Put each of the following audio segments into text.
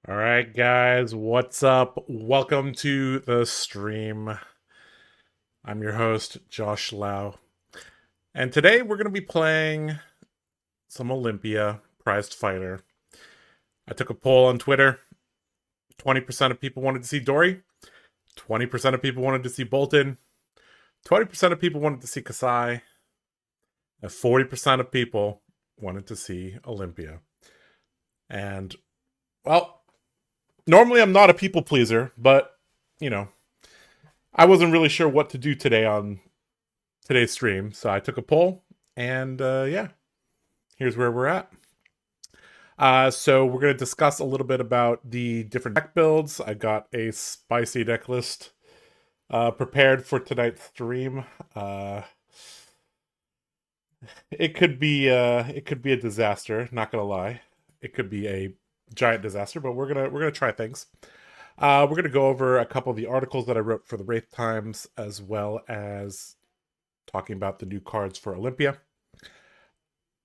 All right, guys, what's up? Welcome to the stream. I'm your host, Josh Lau. And today we're going to be playing some Olympia Prized Fighter. I took a poll on Twitter. 20% of people wanted to see Dory. 20% of people wanted to see Bolton. 20% of people wanted to see Kasai. And 40% of people wanted to see Olympia. And, well, normally I'm not a people pleaser, but, you know, I wasn't really sure what to do today on today's stream, so I took a poll, and yeah, here's where we're at. So we're going to discuss a little bit about the different deck builds. I got a spicy deck list prepared for tonight's stream. It could be a disaster. Not gonna lie, it could be a giant disaster, but we're gonna try things. We're gonna go over a couple of the articles that I wrote for the Wraith Times, as well as talking about the new cards for Olympia.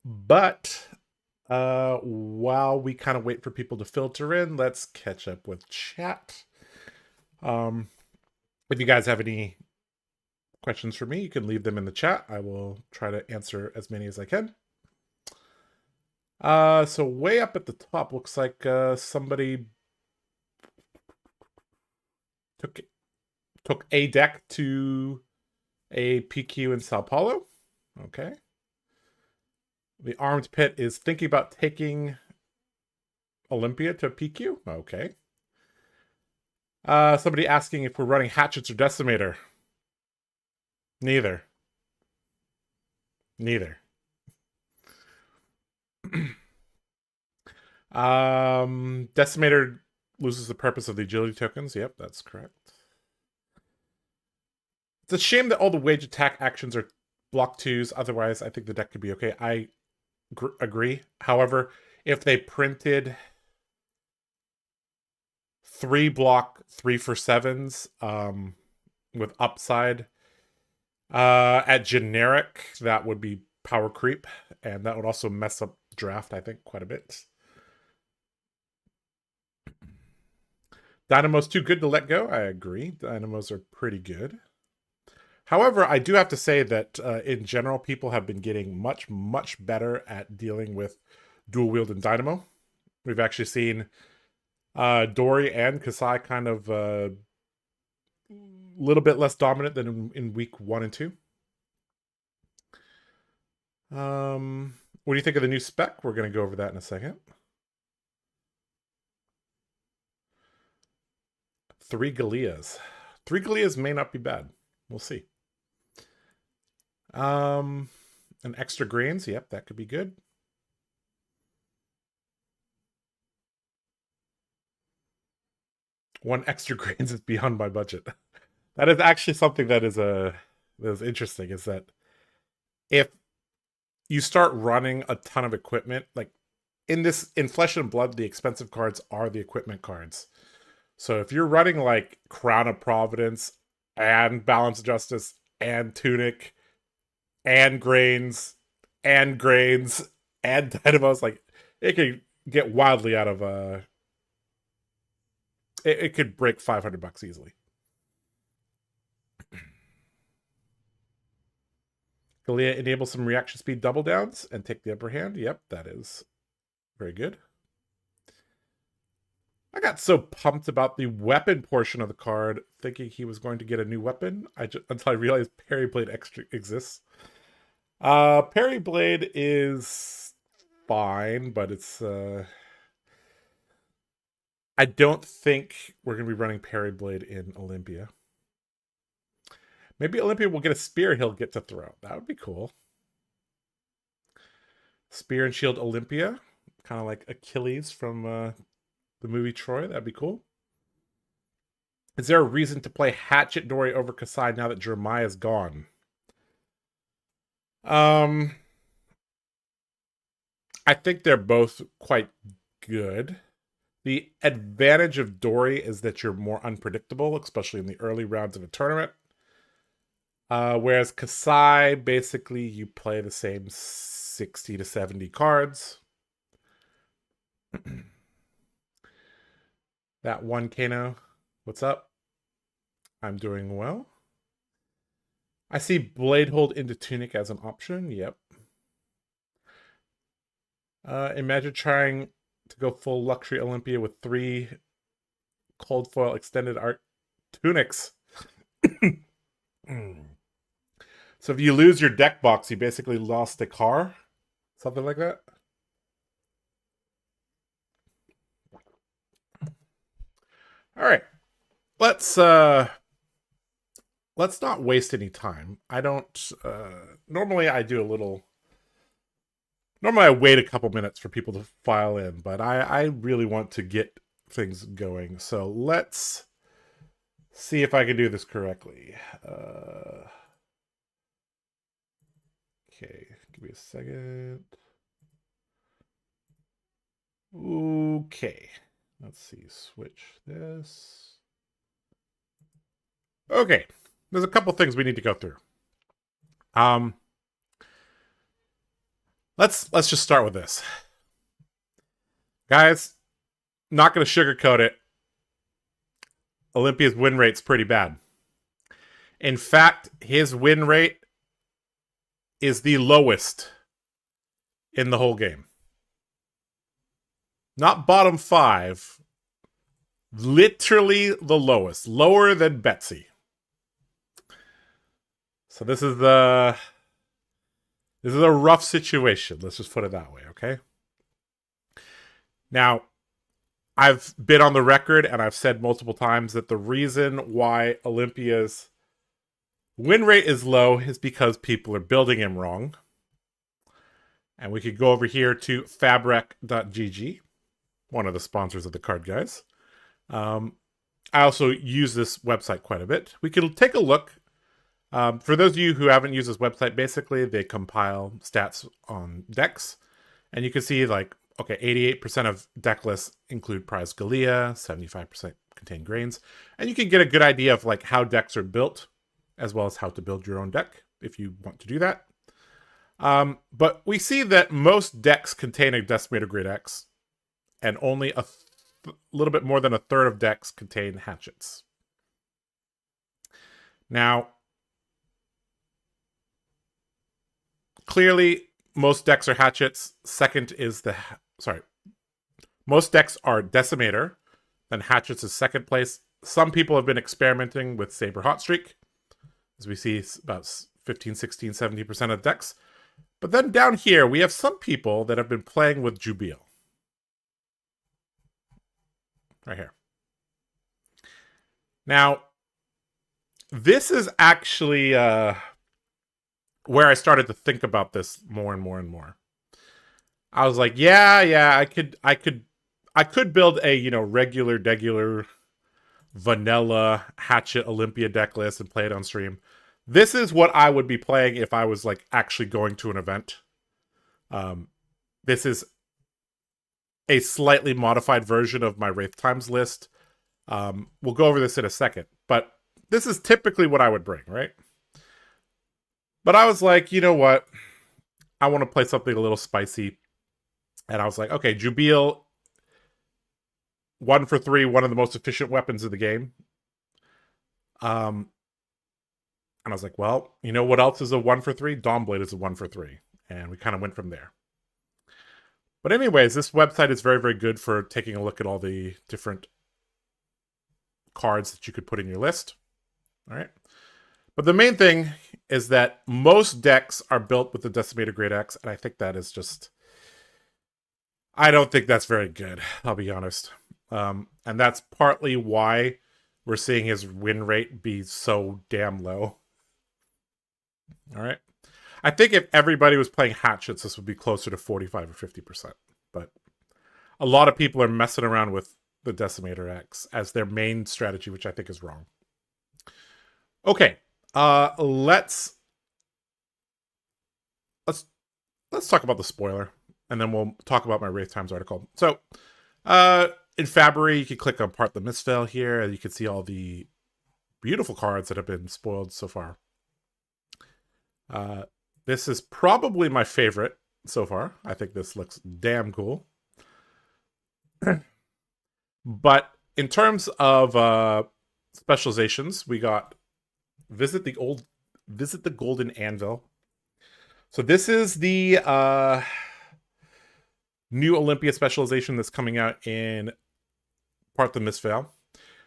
But while we kind of wait for people to filter in, let's catch up with chat. If you guys have any questions for me, you can leave them in the chat. I will try to answer as many as I can. So way up at the top, looks like somebody took a deck to a PQ in Sao Paulo. Okay. The Armed Pit is thinking about taking Olympia to PQ. Okay. Somebody asking if we're running Hatchets or Decimator. Neither. Decimator loses the purpose of the agility tokens. Yep, that's correct. It's a shame that all the wage attack actions are block 2s. Otherwise, I think the deck could be okay. I agree. However, if they printed 3 block 3 for 7s with upside at generic, that would be power creep, and that would also mess up draft, I think, quite a bit. Dynamo's too good to let go. I agree. Dynamos are pretty good. However, I do have to say that in general, people have been getting much, much better at dealing with dual wield and Dynamo. We've actually seen Dory and Kasai kind of a little bit less dominant than in week 1 and 2. What do you think of the new spec? We're going to go over that in a second. 3 Galeas. 3 Galeas may not be bad. We'll see. An extra grains. Yep, that could be good. One extra grains is beyond my budget. That is actually something that is interesting, is that if you start running a ton of equipment, like in Flesh and Blood, the expensive cards are the equipment cards. So if you're running like Crown of Providence and Balance of Justice and Tunic and grains and Dynamos, like it could get wildly out of it could break $500 easily. Galea enables some reaction speed double downs and take the upper hand. Yep, that is very good. I got so pumped about the weapon portion of the card, thinking he was going to get a new weapon, until I realized Parry Blade extra exists. Parry Blade is fine, but it's I don't think we're going to be running Parry Blade in Olympia. Maybe Olympia will get a spear he'll get to throw. That would be cool. Spear and Shield Olympia, kind of like Achilles from the movie Troy. That'd be cool. Is there a reason to play Hatchet Dory over Kasai now that Jeremiah's gone? I think they're both quite good. The advantage of Dory is that you're more unpredictable, especially in the early rounds of a tournament. Whereas Kasai, basically, you play the same 60 to 70 cards. That one Kano. What's up? I'm doing well. I see blade hold into tunic as an option. Yep. Imagine trying to go full luxury Olympia with 3 cold foil extended art tunics. So if you lose your deck box, you basically lost a car. Something like that. All right. Let's not waste any time. I don't normally I do a little normally I wait a couple minutes for people to file in, but I really want to get things going. So let's see if I can do this correctly. Okay, give me a second. Okay, let's see, switch this. Okay, there's a couple things we need to go through. Let's just start with this. Guys, not going to sugarcoat it. Olympia's win rate's pretty bad. In fact, his win rate is the lowest in the whole game. Not bottom 5. Literally the lowest. Lower than Betsy. So this is a rough situation. Let's just put it that way, okay? Now, I've been on the record and I've said multiple times that the reason why Olympia's win rate is low is because people are building him wrong. And we could go over here to fabtcg, one of the sponsors of TheCardGuyz. I also use this website quite a bit. We could take a look. For those of you who haven't used this website, basically they compile stats on decks. And you can see like, okay, 88% of deck lists include prize Galea, 75% contain grains. And you can get a good idea of like how decks are built, as well as how to build your own deck if you want to do that. But we see that most decks contain a Decimator Great Axe, and only a little bit more than a third of decks contain hatchets. Now, clearly, most decks are hatchets. Second is most decks are Decimator, then hatchets is second place. Some people have been experimenting with Saber Hotstreak, as we see about 15, 16, 70% of decks. But then down here, we have some people that have been playing with Jubil. Right here. Now, this is actually where I started to think about this more and more and more. I was like, yeah, I could build a, regular vanilla hatchet Olympia deck list and play it on stream. This is what I would be playing if I was like actually going to an event. This is a slightly modified version of my Wraith Times list. We'll go over this in a second, but this is typically what I would bring, right? But I was like, you know what? I want to play something a little spicy. And I was like, okay, Jubil, 1 for 3, one of the most efficient weapons of the game. And I was like, well, you know what else is a 1 for 3? Dawnblade is a 1 for 3. And we kind of went from there. But anyways, this website is very, very good for taking a look at all the different cards that you could put in your list. All right. But the main thing is that most decks are built with the Decimator Great Axe, and I think that is just... I don't think that's very good, I'll be honest. And that's partly why we're seeing his win rate be so damn low. All right. I think if everybody was playing hatchets, this would be closer to 45 or 50%. But a lot of people are messing around with the Decimator Axe as their main strategy, which I think is wrong. Okay. Let's talk about the spoiler, and then we'll talk about my Wraith Times article. So, in Fabry, you can click on Part the Misspell here, and you can see all the beautiful cards that have been spoiled so far. This is probably my favorite so far. I think this looks damn cool. But in terms of specializations, we got visit the Golden Anvil. So this is the new Olympia specialization that's coming out in part the Misfail.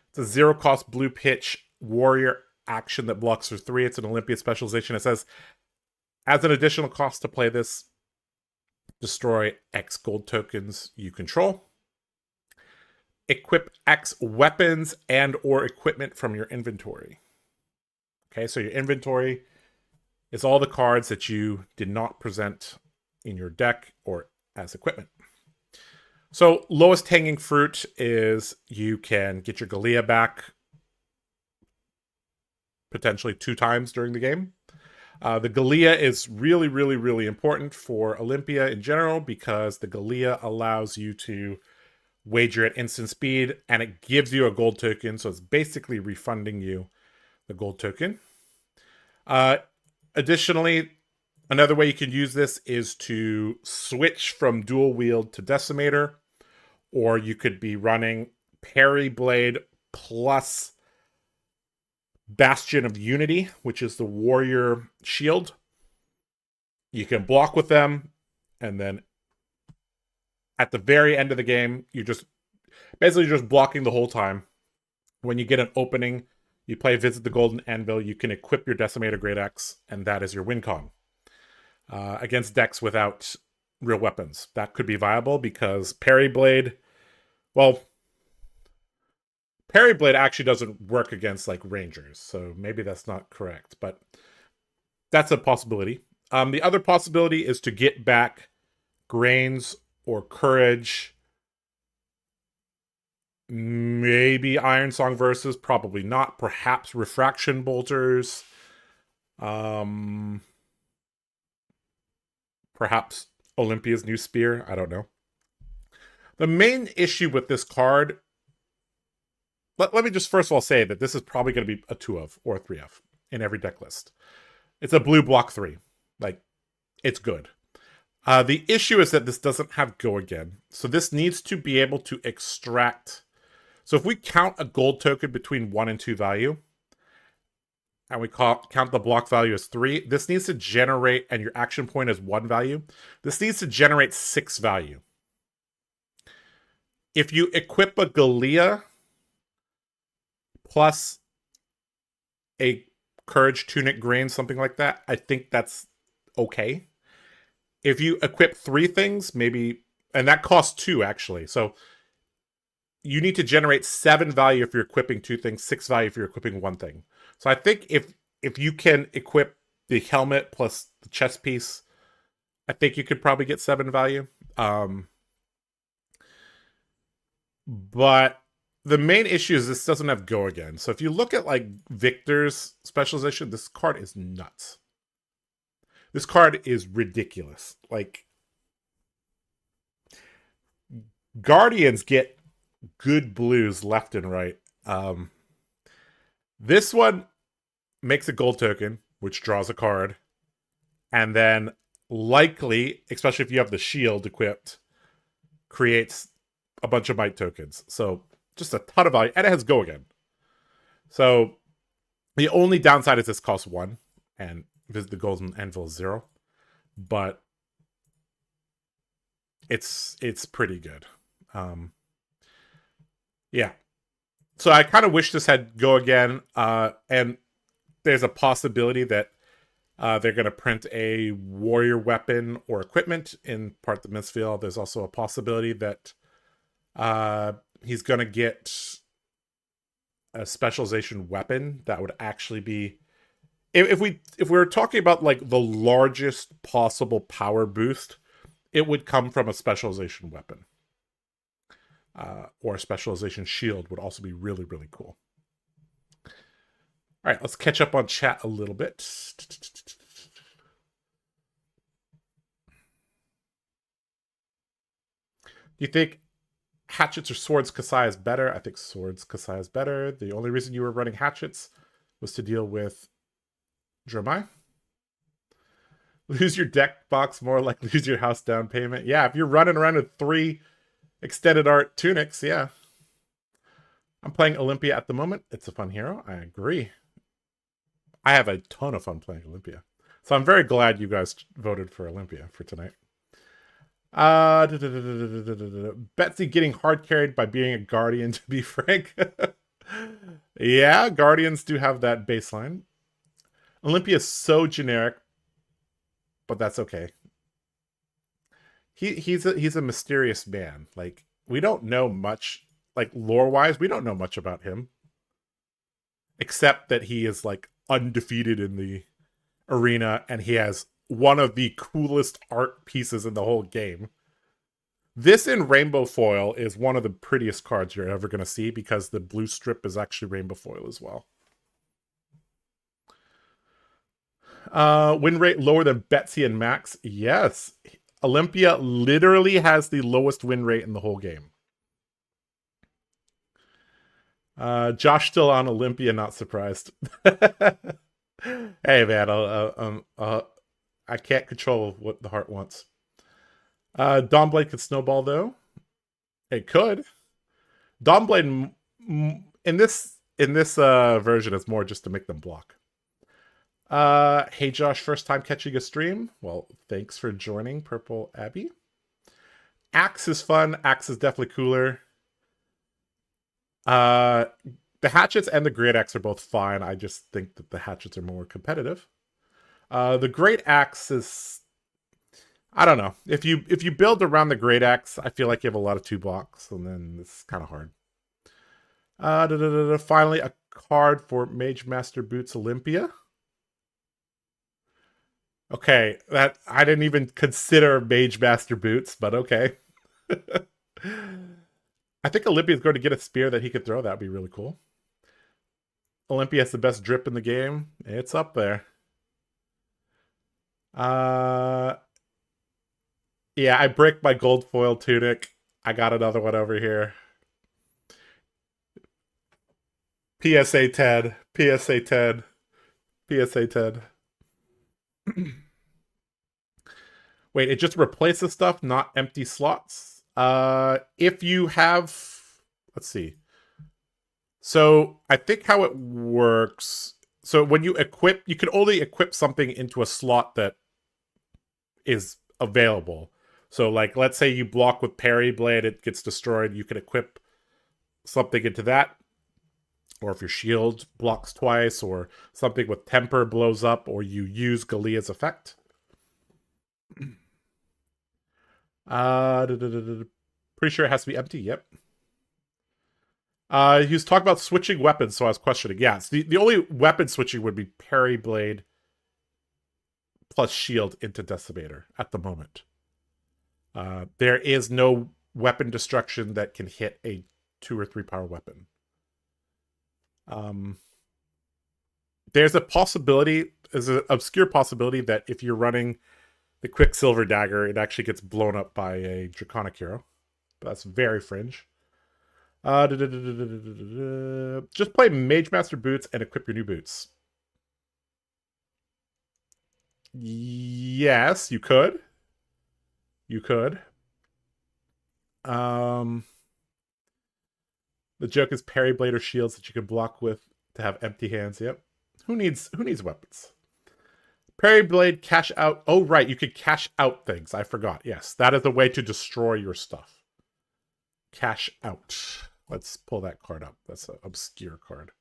It's a zero cost blue pitch warrior action that blocks for 3. It's an Olympia specialization. It says, as an additional cost to play this, destroy X gold tokens you control. Equip X weapons and or equipment from your inventory. Okay, so your inventory is all the cards that you did not present in your deck or as equipment. So lowest hanging fruit is you can get your Galea back potentially 2 times during the game. The Galea is really, really, really important for Olympia in general because the Galea allows you to wager at instant speed and it gives you a gold token. So it's basically refunding you the gold token. Additionally, another way you can use this is to switch from dual wield to decimator, or you could be running Parry Blade plus Bastion of Unity, which is the warrior shield. You can block with them, and then at the very end of the game, you're just basically just blocking the whole time. When you get an opening, you play Visit the Golden Anvil, you can equip your Decimator Great Axe, and that is your win con. Against decks without real weapons. That could be viable because Parry Blade, well, Parry Blade actually doesn't work against like rangers, so maybe that's not correct, but that's a possibility. The other possibility is to get back Grains or Courage, maybe Iron Song Versus, probably not. Perhaps Refraction Bolters. Perhaps Olympia's New Spear. I don't know. The main issue with this card, let me just first of all say that this is probably going to be a 2 of or a 3 of in every deck list. It's a blue block 3. Like, it's good. The issue is that this doesn't have Go Again. So this needs to be able to extract. So if we count a gold token between 1 and 2 value, and we count the block value as 3, this needs to generate, and your action point is 1 value, this needs to generate 6 value. If you equip a Galea plus a Courage, Tunic, Grain, something like that, I think that's okay. If you equip 3 things, maybe, and that costs 2 actually, so you need to generate 7 value if you're equipping 2 things, 6 value if you're equipping 1 thing. So I think if you can equip the helmet plus the chest piece, I think you could probably get 7 value. But the main issue is this doesn't have Go Again. So if you look at like Victor's specialization, this card is nuts. This card is ridiculous. Like, Guardians get good blues left and right. This one makes a gold token, which draws a card, and then likely, especially if you have the shield equipped, creates a bunch of might tokens. So just a ton of value, and it has Go Again. So the only downside is this costs 1, and Visit the Golden Anvil is 0, but it's pretty good. Yeah. So I kind of wish this had Go Again, and there's a possibility that they're going to print a warrior weapon or equipment in part the Misfield. There's also a possibility that he's going to get a specialization weapon that would actually be, if we were talking about like the largest possible power boost, it would come from a specialization weapon. Or a specialization shield would also be really, really cool. All right, let's catch up on chat a little bit. Do you think hatchets or swords Kasai is better? I think swords Kasai is better. The only reason you were running hatchets was to deal with Dromai. Lose your deck box more like lose your house down payment. Yeah, if you're running around with 3 extended art tunics, yeah. I'm playing Olympia at the moment. It's a fun hero. I agree. I have a ton of fun playing Olympia. So I'm very glad you guys voted for Olympia for tonight. Betsy getting hard carried by being a guardian, to be frank. Yeah, guardians do have that baseline. Olympia is so generic, but that's okay. He's a mysterious man. Like, we don't know much, like lore wise, we don't know much about him. Except that he is like undefeated in the arena and he has one of the coolest art pieces in the whole game. This in rainbow foil is one of the prettiest cards you're ever going to see because the blue strip is actually rainbow foil as well. Win rate lower than Betsy and Max? Yes. Olympia literally has the lowest win rate in the whole game. Josh still on Olympia, not surprised. Hey man, I can't control what the heart wants. Dawnblade could snowball though. It could. Dawnblade in this version is more just to make them block. Hey Josh, first time catching a stream. Well, thanks for joining, Purple Abbey. Axe is fun. Axe is definitely cooler. The hatchets and the great axe are both fine. I just think that the hatchets are more competitive. The great axe is, I don't know. If you build around the great axe, I feel like you have a lot of 2 blocks, and then it's kind of hard. Finally, a card for Mage Master Boots Olympia. Okay, that I didn't even consider Mage Master Boots, but okay. I think Olympia is going to get a spear that he could throw. That'd be really cool. Olympia has the best drip in the game. It's up there. Yeah, I break my gold foil tunic. I got another one over here. PSA 10. PSA 10. PSA 10. Wait, it just replaces stuff, not empty slots? If you have... Let's see. So, I think how it works... So, when you equip... You can only equip something into a slot that is available. So, like, let's say you block with Parry Blade, it gets destroyed. You can equip something into that. Or if your shield blocks twice, or something with Temper blows up, or you use Galia's effect. Pretty sure it has to be empty, yep. He was talking about switching weapons, so I was questioning. Yes, the only weapon switching would be Parry Blade plus shield into Decimator at the moment. There is no weapon destruction that can hit a 2 or 3 power weapon. There's a possibility, there's an obscure possibility that if you're running the Quicksilver Dagger, it actually gets blown up by a Draconic hero. But that's very fringe. Just play Mage Master Boots and equip your new boots. Yes, you could. You could. The joke is Parry Blade or shields that you can block with to have empty hands. Yep. Who needs weapons? Parry Blade, cash out. Oh, right. You could cash out things. I forgot. Yes. That is a way to destroy your stuff. Cash out. Let's pull that card up. That's an obscure card.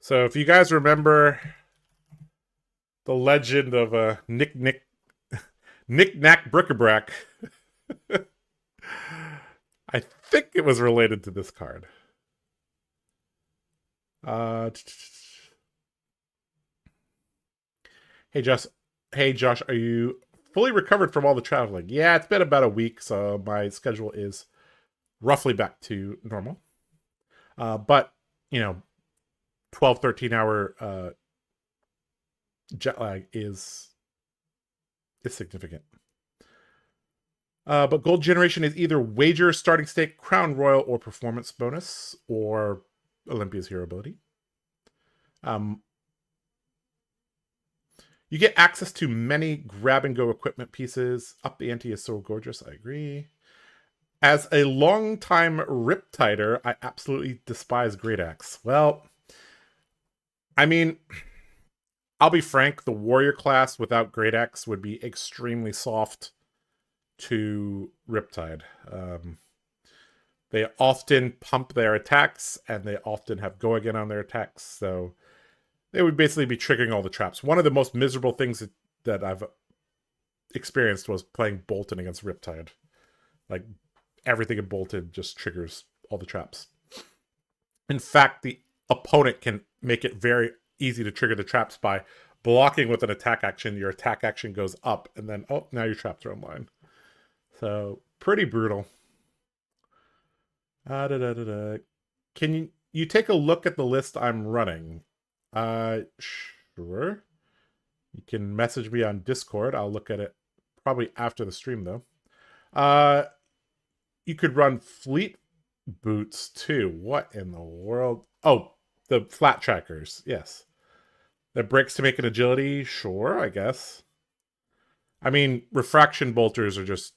So if you guys remember the legend of Nick Knack Bric-a-Brac, I think it was related to this card. Hey Josh, are you fully recovered from all the traveling? Yeah, it's been about a week, so my schedule is roughly back to normal. But, 12, 13 hour jet lag is significant. But gold generation is either wager, starting stake, crown royal, or performance bonus, or Olympia's hero ability. You get access to many grab-and-go equipment pieces. Up the ante is so gorgeous, I agree. As a longtime Riptider, I absolutely despise Great Axe. Well, I mean, I'll be frank, the warrior class without Great Axe would be extremely soft to Riptide. They often pump their attacks, and they often have go again on their attacks, so they would basically be triggering all the traps. One of the most miserable things that I've experienced was playing Bolton against Riptide. Like, everything in Bolton just triggers all the traps. In fact, the opponent can make it very easy to trigger the traps by blocking with an attack action. Your attack action goes up, and then, oh, now your traps are online. So, pretty brutal. Can you take a look at the list I'm running? Sure. You can message me on Discord. I'll look at it probably after the stream, though. You could run Fleet Boots, too. What in the world? Oh, the flat trackers. Yes. The bricks to make an agility? Sure, I guess. I mean, refraction bolters are just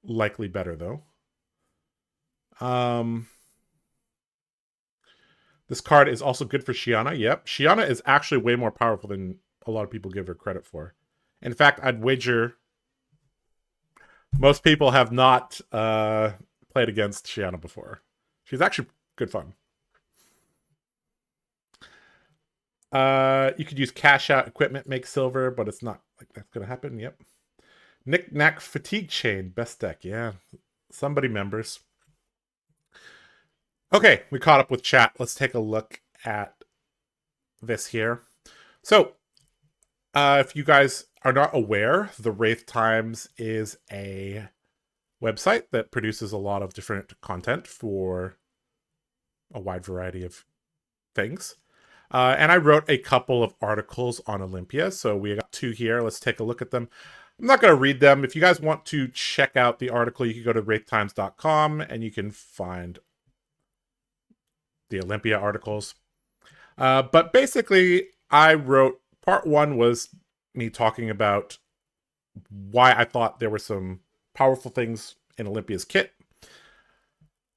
likely better, though. This card is also good for Shiana. Yep. Shiana is actually way more powerful than a lot of people give her credit for. In fact, I'd wager most people have not played against Shiana before. She's actually good fun. You could use cash out equipment, make silver, but it's not like that's going to happen. Yep. Knick-Knack Fatigue Chain. Best deck. Yeah. Somebody members. Okay, we caught up with chat. Let's take a look at this here. So, if you guys are not aware, the Wraith Times is a website that produces a lot of different content for a wide variety of things. And I wrote a couple of articles on Olympia, so we got 2 here. Let's take a look at them. I'm not going to read them. If you guys want to check out the article, you can go to wraithtimes.com and you can find the Olympia articles. But basically, I wrote part 1 was me talking about why I thought there were some powerful things in Olympia's kit.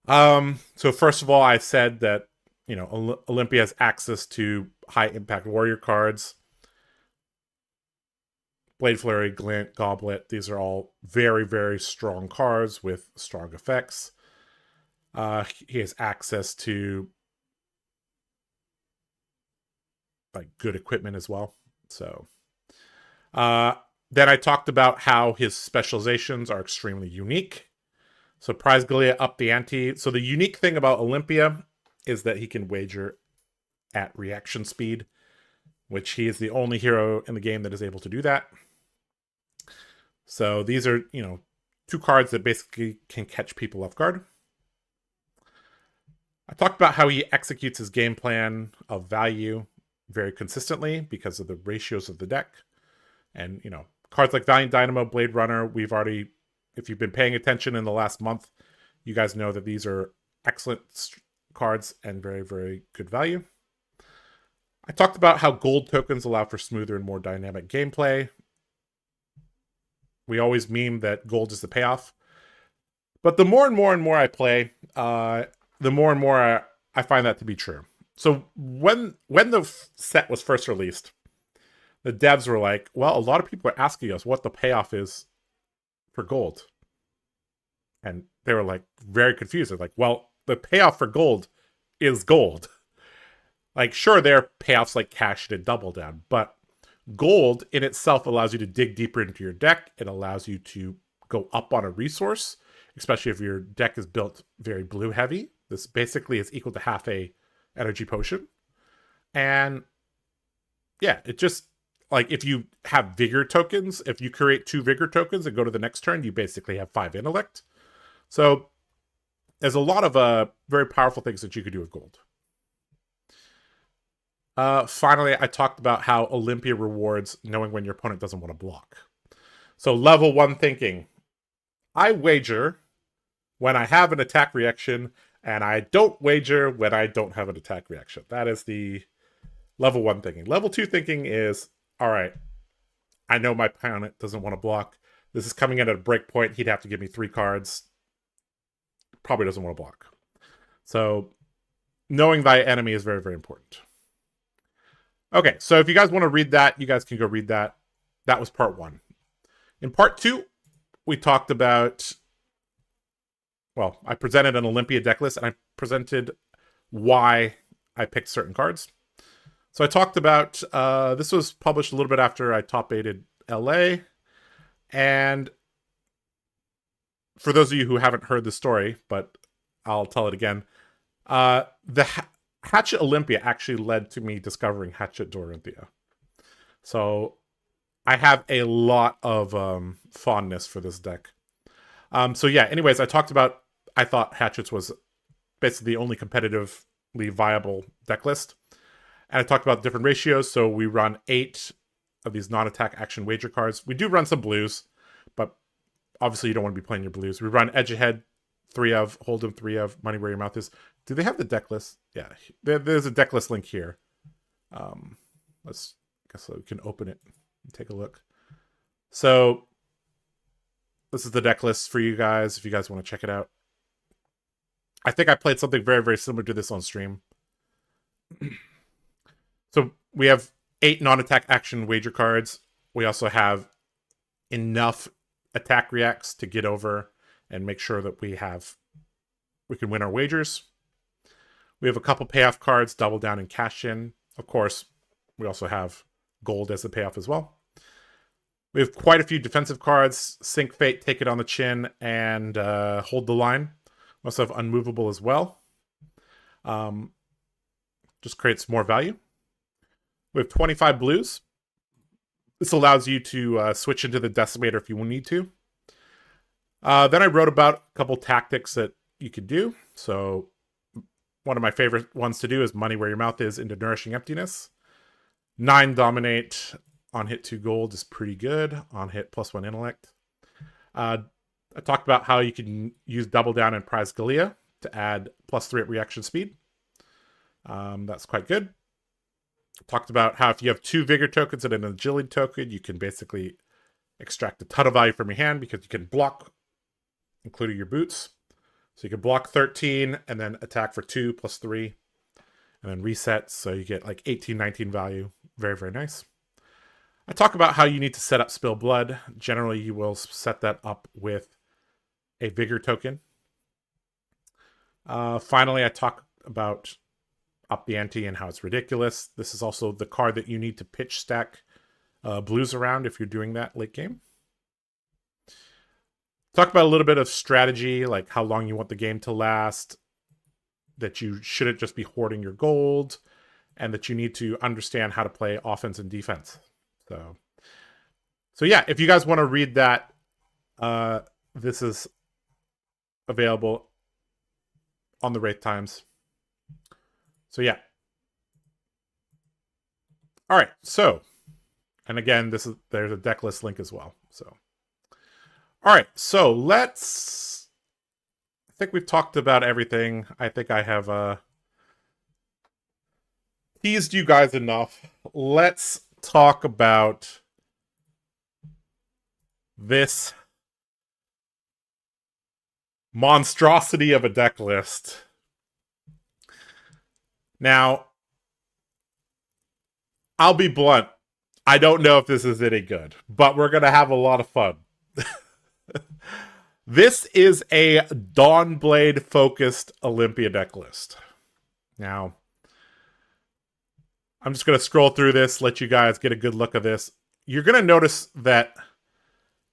So first of all, I said that, you know, Olympia has access to high impact warrior cards. Blade Flurry, Glint, Goblet, these are all very, very strong cards with strong effects. He has access to like good equipment as well. So then I talked about how his specializations are extremely unique. So Prize Galea up the ante. So the unique thing about Olympia is that he can wager at reaction speed, which he is the only hero in the game that is able to do that. So these are, you know, 2 cards that basically can catch people off guard. I talked about how he executes his game plan of value very consistently because of the ratios of the deck. And, you know, cards like Valiant Dynamo, Blade Runner, we've already, if you've been paying attention in the last month, you guys know that these are excellent cards and very, very good value. I talked about how gold tokens allow for smoother and more dynamic gameplay. We always meme that gold is the payoff. But the more and more I play, the more and more I find that to be true. So when the set was first released, the devs were like, well, a lot of people are asking us what the payoff is for gold. And they were like very confused. They're like, well, the payoff for gold is gold. Like, sure, there are payoffs like cash and double down, but gold in itself allows you to dig deeper into your deck. It allows you to go up on a resource, especially if your deck is built very blue heavy. This basically is equal to half a energy potion. And yeah, it just, like, if you have vigor tokens, if you create 2 vigor tokens and go to the next turn, you basically have 5 intellect. So there's a lot of very powerful things that you could do with gold. Finally, I talked about how Olympia rewards knowing when your opponent doesn't want to block. So level 1 thinking. I wager when I have an attack reaction, and I don't wager when I don't have an attack reaction. That is the level 1 thinking. Level 2 thinking is, all right, I know my opponent doesn't want to block. This is coming in at a break point. He'd have to give me 3 cards. probably doesn't want to block. So knowing thy enemy is very, very important. Okay, so if you guys want to read that, you guys can go read that. That was part 1. In part 2, we talked about, well, I presented an Olympia deck list, and I presented why I picked certain cards. So I talked about, this was published a little bit after I top 8'd LA, and for those of you who haven't heard the story, but I'll tell it again, the Hatchet Olympia actually led to me discovering Hatchet Dorinthia. So I have a lot of fondness for this deck. So yeah, anyways, I talked about, I thought Hatchets was basically the only competitively viable deck list. And I talked about different ratios. So we run 8 of these non-attack action wager cards. We do run some blues, but obviously you don't want to be playing your blues. We run Edge Ahead, 3 of, Hold'em, 3 of, Money Where Your Mouth Is. Do they have the deck list? Yeah, there's a deck list link here. Let's, I guess we can open it and take a look. So this is the deck list for you guys if you guys want to check it out. I think I played something very, very similar to this on stream. So we have 8 non-attack action wager cards. We also have enough attack reacts to get over and make sure that we can win our wagers. We have a couple payoff cards, Double Down and Cash In. Of course, we also have gold as the payoff as well. We have quite a few defensive cards, Sink Fate, Take It on the Chin, and Hold the Line. We also have Unmovable as well. Just creates more value. We have 25 blues. This allows you to switch into the Decimator if you need to. Then I wrote about a couple tactics that you could do. So one of my favorite ones to do is Money Where Your Mouth Is into Nourishing Emptiness. 9 Dominate on hit 2 gold is pretty good. On hit +1 intellect. I talked about how you can use Double Down and Prize Galea to add +3 at reaction speed. That's quite good. Talked about how if you have 2 Vigor tokens and an Agility token, you can basically extract a ton of value from your hand because you can block, including your boots. So you can block 13 and then attack for 2 +3 and then reset. So you get like 18, 19 value. Very, very nice. I talk about how you need to set up Spill Blood. Generally, you will set that up with a Vigor token. Finally, I talk about Up the Ante and how it's ridiculous. This is also the card that you need to pitch stack blues around if you're doing that late game. Talk about a little bit of strategy, like how long you want the game to last, that you shouldn't just be hoarding your gold, and that you need to understand how to play offense and defense. So yeah, if you guys want to read that, this is available on the Wraith Times. So yeah. All right. So, and again, there's a deck list link as well. So, all right. So I think we've talked about everything. I think I have teased you guys enough. Let's talk about this monstrosity of a deck list. Now, I'll be blunt. I don't know if this is any good, but we're going to have a lot of fun. This is a Dawnblade focused Olympia deck list. Now, I'm just going to scroll through this, let you guys get a good look of this. You're going to notice that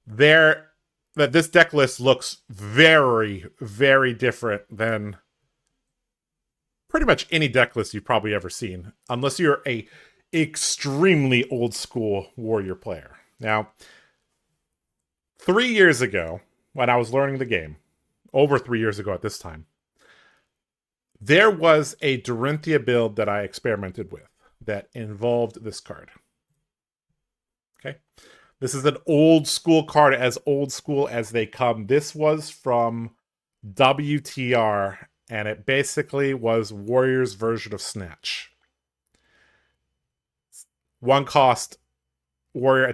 this deck list looks very, very different than pretty much any deck list you've probably ever seen, unless you're a extremely old school Warrior player. Now, 3 years ago, when I was learning the game, over 3 years ago at this time, there was a Dorinthia build that I experimented with that involved this card. Okay. This is an old school card, as old school as they come. This was from WTR, and it basically was Warrior's version of Snatch. 1 cost warrior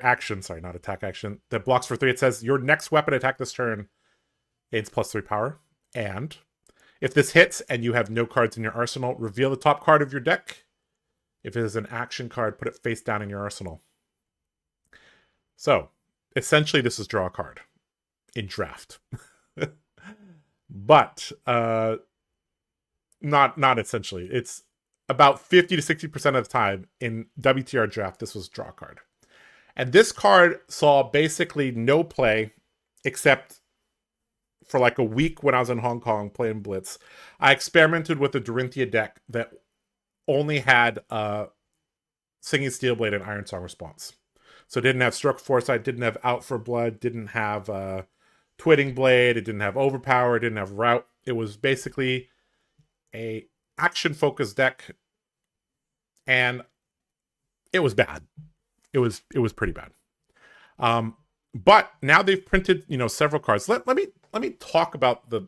action, sorry, not attack action, that blocks for 3. It says your next weapon attack this turn It's +3 power. And if this hits and you have no cards in your arsenal, reveal the top card of your deck. If it is an action card, put it face down in your arsenal. So, essentially, this is draw a card in draft. But not essentially. It's about 50 to 60% of the time in WTR draft, this was draw a card. And this card saw basically no play except for like a week when I was in Hong Kong playing Blitz. I experimented with a Dorinthia deck that only had Singing Steelblade and Iron Song response. So it didn't have Stroke Foresight, didn't have Out for Blood, didn't have Twitting Blade, it didn't have Overpower, it didn't have Route. It was basically a action-focused deck, and it was bad. It was pretty bad. But now they've printed, several cards. Let me talk about the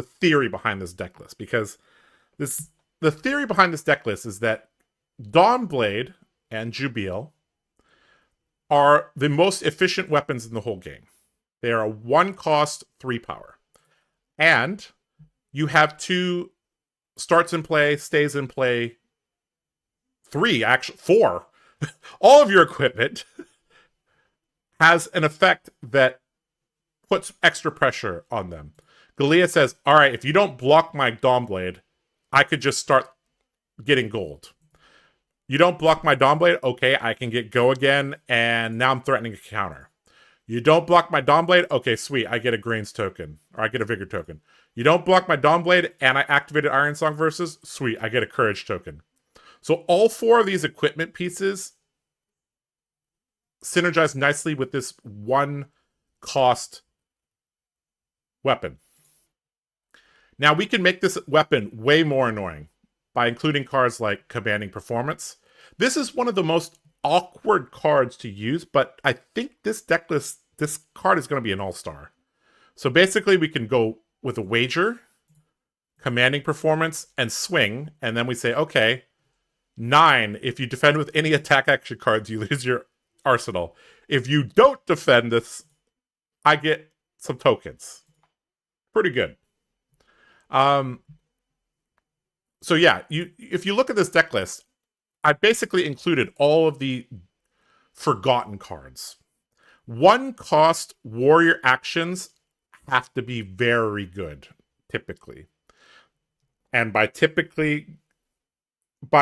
theory behind this deck list, because the theory behind this deck list is that Dawnblade and Jubil are the most efficient weapons in the whole game. They are a 1 cost, 3 power. And you have 2 starts in play, stays in play, 3, actually 4. All of your equipment has an effect that puts extra pressure on them. Galea says, all right, if you don't block my Dawnblade, I could just start getting gold. You don't block my Dawnblade, okay, I can get go again, and now I'm threatening a counter. You don't block my Dawnblade, okay, sweet, I get a Grains token, or I get a Vigor token. You don't block my Dawnblade, and I activated Iron Song Versus, sweet, I get a Courage token. So all 4 of these equipment pieces synergize nicely with this 1 cost weapon. Now we can make this weapon way more annoying by including cards like Commanding Performance. This is one of the most awkward cards to use, but I think this deck list, this card is going to be an all-star. So basically we can go with a Wager, Commanding Performance, and Swing, and then we say, okay, 9, if you defend with any attack action cards, you lose your arsenal. If you don't defend this, I get some tokens. Pretty good. So yeah, if you look at this deck list, I basically included all of the forgotten cards. 1 cost warrior actions have to be very good, typically. And by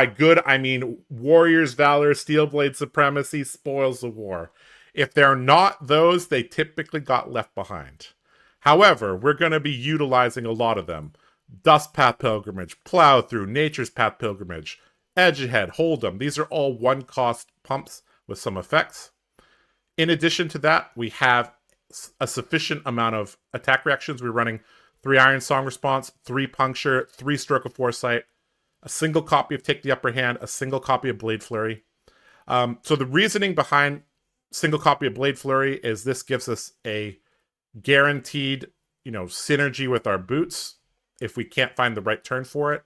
good, I mean Warrior's Valor, Steelblade Supremacy, Spoils of War. If they're not those, they typically got left behind. However, we're going to be utilizing a lot of them. Dust Path Pilgrimage, Plow Through, Nature's Path Pilgrimage, Edge Ahead, Hold'em. These are all 1 cost pumps with some effects. In addition to that, we have a sufficient amount of attack reactions. We're running 3 Iron Song Response, 3 Puncture, 3 Stroke of Foresight, a single copy of Take the Upper Hand, a single copy of Blade Flurry. So the reasoning behind single copy of Blade Flurry is this gives us a guaranteed, synergy with our boots if we can't find the right turn for it.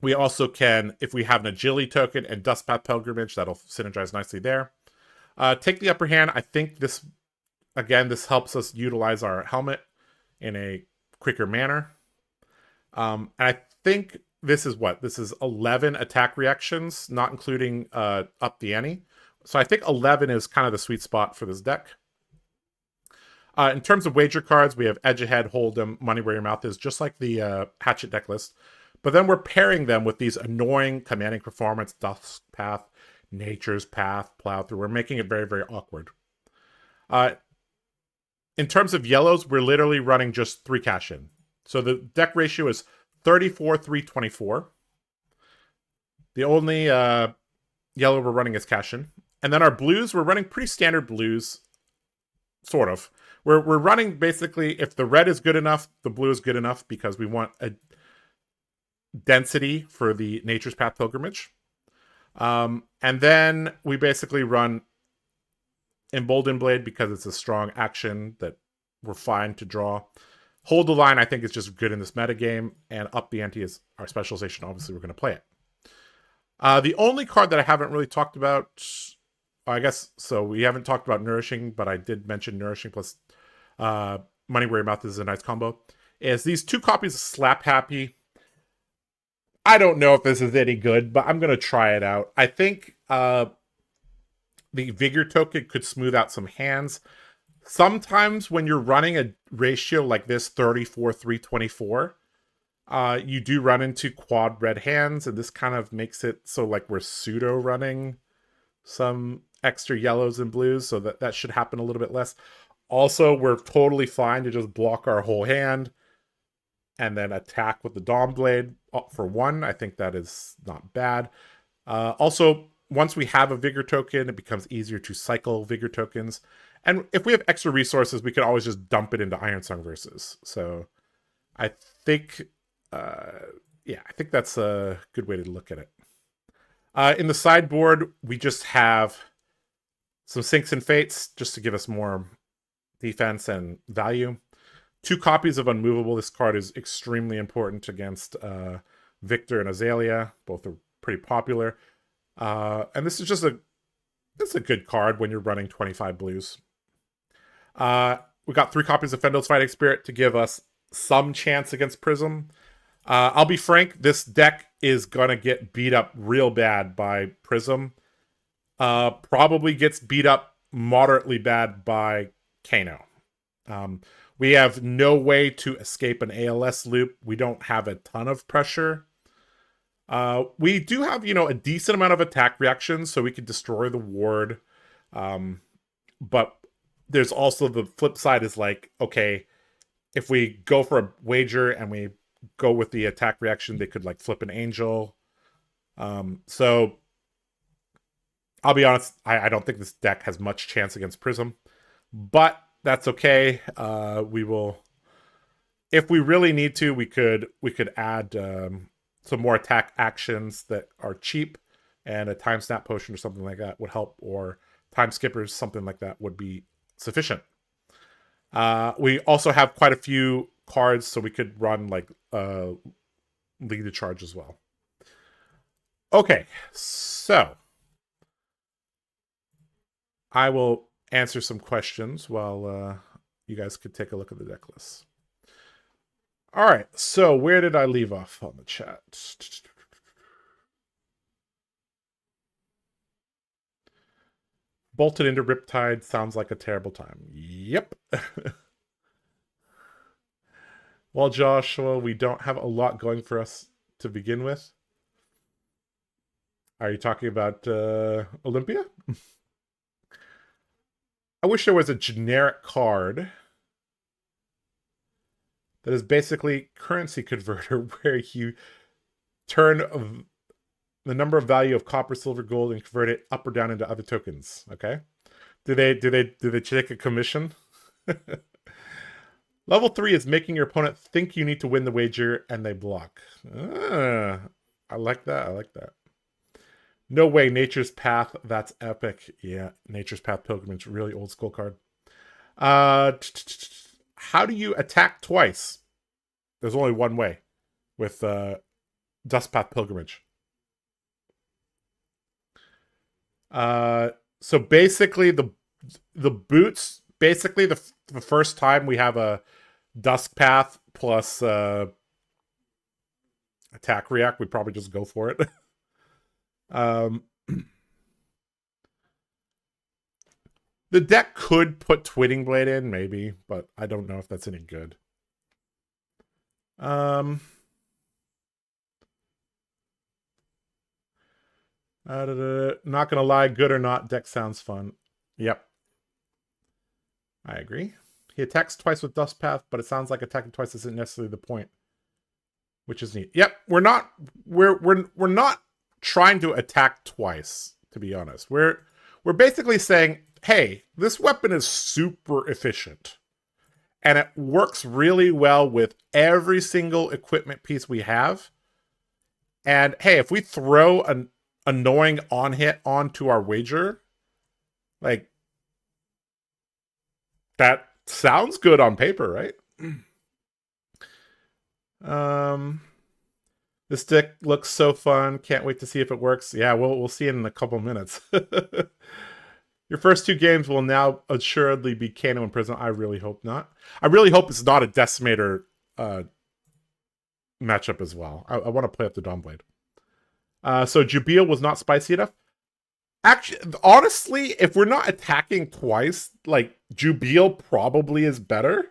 We also can, if we have an Agility token and Dust Path Pilgrimage, that'll synergize nicely there. Take the Upper Hand, I think this helps us utilize our helmet in a quicker manner. And I think this is 11 attack reactions, not including up the ante. So I think 11 is kind of the sweet spot for this deck. In terms of wager cards, we have Edge Ahead, Hold'em, Money Where Your Mouth Is, just like the Hatchet deck list. But then we're pairing them with these annoying Commanding Performance, Dust Path, Nature's Path, Plow Through. We're making it very, very awkward. In terms of yellows, we're literally running just 3 cash-in. So the deck ratio is 34-3-24. The only yellow we're running is cash-in. And then our blues, we're running pretty standard blues, sort of. We're running basically, if the red is good enough, the blue is good enough, because we want a density for the Nature's Path Pilgrimage. And then we basically run Emboldened Blade because it's a strong action that we're fine to draw. Hold the Line, I think, is just good in this metagame, and Up the Ante is our specialization. Obviously, we're going to play it. The only card that I haven't really talked about, I guess, so we haven't talked about Nourishing, but I did mention Nourishing plus Money Where Your Mouth Is a nice combo, is these 2 copies of Slap Happy. I don't know if this is any good, but I'm going to try it out. I think the Vigor token could smooth out some hands. Sometimes when you're running a ratio like this, 34-324, you do run into quad red hands, and this kind of makes it so like we're pseudo running some extra yellows and blues, so that should happen a little bit less. Also, we're totally fine to just block our whole hand and then attack with the Dawn Blade for 1. I think that is not bad. Also, once we have a Vigor token, it becomes easier to cycle Vigor tokens. And if we have extra resources, we can always just dump it into Ironsong Versus. So I think, yeah, I think that's a good way to look at it. In the sideboard, we just have some Sinks and Fates, just to give us more defense and value. 2 copies of Unmovable. This card is extremely important against Victor and Azalea. Both are pretty popular. And this is just it's a good card when you're running 25 blues. We got 3 copies of Fendel's Fighting Spirit to give us some chance against Prism. I'll be frank, this deck is gonna get beat up real bad by Prism. Probably gets beat up moderately bad by Kano. We have no way to escape an ALS loop. We don't have a ton of pressure. We do have, a decent amount of attack reactions, so we could destroy the ward. But there's also the flip side is like, okay, if we go for a wager and we go with the attack reaction, they could like flip an angel. So I'll be honest, I don't think this deck has much chance against Prism, but that's okay. We will, if we really need to, we could add some more attack actions that are cheap, and a Time Snap Potion or something like that would help, or Time Skippers, something like that would be sufficient. We also have quite a few cards, so we could run like Lead the Charge as well. Okay, so I will answer some questions while you guys could take a look at the deck list. All right, so where did I leave off on the chat? Bolted into Riptide sounds like a terrible time. Yep. Well, Joshua, we don't have a lot going for us to begin with. Are you talking about Olympia? I wish there was a generic card that is basically currency converter, where you turn the number of value of copper, silver, gold, and convert it up or down into other tokens. Okay, do they take a commission? Level 3 is making your opponent think you need to win the wager, and they block. I like that. I like that. No way, Nature's Path. That's epic. Yeah, Nature's Path Pilgrimage, really old school card. How do you attack twice? There's only one way with Dustpath Pilgrimage. So basically the boots, basically the first time we have a Dusk Path plus attack react, we probably just go for it. The deck could put Twinning Blade in, maybe, but I don't know if that's any good. Not gonna lie, good or not, deck sounds fun. Yep. I agree. He attacks twice with Dust Path, but it sounds like attacking twice isn't necessarily the point, which is neat. Yep, we're not trying to attack twice, to be honest. We're basically saying, hey, this weapon is super efficient, and it works really well with every single equipment piece we have. And hey, if we throw an annoying on-hit onto our wager, like, that sounds good on paper, right? This deck looks so fun. Can't wait to see if it works. Yeah, we'll see in a couple minutes. Your first two games will now assuredly be Kano and Prism. I really hope not. I really hope it's not a Decimator matchup as well. I want to play up the Dawnblade. So Jubil was not spicy enough. Actually, honestly, if we're not attacking twice, like, Jubil probably is better.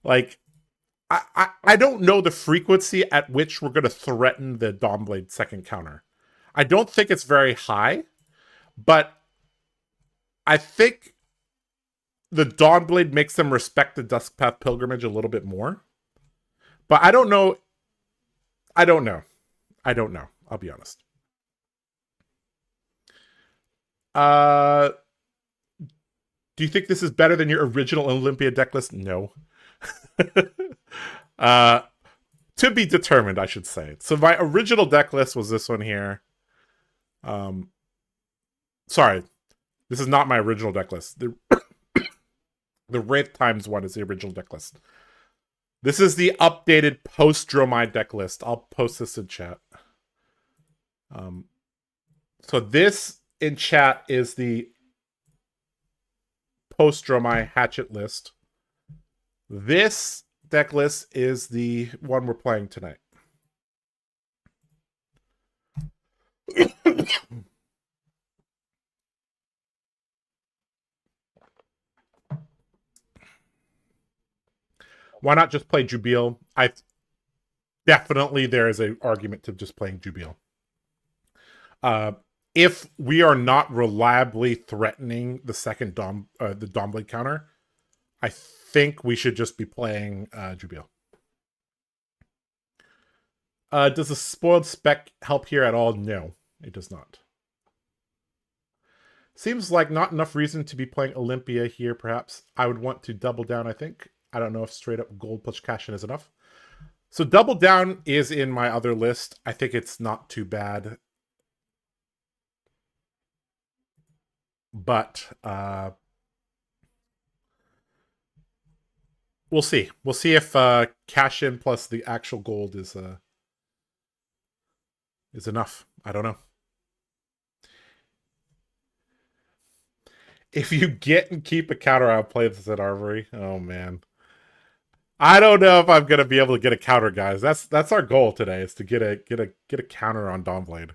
Like, I don't know the frequency at which we're going to threaten the Dawnblade second counter. I don't think it's very high, but I think the Dawnblade makes them respect the Duskpath Pilgrimage a little bit more. But I don't know. I don't know. I'll be honest. Do you think this is better than your original Olympia deck list? No. To be determined, I should say. So my original deck list was this one here. Sorry, this is not my original deck list. The Wraith Times one is the original deck list. This is the updated post-Dromai deck list. I'll post this in chat. So this in chat is the post-Dromai Hatchet list. This deck list is the one we're playing tonight. Why not just play Jubil? Definitely there is an argument to just playing Jubil. If we are not reliably threatening the second the Dawnblade counter, I think we should just be playing Jubil. Does the spoiled spec help here at all? No, it does not. Seems like not enough reason to be playing Olympia here, perhaps. I would want to double down, I think. I don't know if straight up gold plus cash in is enough. So double down is in my other list. I think it's not too bad. But we'll see. We'll see if cash in plus the actual gold is enough. I don't know. If you get and keep a counter, I'll play this at Armory. Oh man. I don't know if I'm gonna be able to get a counter, guys. That's our goal today, is to get a counter on Dawnblade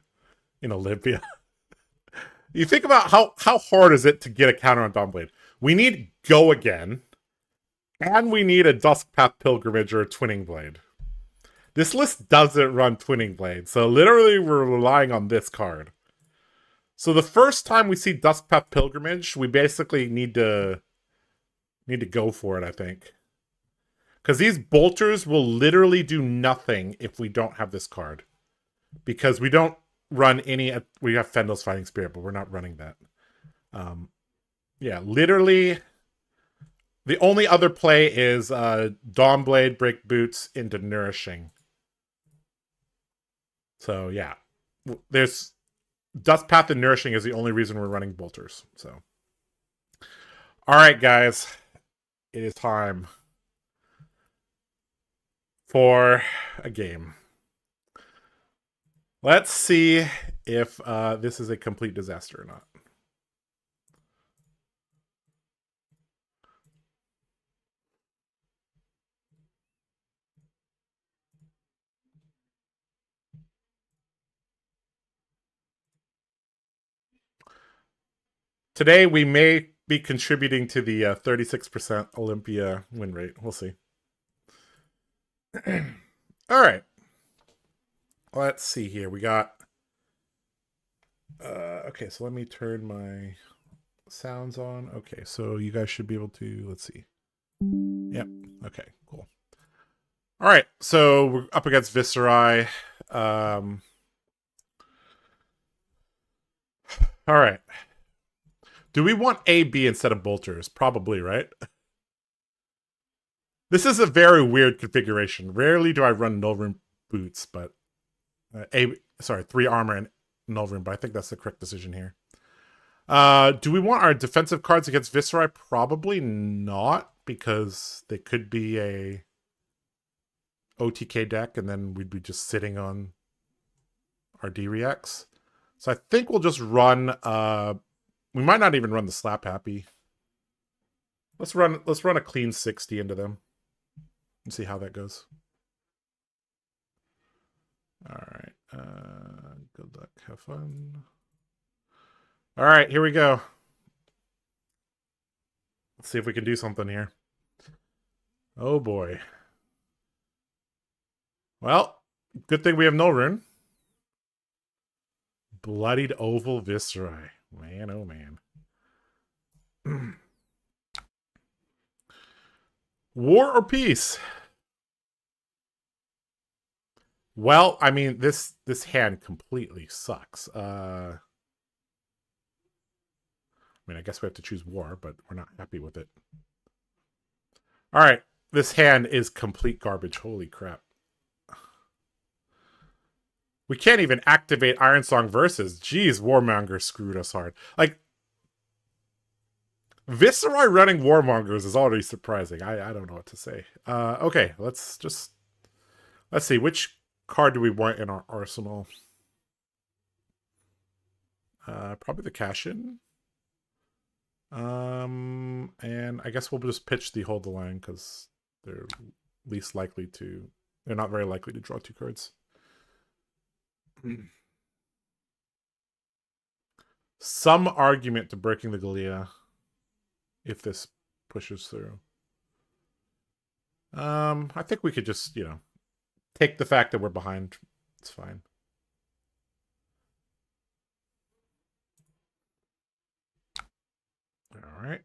in Olympia. You think about how hard is it to get a counter on Dawnblade? We need Go Again, and we need a Duskpath Pilgrimage or a Twinning Blade. This list doesn't run Twinning Blade, so literally we're relying on this card. So the first time we see Duskpath Pilgrimage, we basically need to go for it, I think. Because these bolters will literally do nothing if we don't have this card. Because we don't run any... We have Fendel's Fighting Spirit, but we're not running that. Yeah, literally... The only other play is Dawnblade, Break Boots into Nourishing. So, yeah. There's... Duskpath and Nourishing is the only reason we're running bolters. So, all right, guys, it is time for a game. Let's see if this is a complete disaster or not. Today, we may be contributing to the 36% Olympia win rate. We'll see. All right. Let's see here. We got... okay, so let me turn my sounds on. Okay, so you guys should be able to... Let's see. Yep. Okay, cool. All right, so we're up against Viscerai. All right. Do we want A, B instead of bolters? Probably, right? This is a very weird configuration. Rarely do I run Nullroom boots, but... 3 armor and Nullroom, but I think that's the correct decision here. Do we want our defensive cards against Viscerai? Probably not, because they could be a OTK deck, and then we'd be just sitting on our D-Reacts. So I think we'll just run... We might not even run the slap happy. Let's run a clean 60 into them and see how that goes. All right. Good luck. Have fun. All right, here we go. Let's see if we can do something here. Oh boy. Well, good thing we have no rune. Bloodied Oval Viscerai. Man, oh man. War or peace? Well, I mean, this hand completely sucks. I mean, I guess we have to choose war, but we're not happy with it. All right, this hand is complete garbage. Holy crap. We can't even activate Ironsong Versus. Jeez, Warmonger screwed us hard. Like, Viscerai running Warmongers is already surprising. I don't know what to say. Okay, let's see. Which card do we want in our arsenal? Probably the cash-in. And I guess we'll just pitch the hold the line because they're least likely to... They're not very likely to draw 2 cards. Some argument to breaking the Galea if this pushes through. I think we could just, take the fact that we're behind. It's fine. All right.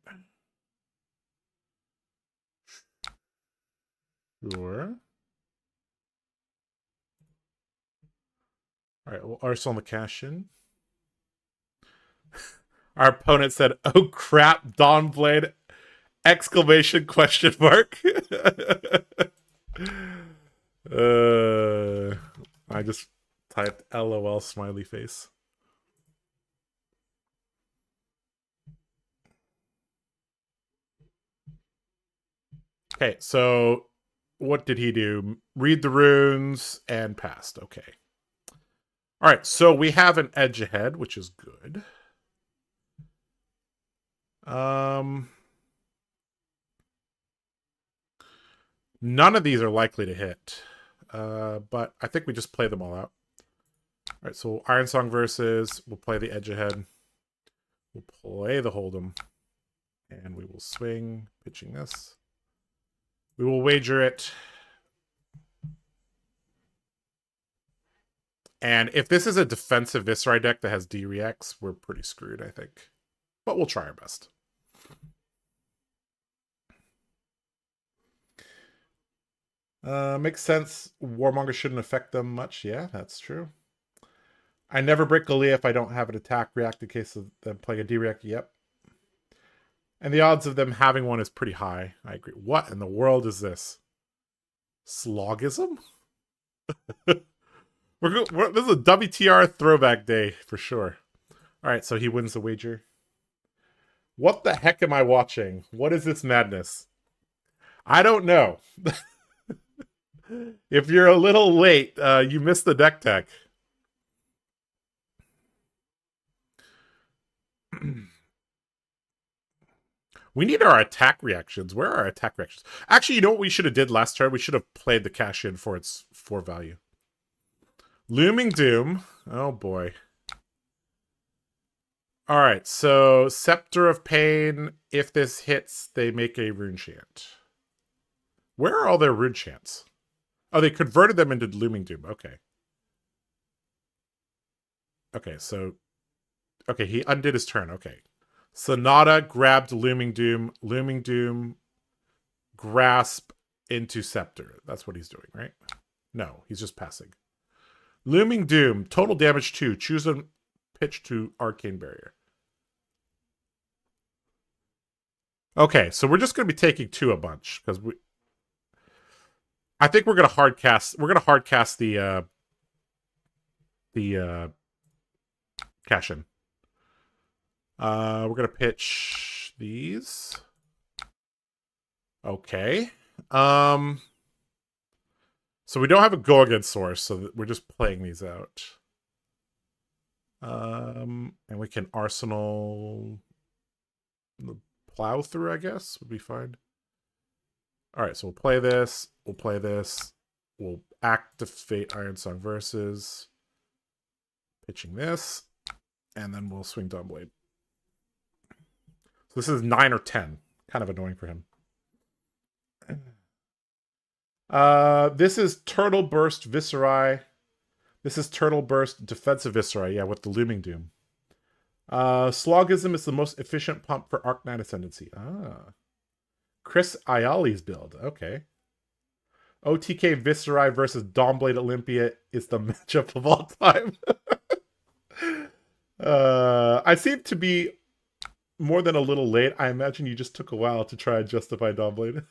Sure. All right, well, Arsenal on the cash-in. Our opponent said, "Oh crap, Dawnblade!" Exclamation question mark. I just typed LOL smiley face. Okay, so what did he do? Read the runes and passed. Okay. All right, so we have an edge ahead, which is good. None of these are likely to hit. But I think we just play them all out. All right, so Ironsong Versus. We'll play the edge ahead. We'll play the Hold'em. And we will swing, pitching this. We will wager it. And if this is a defensive Viscerai deck that has D-Reacts, we're pretty screwed, I think. But we'll try our best. Makes sense. Warmonger shouldn't affect them much. Yeah, that's true. I never break Galea if I don't have an attack react in case of them playing a D-React. Yep. And the odds of them having one is pretty high. I agree. What in the world is this? Slogism? This is a WTR throwback day for sure. All right, so he wins the wager. What the heck am I watching? What is this madness? I don't know. If you're a little late, you missed the deck tech. We need our attack reactions. Where are our attack reactions? Actually, you know what we should have did last turn? We should have played the cash in for its 4 value. Looming Doom. Oh boy. All right, so Scepter of Pain. If this hits, they make a rune chant. Where are all their rune chants? Oh, they converted them into Looming Doom. Okay. Okay, so... Okay, he undid his turn. Okay. Sonata grabbed Looming Doom. Looming Doom grasp into Scepter. That's what he's doing, right? No, he's just passing. Looming Doom, total damage 2. Choose a pitch to Arcane Barrier. Okay, so we're just going to be taking 2 a bunch because we... I think we're going to hard cast. We're going to hard cast the cash-in. We're going to pitch these. Okay. So we don't have a go against source, so we're just playing these out. And we can arsenal the plow through, I guess, would be fine. All right, so we'll play this. We'll play this. We'll activate Iron Song Versus. Pitching this. And then we'll swing Dawnblade. So this is 9 or 10. Kind of annoying for him. This is Turtle Burst Viscerai. This is Turtle Burst Defensive Viscerai, yeah, with the Looming Doom. Slogism is the most efficient pump for Arc Knight Ascendancy. Ah. Chris Ayali's build, okay. OTK Viscerai versus Dawnblade Olympia is the matchup of all time. I seem to be more than a little late. I imagine you just took a while to try and justify Dawnblade.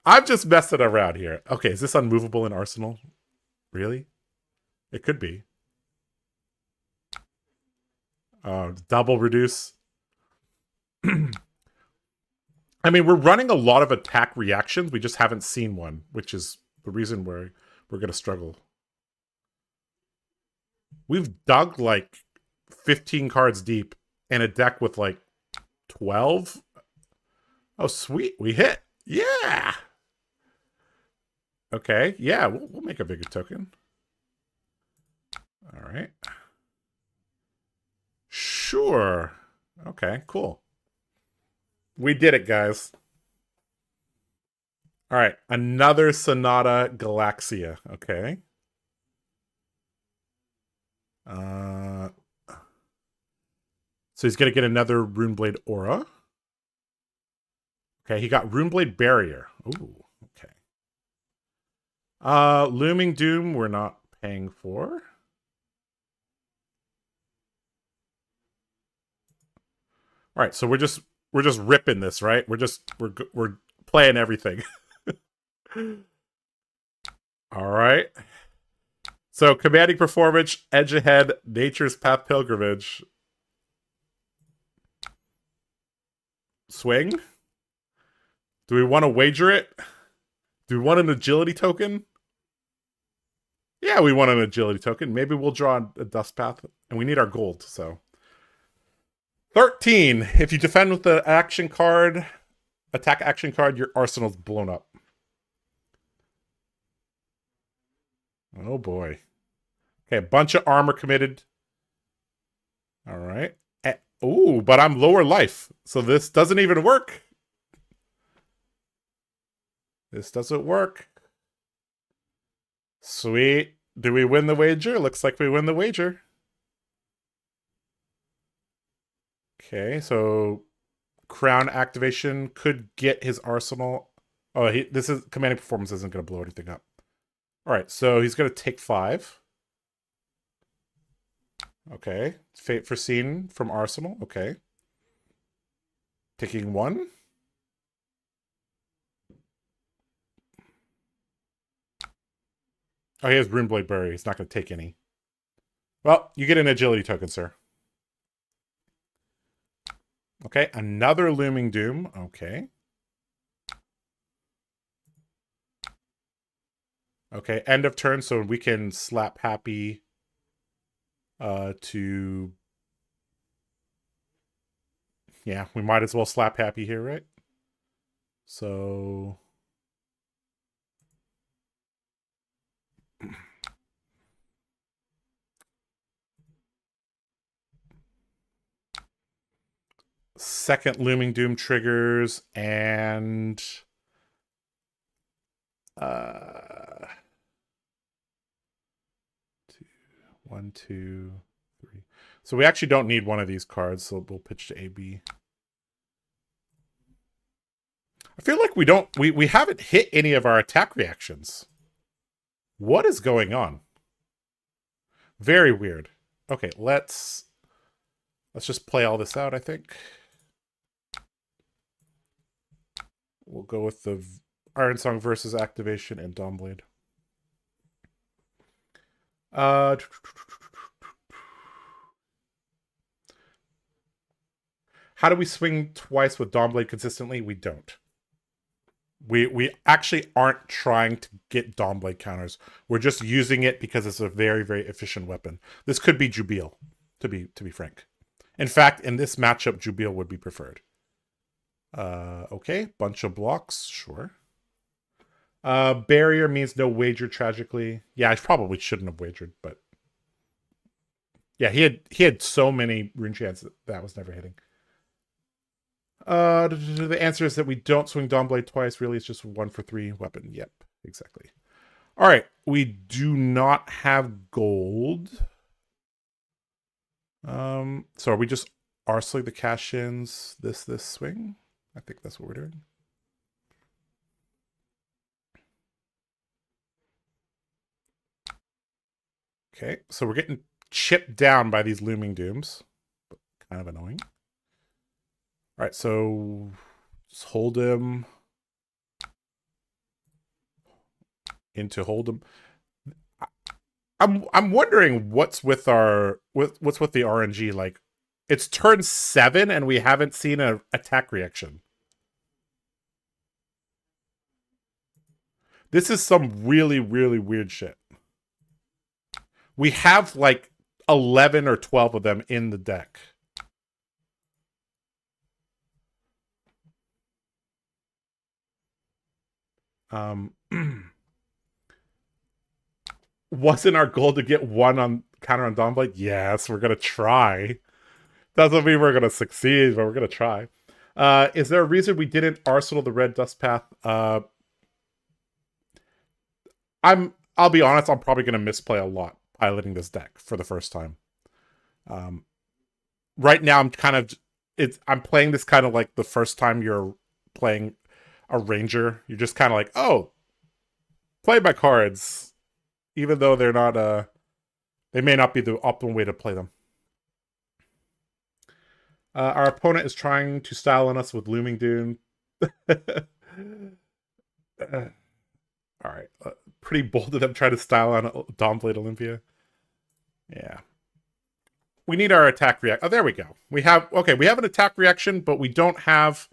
I'm just messing around here. Okay, is this unmovable in Arsenal? Really? It could be. Double reduce. I mean, we're running a lot of attack reactions. We just haven't seen one, which is the reason we're going to struggle. We've dug like 15 cards deep in a deck with like 12. Oh, sweet. We hit. Yeah. Okay. Yeah, we'll make a bigger token. All right. Sure. Okay, cool. We did it, guys. All right. Another Sonata Galaxia. Okay. So he's going to get another Runeblade Aura. Okay, he got Runeblade Barrier. Ooh, okay. Looming Doom, we're not paying for. All right, so we're just ripping this, right? We're playing everything. All right. So commanding performance, edge ahead, nature's path pilgrimage. Swing. Do we want to wager it? Do we want an agility token? Yeah, we want an agility token. Maybe we'll draw a dust path, and we need our gold, so. 13. If you defend with the action card, attack action card, your arsenal's blown up. Oh boy. Okay, a bunch of armor committed. All right. Ooh, but I'm lower life, so this doesn't even work. This doesn't work. Sweet. Do we win the wager? Looks like we win the wager. Okay, so crown activation could get his arsenal. Oh, this is commanding performance isn't going to blow anything up. All right, so he's going to take 5. Okay, Fate Foreseen from Arsenal. Okay, taking 1. Oh, he has Runeblade Barrier. He's not going to take any. Well, you get an agility token, sir. Okay, another Looming Doom. Okay. Okay, end of turn, so we can slap Happy to... Yeah, we might as well slap Happy here, right? So... Second Looming Doom triggers, and... 1, 2, 3. So we actually don't need one of these cards, so we'll pitch to AB. I feel like we haven't hit any of our attack reactions. What is going on? Very weird. Okay, let's just play all this out, I think. We'll go with the Iron Song versus activation and Dawnblade. How do we swing twice with Dawnblade consistently? We don't. We actually aren't trying to get Dawnblade counters. We're just using it because it's a very, very efficient weapon. This could be Jubil, to be frank. In fact, in this matchup, Jubil would be preferred. Okay, bunch of blocks, sure. Barrier means no wager, tragically. Yeah, I probably shouldn't have wagered, but yeah, he had so many rune chants that was never hitting. The answer is that we don't swing Dawnblade twice. Really, it's just 1 for 3 weapon. Yep, exactly. All right, we do not have gold. So are we just arseling the cash-ins this swing? I think that's what we're doing. Okay, so we're getting chipped down by these looming dooms. Kind of annoying. All right, so just hold him into hold him. I'm wondering what's with what's with the RNG. Like, it's turn 7 and we haven't seen an attack reaction. This is some really, really weird shit. We have like 11 or 12 of them in the deck. Wasn't our goal to get one on counter on Dawnblade? Yes, we're gonna try. Doesn't mean we're gonna succeed, but we're gonna try. Is there a reason we didn't arsenal the red dust path? I'll be honest, I'm probably gonna misplay a lot piloting this deck for the first time. Right now I'm playing this kind of like the first time you're playing a ranger. You're just kind of like, oh, play my cards, even though they're not they may not be the optimal way to play them. Our opponent is trying to style on us with Looming Doom. All right, pretty bold of them trying to style on Dawnblade Olympia. Yeah, we need our attack react. Oh, there we go. We have an attack reaction, but we don't have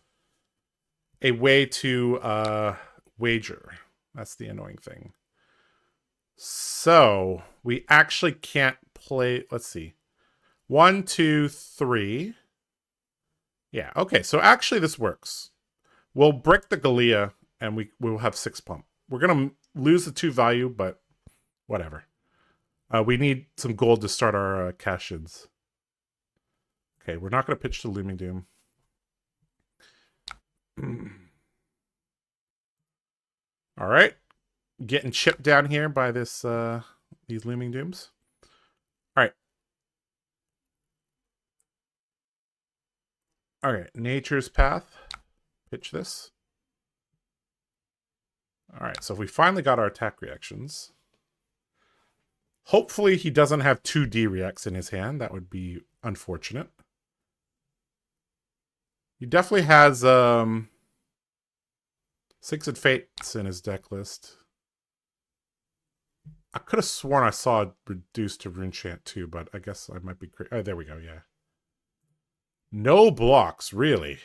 a way to wager. That's the annoying thing. So we actually can't play. Let's see. 1, 2, 3. Yeah, okay. So actually this works. We'll brick the Galea and we'll have 6 pump. We're gonna lose the 2 value, but whatever. We need some gold to start our cash-ins. Okay, we're not gonna pitch to Looming Doom. All right, getting chipped down here by this these Looming Dooms. All right. All right, Nature's Path. Pitch this. All right, so we finally got our attack reactions. Hopefully he doesn't have 2 D-reacts in his hand. That would be unfortunate. He definitely has 6 and Fates in his deck list. I could have sworn I saw it reduced to Rune Chant too, but I guess I might be crazy. Oh, there we go, yeah. No blocks, really.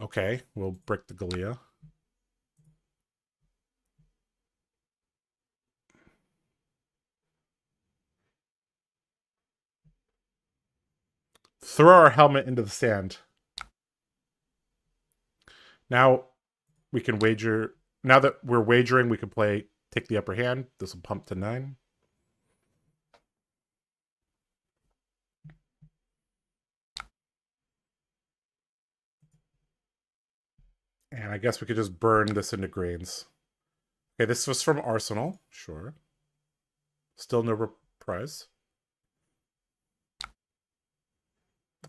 Okay, we'll brick the Galea. Throw our helmet into the sand. Now we can wager. Now that we're wagering, we can play take the upper hand. This will pump to 9. And I guess we could just burn this into grains. Okay, this was from Arsenal. Sure. Still no reprise.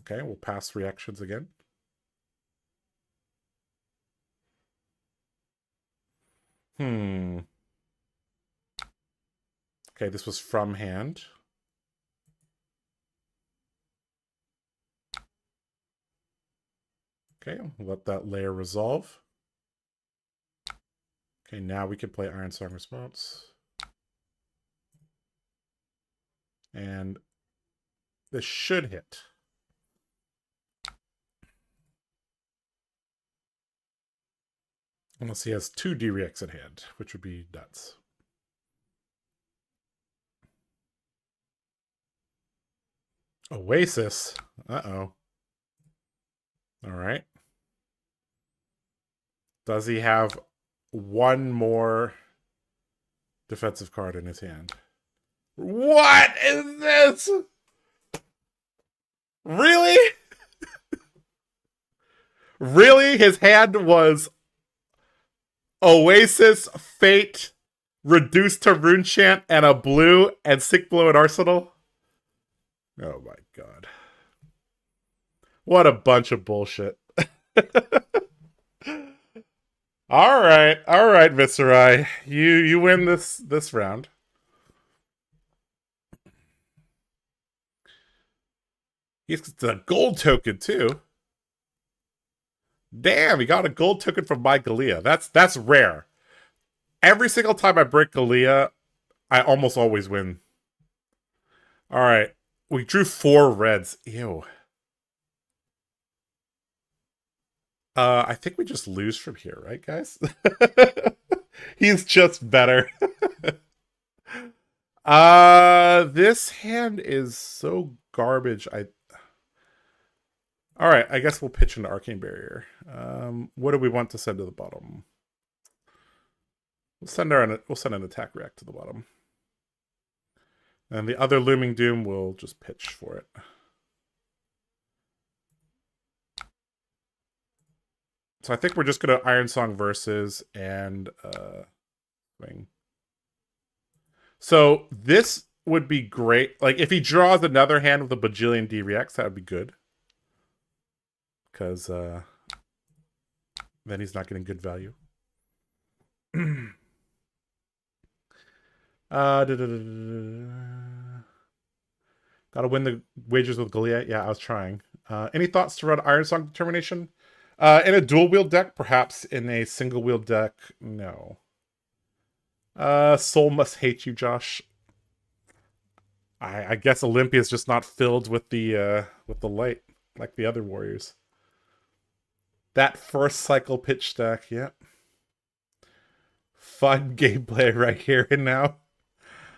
Okay, we'll pass reactions again. Okay, this was from hand. Okay, we'll let that layer resolve. Okay, now we can play Iron Song Response. And this should hit. Unless he has 2 D-Reacts in hand, which would be nuts. Oasis. Uh-oh. All right. Does he have one more defensive card in his hand? What is this? Really? Really? His hand was Oasis, Fate, reduced to Rune Chant, and a blue, and Sick Blow at Arsenal? Oh my god. What a bunch of bullshit. Alright, Viscerai. You win this round. He's a gold token too. Damn, he got a gold token from my Galea. That's rare. Every single time I break Galea, I almost always win. Alright. We drew 4 reds. Ew. I think we just lose from here, right, guys? He's just better. This hand is so garbage. Alright, I guess we'll pitch into Arcane Barrier. What do we want to send to the bottom? We'll send an attack react to the bottom. And the other Looming Doom will just pitch for it. So I think we're just going to Iron Song Versus and Swing. So this would be great. Like, if he draws another hand with a bajillion D-Reacts, that would be good. Because then he's not getting good value. Gotta win the wagers with Galea. Yeah, I was trying. Any thoughts to run Iron Song Determination? In a dual wield deck, perhaps. In a single wield deck, no. Soul must hate you, Josh. I guess Olympia is just not filled with the light like the other warriors. That first cycle pitch deck, yeah. Fun gameplay right here and now.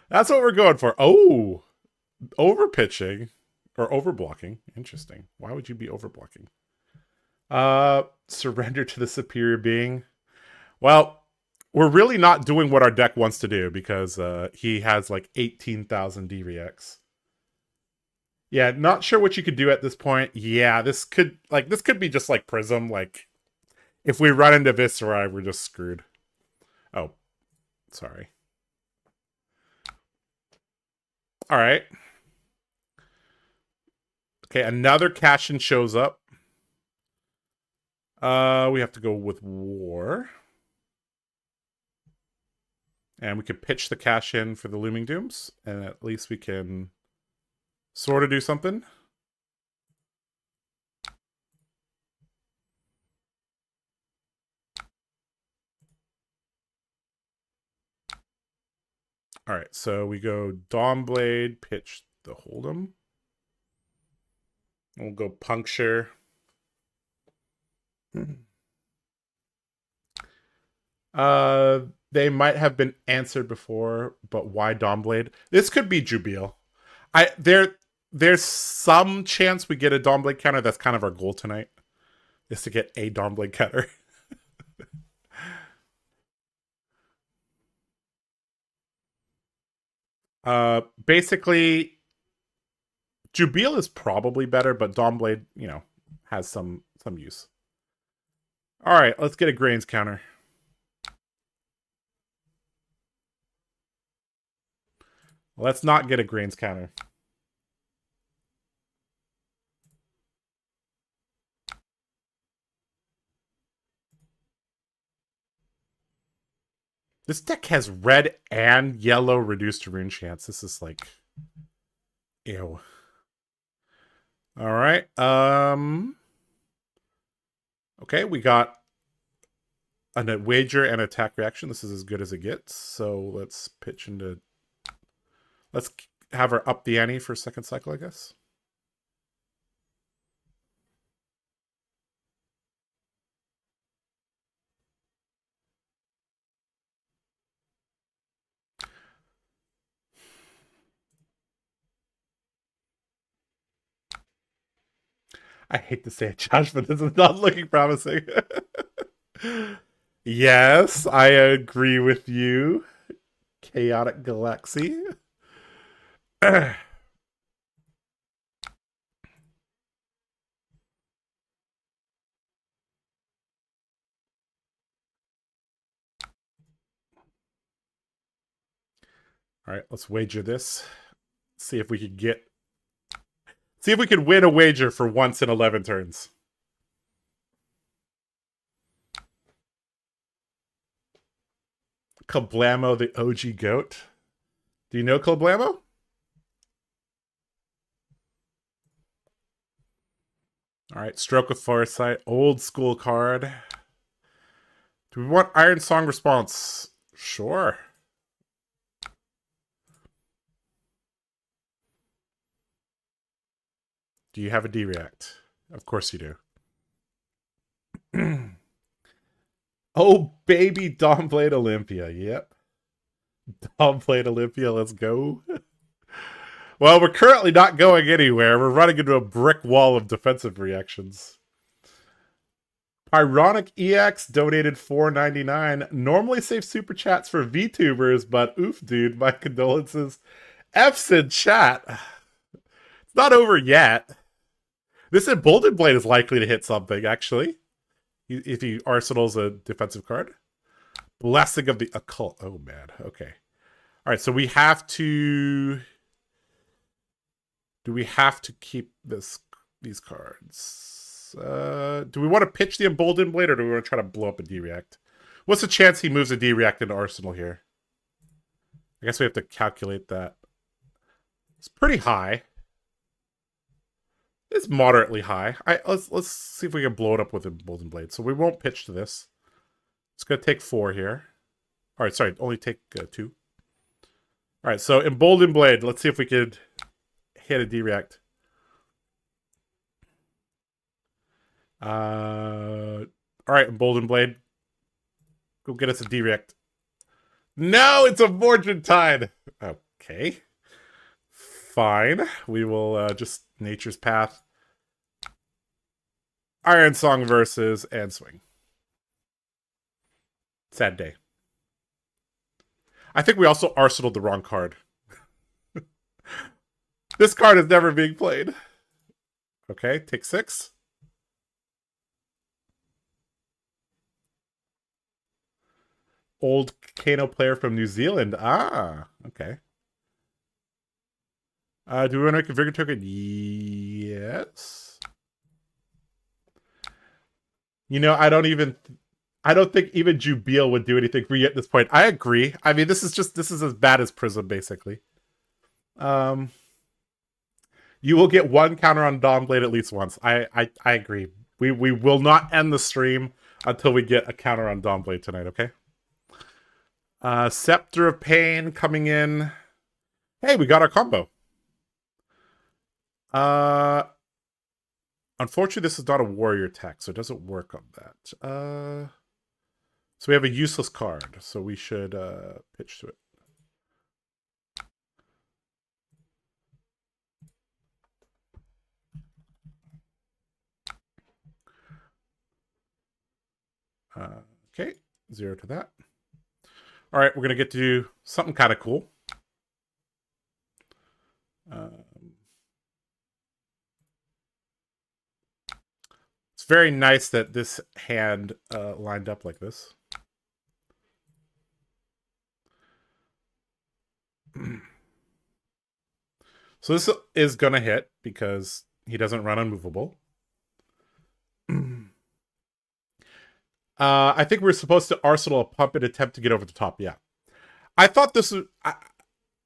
That's what we're going for. Oh, over pitching or over blocking. Interesting. Why would you be over blocking? Surrender to the superior being. Well, we're really not doing what our deck wants to do because he has like 18,000 D-Reacts. Yeah, not sure what you could do at this point. Yeah, this could be just like Prism. Like, if we run into Viscerai, we're just screwed. Oh, sorry. All right. Okay, another cash-in shows up. We have to go with War. And we could pitch the cash-in for the Looming Dooms, and at least we can sort of do something. All right, so we go Dawnblade, pitch the Hold'em. We'll go Puncture. They might have been answered before, but why Dawnblade? This could be Jubil. There's some chance we get a Dawnblade counter. That's kind of our goal tonight, is to get a Dawnblade counter. Basically, Jubil is probably better, but Dawnblade, you know, has some use. All right, let's get a Grains counter. Let's not get a Grains counter. This deck has red and yellow reduced to Rune Chance. This is like, ew. All right. Okay, we got a wager and attack reaction. This is as good as it gets. So let's pitch into. Let's have her up the ante for second cycle, I guess. I hate to say it, Josh, but this is not looking promising. Yes, I agree with you. Chaotic Galaxy. All right, let's wager this. See if we could win a wager for once in 11 turns. Kablamo, the OG goat. Do you know Kablamo? All right, Stroke of Foresight, old school card. Do we want Iron Song Response? Sure. Do you have a D-React? Of course you do. Oh, baby, Dawnblade Olympia. Yep. Dawnblade Olympia, let's go. Well, we're currently not going anywhere. We're running into a brick wall of defensive reactions. Ironic EX donated $4.99. Normally save super chats for VTubers, but oof, dude, my condolences. F's in chat. It's not over yet. This Emboldened Blade is likely to hit something, actually. If he arsenals a defensive card. Blessing of the Occult. Oh, man. Okay. All right, so we have to... Do we have to keep these cards? Do we want to pitch the Emboldened Blade, or do we want to try to blow up a D-React? What's the chance he moves a D-React into Arsenal here? I guess we have to calculate that. It's pretty high. It's moderately high. Let's see if we can blow it up with Emboldened Blade. So we won't pitch to this. It's going to take 4 here. All right, sorry, only take 2. All right, so Emboldened Blade. Let's see if we could hit a D-React. All right, Emboldened Blade. Go get us a D-React. No, it's a Mordred Tide. Okay. Fine. We will just Nature's Path. Iron Song versus and swing. Sad day. I think we also arsenaled the wrong card. This card is never being played. Okay, take 6. Old Kano player from New Zealand. Ah, okay. Do we want to make a Vigor token? Yes. You know, I don't think even Jubil would do anything for you at this point. I agree. I mean, this is as bad as Prism, basically. You will get 1 counter on Dawnblade at least once. I agree. We will not end the stream until we get a counter on Dawnblade tonight, okay? Scepter of Pain coming in. Hey, we got our combo. Unfortunately, this is not a warrior tech, so it doesn't work on that. So we have a useless card, so we should pitch to it. Okay, 0 to that. All right, we're going to get to do something kind of cool. It's very nice that this hand lined up like this. So this is going to hit because he doesn't run unmovable. I think we're supposed to arsenal a pump and attempt to get over the top. Yeah. I thought this was...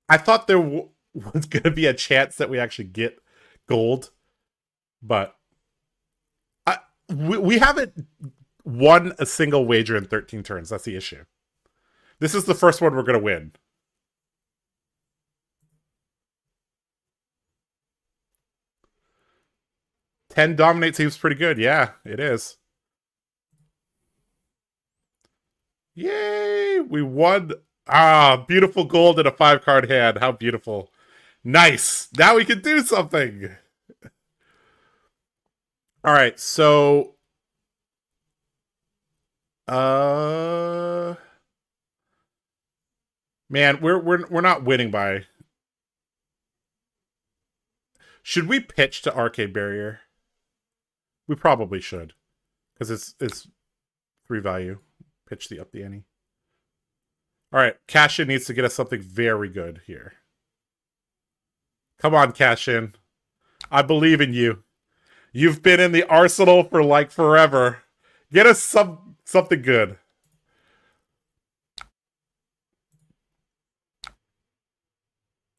I thought there was going to be a chance that we actually get gold. But we haven't won a single wager in 13 turns. That's the issue. This is the first one we're going to win. $10 dominate seems pretty good. Yeah, it is. Yay! We won. Ah, beautiful gold in a 5-card hand. How beautiful. Nice. Now we can do something. All right, so uh man, we're not winning by. Should we pitch to Arcade Barrier? We probably should. Because it's 3 value. Pitch the up the ante. Alright, Cash In needs to get us something very good here. Come on, Cash In. I believe in you. You've been in the arsenal for like forever. Get us something good.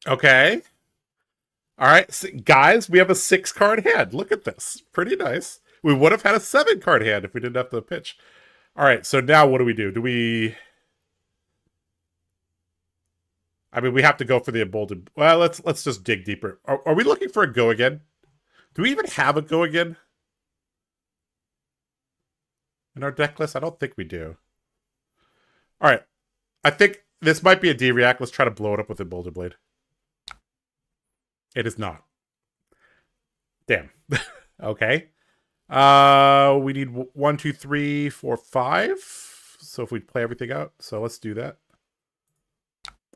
Okay. All right, so guys, we have a 6-card hand. Look at this. Pretty nice. We would have had a 7-card hand if we didn't have to pitch. All right, so now what do we do? Do we... I mean, we have to go for the emboldened. Well, let's just dig deeper. Are we looking for a go again? Do we even have a go again in our deck list? I don't think we do. All right, I think this might be a D-React. Let's try to blow it up with a Boulder Blade. It is not. Damn. Okay. We need 1, 2, 3, 4, 5. So if we play everything out, so let's do that.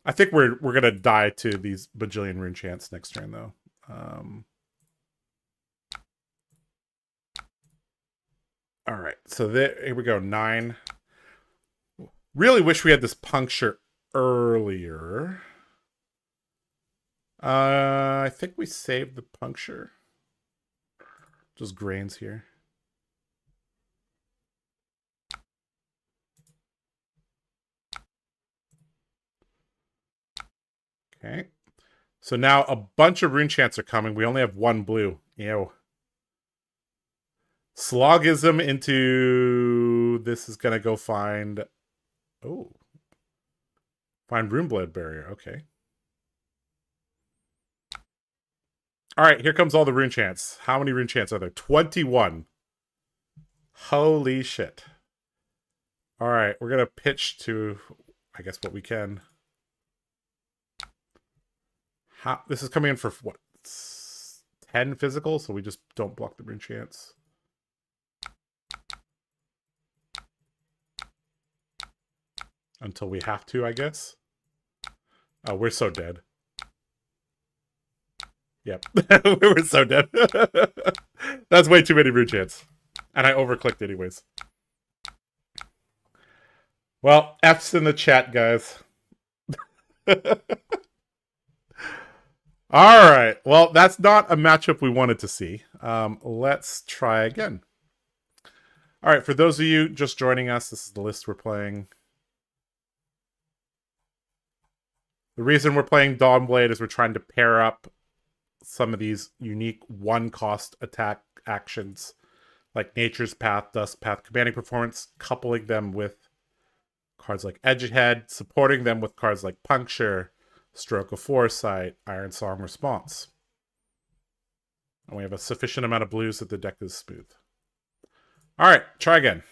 I think we're gonna die to these bajillion rune chants next turn though. All right, so here we go. 9. Really wish we had this puncture earlier. I think we saved the puncture. Just grains here. Okay. So now a bunch of rune chants are coming. We only have 1 blue. Ew. Slogism into... This is going to go find... Oh. Find Runeblade Barrier. Okay. All right, here comes all the rune chants. How many rune chants are there? 21. Holy shit. All right, we're going to pitch to, I guess, what we can. This is coming in for, what, 10 physical? So we just don't block the rune chants. Until we have to, I guess. Oh, we're so dead. Yep. We're so dead. That's way too many rune chants. And I overclicked anyways. Well, F's in the chat, guys. All right. Well, that's not a matchup we wanted to see. Let's try again. All right. For those of you just joining us, this is the list we're playing. The reason we're playing Dawnblade is we're trying to pair up some of these unique 1-cost attack actions like Nature's Path, Dust Path, Commanding Performance, coupling them with cards like Edgehead, supporting them with cards like Puncture, Stroke of Foresight, Iron Song Response. And we have a sufficient amount of blues that the deck is smooth. All right, try again.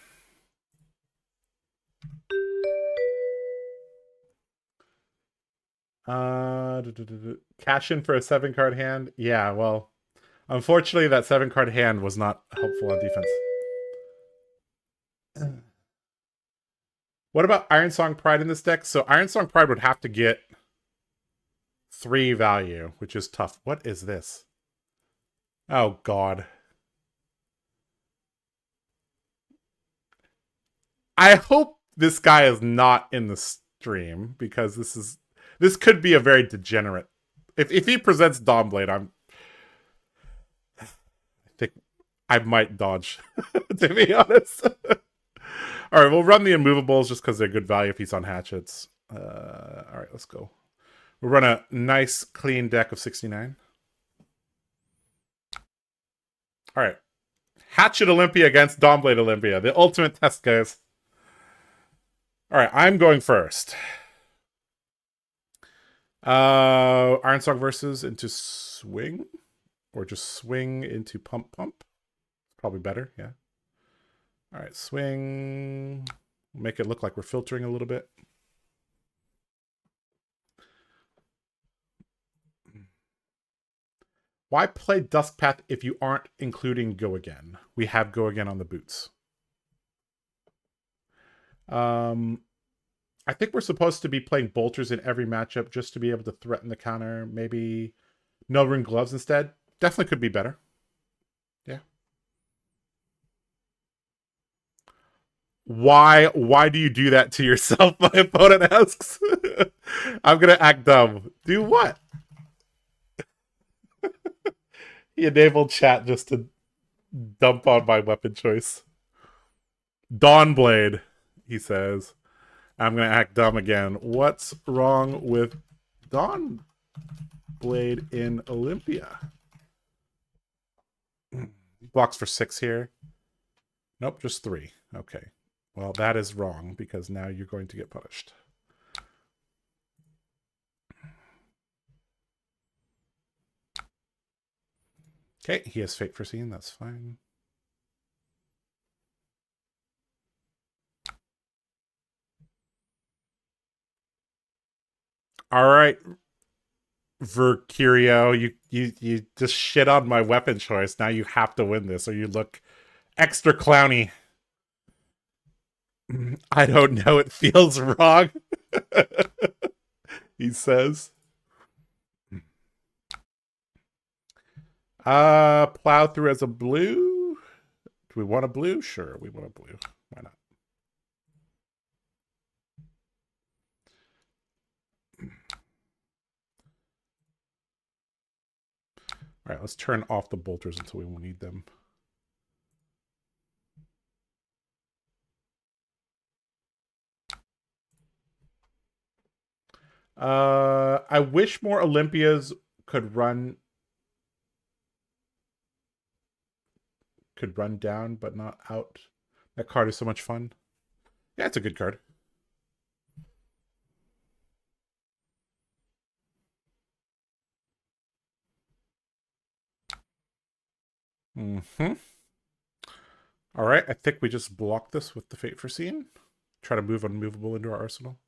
Cash in for a 7-card hand. Yeah, well, unfortunately, that 7-card hand was not helpful on defense. What about Iron Song Pride in this deck? So Iron Song Pride would have to get 3 value, which is tough. What is this? Oh, God. I hope this guy is not in the stream, because this could be a very degenerate. If he presents Dawnblade, I think I might dodge, to be honest. All right, we'll run the immovables just because they're good value if he's on hatchets. All right, let's go. We'll run a nice, clean deck of 69. All right. Hatchet Olympia against Dawnblade Olympia. The ultimate test, guys. All right, I'm going first. Ironsong versus into swing, or just swing into pump. Probably better, yeah. All right, swing. Make it look like we're filtering a little bit. Why play Duskpath if you aren't including Go Again? We have Go Again on the boots. I think we're supposed to be playing Bolters in every matchup just to be able to threaten the counter. Maybe No Ring Gloves instead. Definitely could be better. Yeah. Why do you do that to yourself? My opponent asks. I'm gonna act dumb. Do what? He enabled chat just to dump on my weapon choice. Dawnblade, he says. I'm gonna act dumb again. What's wrong with Dawnblade in Olympia? Blocks for 6 here. Nope, just 3. Okay. Well, that is wrong because now you're going to get punished. Okay, he has Fate Foreseen. That's fine. All right, Vercurio, you just shit on my weapon choice. Now you have to win this, or you look extra clowny. I don't know. It feels wrong. He says. Plow through as a blue. Do we want a blue? Sure, we want a blue. Why not? All right, let's turn off the bolters until we won't need them. I wish more Olympias could run down, but not out. That card is so much fun. Yeah, it's a good card. Mm-hmm. All right, I think we just block this with the Fate Foreseen. Try to move Unmovable into our arsenal.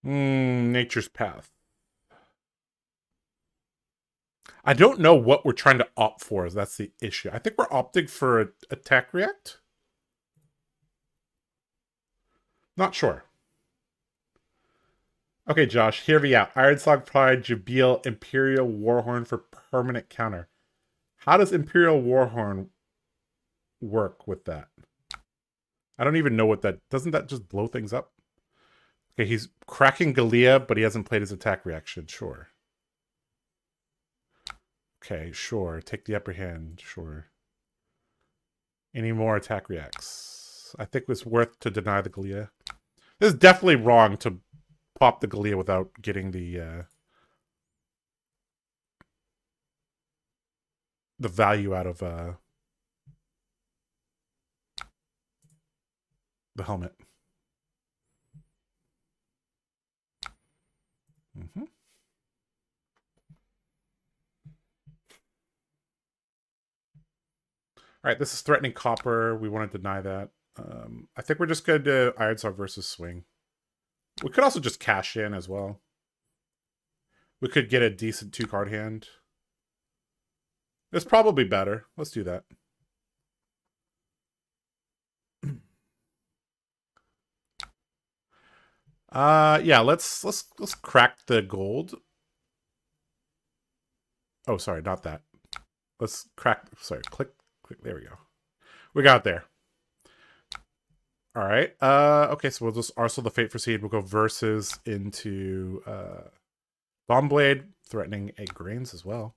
Nature's Path. I don't know what we're trying to opt for. That's the issue. I think we're opting for Attack React. Not sure. Okay, Josh, hear me out. Ironsong Pride, Jabil, Imperial Warhorn for permanent counter. How does Imperial Warhorn work with that? I don't even know what that... Doesn't that just blow things up? Okay, he's cracking Galea, but he hasn't played his attack reaction. Sure. Okay, sure. Take the upper hand. Sure. Any more attack reacts? I think it's worth to deny the Galea. This is definitely wrong to pop the Galea without getting the value out of the helmet. Mm-hmm. All right, this is threatening copper. We want to deny that. I think we're just going to Ironsong versus Swing. We could also just cash in as well. We could get a decent 2-card hand. It's probably better. Let's do that. Yeah, let's crack the gold. Oh, sorry, not that. Let's crack. Sorry, click. There we go. We got there. All right. Okay, so we'll just Arsenal the Fate Foreseen. We'll go versus into Bombblade, threatening a Grains as well.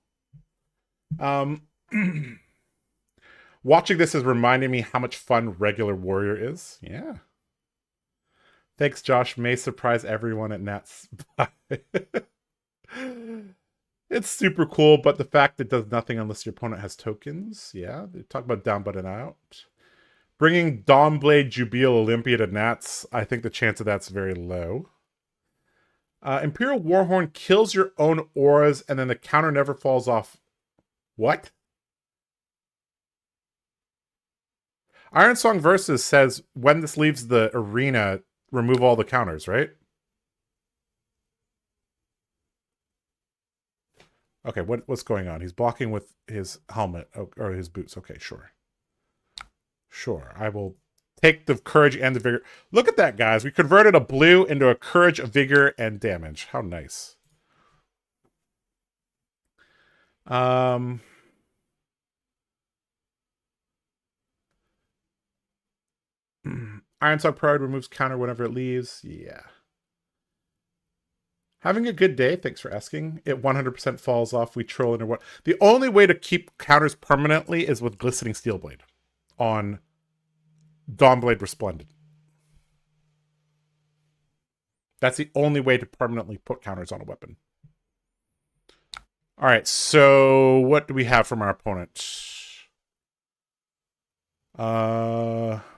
Watching this is reminding me how much fun regular Warrior is. Yeah. Thanks, Josh. May surprise everyone at Nats. It's super cool, but the fact it does nothing unless your opponent has tokens. Yeah, they talk about down button out. Bringing Dawnblade, Jubil, Olympia to Nats, I think the chance of that's very low. Imperial Warhorn kills your own auras, and then the counter never falls off. What? Iron Song Versus says when this leaves the arena, remove all the counters, right? Okay, what's going on? He's blocking with his helmet or his boots. Okay, sure. Sure, I will take the courage and the vigor. Look at that, guys. We converted a blue into a courage, a vigor, and damage. How nice. Iron Song Pride removes counter whenever it leaves. Yeah. Having a good day. Thanks for asking. It 100% falls off. We troll into what? The only way to keep counters permanently is with Glistening Steelblade on Dawnblade Resplendent. That's the only way to permanently put counters on a weapon. All right, so what do we have from our opponent?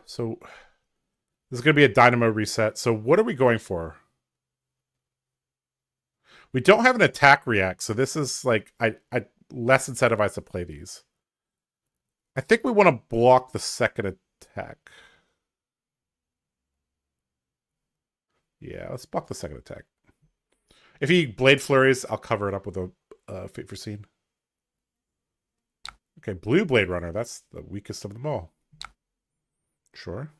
So this is going to be a Dynamo reset. So what are we going for? We don't have an attack react, so this is like I less incentivized to play these. I think we want to block the second attack. Yeah, let's block the second attack. If he Blade Flurries, I'll cover it up with a Fate Foreseen. Okay, Blue Blade Runner. That's the weakest of them all. Sure.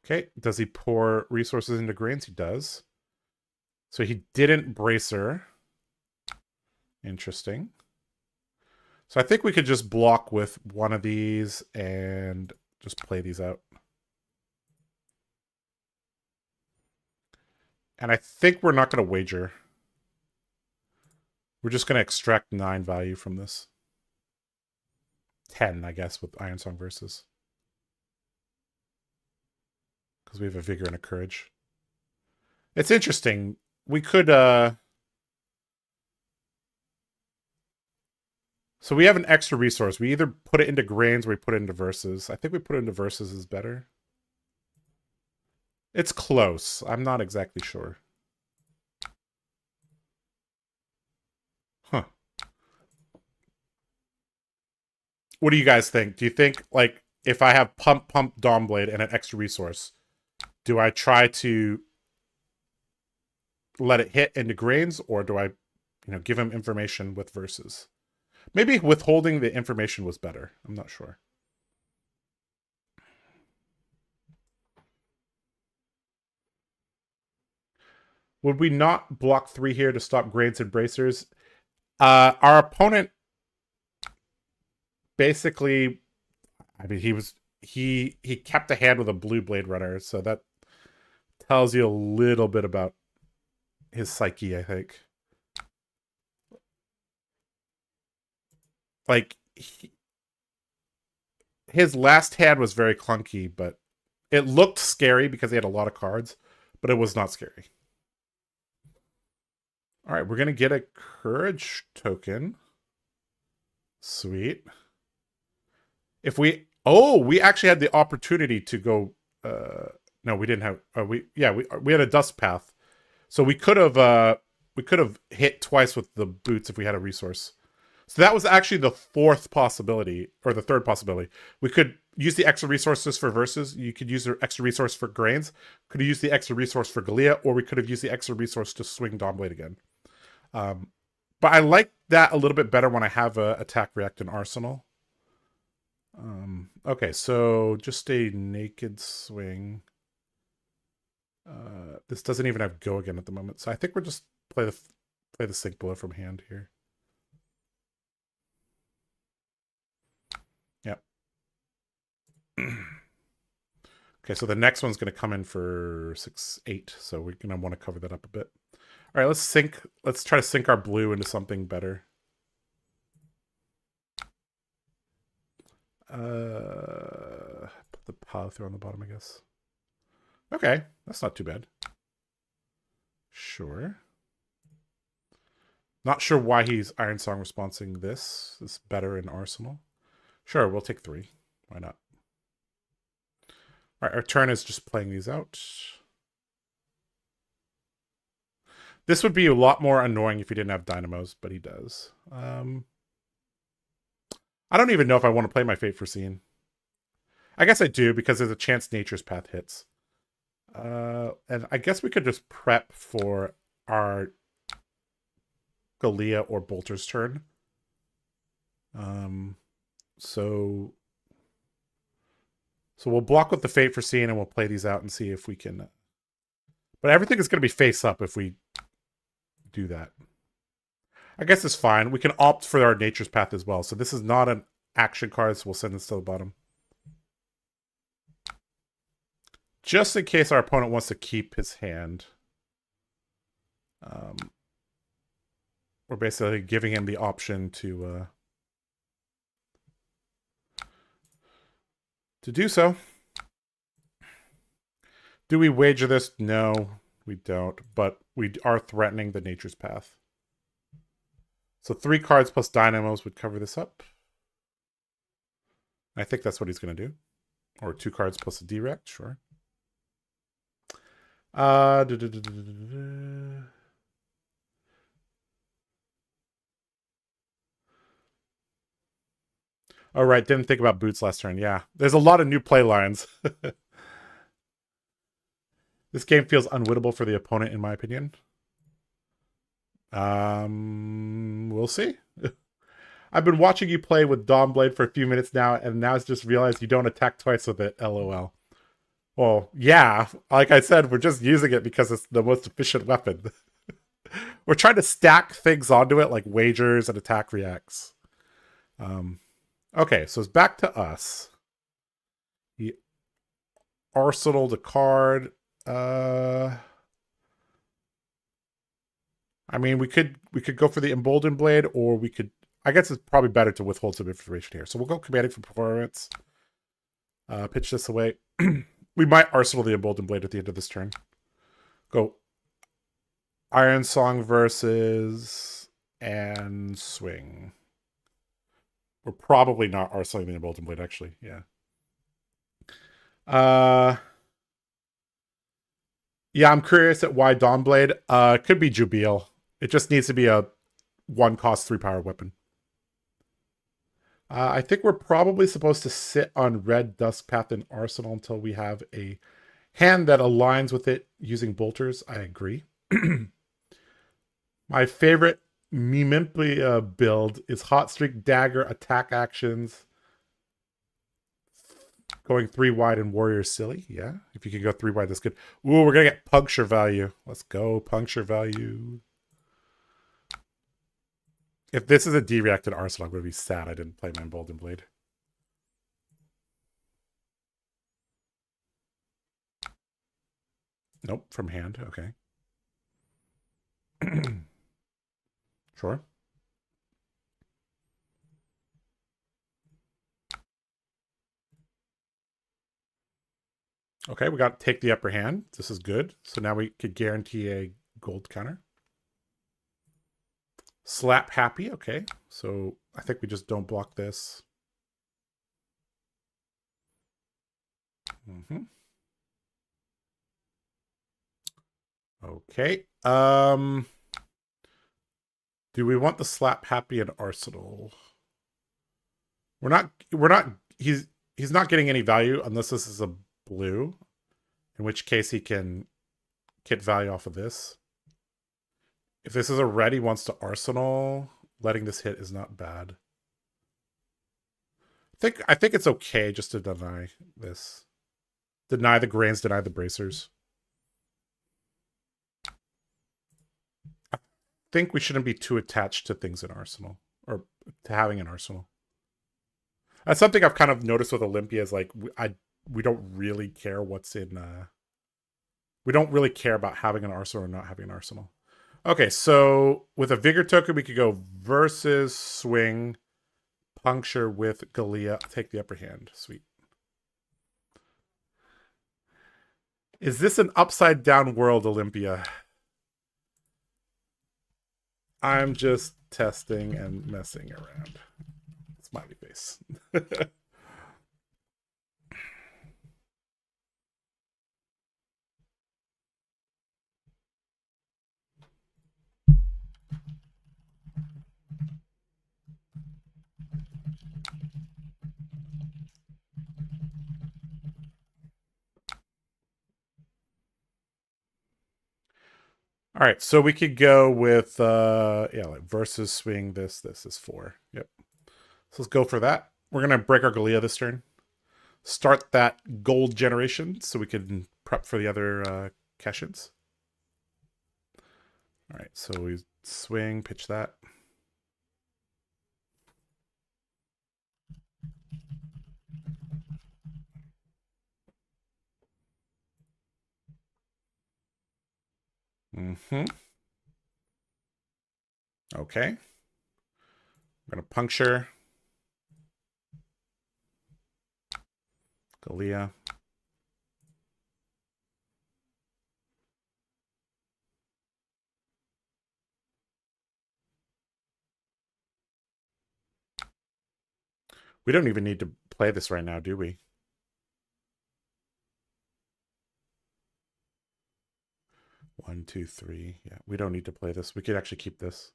Okay, does he pour resources into Grains? He does. So he didn't Bracer. Interesting. So I think we could just block with one of these and just play these out. And I think we're not going to wager. We're just going to extract 9 value from this. 10, I guess, with Iron Song Versus. Because we have a Vigor and a Courage. It's interesting. We could... So we have an extra resource. We either put it into Grains or we put it into Versus. I think we put it into Versus is better. It's close. I'm not exactly sure. Huh. What do you guys think? Do you think, like, if I have Pump Dawnblade and an extra resource, do I try to let it hit into Grains, or do I, give him information with Versus? Maybe withholding the information was better. I'm not sure. Would we not block 3 here to stop Grains and Bracers? Our opponent basically, I mean, he kept a hand with a Blue Blade Runner, so that tells you a little bit about his psyche, I think. Like, his last hand was very clunky, but it looked scary because he had a lot of cards, but it was not scary. All right, we're going to get a Courage token. Sweet. If we... Oh, we actually had the opportunity to go... no, we didn't have... we had a Dust Path. So we could have hit twice with the boots if we had a resource. So that was actually the fourth possibility, or the third possibility. We could use the extra resources for Versus. You could use the extra resource for Grains. Could have used the extra resource for Galea, or we could have used the extra resource to swing Dawnblade again. But I like that a little bit better when I have a attack react in Arsenal. Okay, so just a naked swing. This doesn't even have go again at the moment, so I think we're just play the Sink Blow from hand here. Yep. Okay, so the next one's going to come in for 6-8, so we're going to want to cover that up a bit. All right, let's try to sink our blue into something better. Put the pile through on the bottom, I guess. Okay, that's not too bad. Sure. Not sure why he's Iron Song responsing this. This is better in Arsenal. Sure, we'll take 3. Why not? All right, our turn is just playing these out. This would be a lot more annoying if he didn't have Dynamos, but he does. I don't even know if I want to play my Fate Foreseen. I guess I do because there's a chance Nature's Path hits. And I guess we could just prep for our Galea or Bolter's turn. So we'll block with the Fate Foreseen and we'll play these out and see if we can. But everything is going to be face up if we do that. I guess it's fine. We can opt for our Nature's Path as well. So this is not an action card, so we'll send this to the bottom. Just in case our opponent wants to keep his hand. We're basically giving him the option to do so. Do we wager this? No, we don't. But we are threatening the Nature's Path. So 3 cards plus Dynamos would cover this up. I think that's what he's going to do. Or 2 cards plus a direct, sure. All right, didn't think about boots last turn. Yeah, there's a lot of new play lines. This game feels unwinnable for the opponent, in my opinion. We'll see. I've been watching you play with Dawnblade for a few minutes now, and now it's just realized you don't attack twice with it. LOL. Well, yeah, like I said, we're just using it because it's the most efficient weapon. We're trying to stack things onto it, like wagers and attack reacts. Okay, so it's back to us. The Arsenal, the card. I mean, we could go for the Emboldened Blade, or we could. I guess it's probably better to withhold some information here. So we'll go Commanding for Performance. Pitch this away. We might Arsenal the Emboldened Blade at the end of this turn. Go Iron Song versus and swing. We're probably not Arsenal the Emboldened Blade, actually. Yeah. Yeah, I'm curious at why Dawnblade. Could be Jubil. It just needs to be a 1-cost 3-power weapon. I think we're probably supposed to sit on Red Duskpath and Arsenal until we have a hand that aligns with it using bolters. I agree. My favorite Mimimplia build is Hot Streak Dagger attack actions. Going 3 wide and Warrior Silly. Yeah, if you can go 3 wide, that's good. Ooh, we're going to get Puncture value. Let's go, Puncture value. If this is a D-reacted Arsenal, I'm going to be sad I didn't play my Emboldened Blade. Nope, from hand. Okay. Sure. Okay, we got to take the upper hand. This is good. So now we could guarantee a gold counter. Slap Happy. Okay, so I think we just don't block this. Okay. Do we want the Slap Happy and Arsenal? We're not he's not getting any value unless this is a blue, in which case he can get value off of this. If this is a red, he wants to Arsenal. Letting this hit is not bad. I think it's okay just to deny this. Deny the grains, deny the bracers. I think we shouldn't be too attached to things in Arsenal, or to having an Arsenal. That's something I've kind of noticed with Olympia is like we don't really care what's in. We don't really care about having an Arsenal or not having an Arsenal. Okay, so with a Vigor token, we could go versus swing, puncture with Galea, take the upper hand. Sweet. Is this an upside down world, Olympia? I'm just testing and messing around. Smiley face. All right, so we could go with yeah, like versus swing this. This is 4. Yep. So let's go for that. We're gonna break our Galia this turn. Start that gold generation so we can prep for the other cash-ins. All right, so we swing, pitch that. Mm-hmm. Okay. I'm gonna puncture. Galia. We don't even need to play this right now, do we? One, two, three. Yeah, we don't need to play this. We could actually keep this.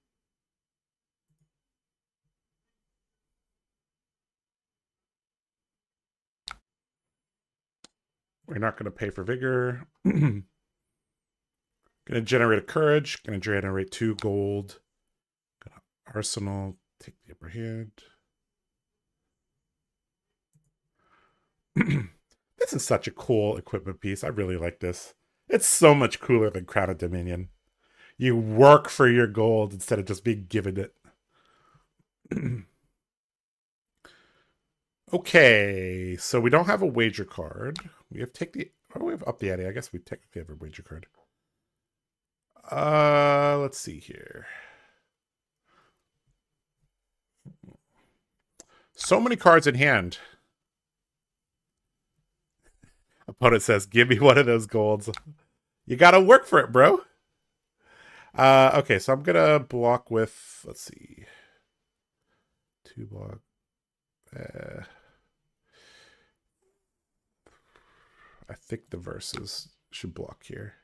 We're not going to pay for vigor. Going to generate a courage. Going to generate 2 gold. Gonna arsenal. Take the upper hand. This is such a cool equipment piece. I really like this. It's so much cooler than Crown of Dominion. You work for your gold instead of just being given it. Okay, so we don't have a wager card. We have take the. Oh, we have up the ante. I guess we technically have a wager card. Let's see here. So many cards in hand. Opponent says, "Give me one of those golds." You gotta work for it, bro. Okay, so I'm gonna block with. Let's see. 2 block. I think the verses should block here.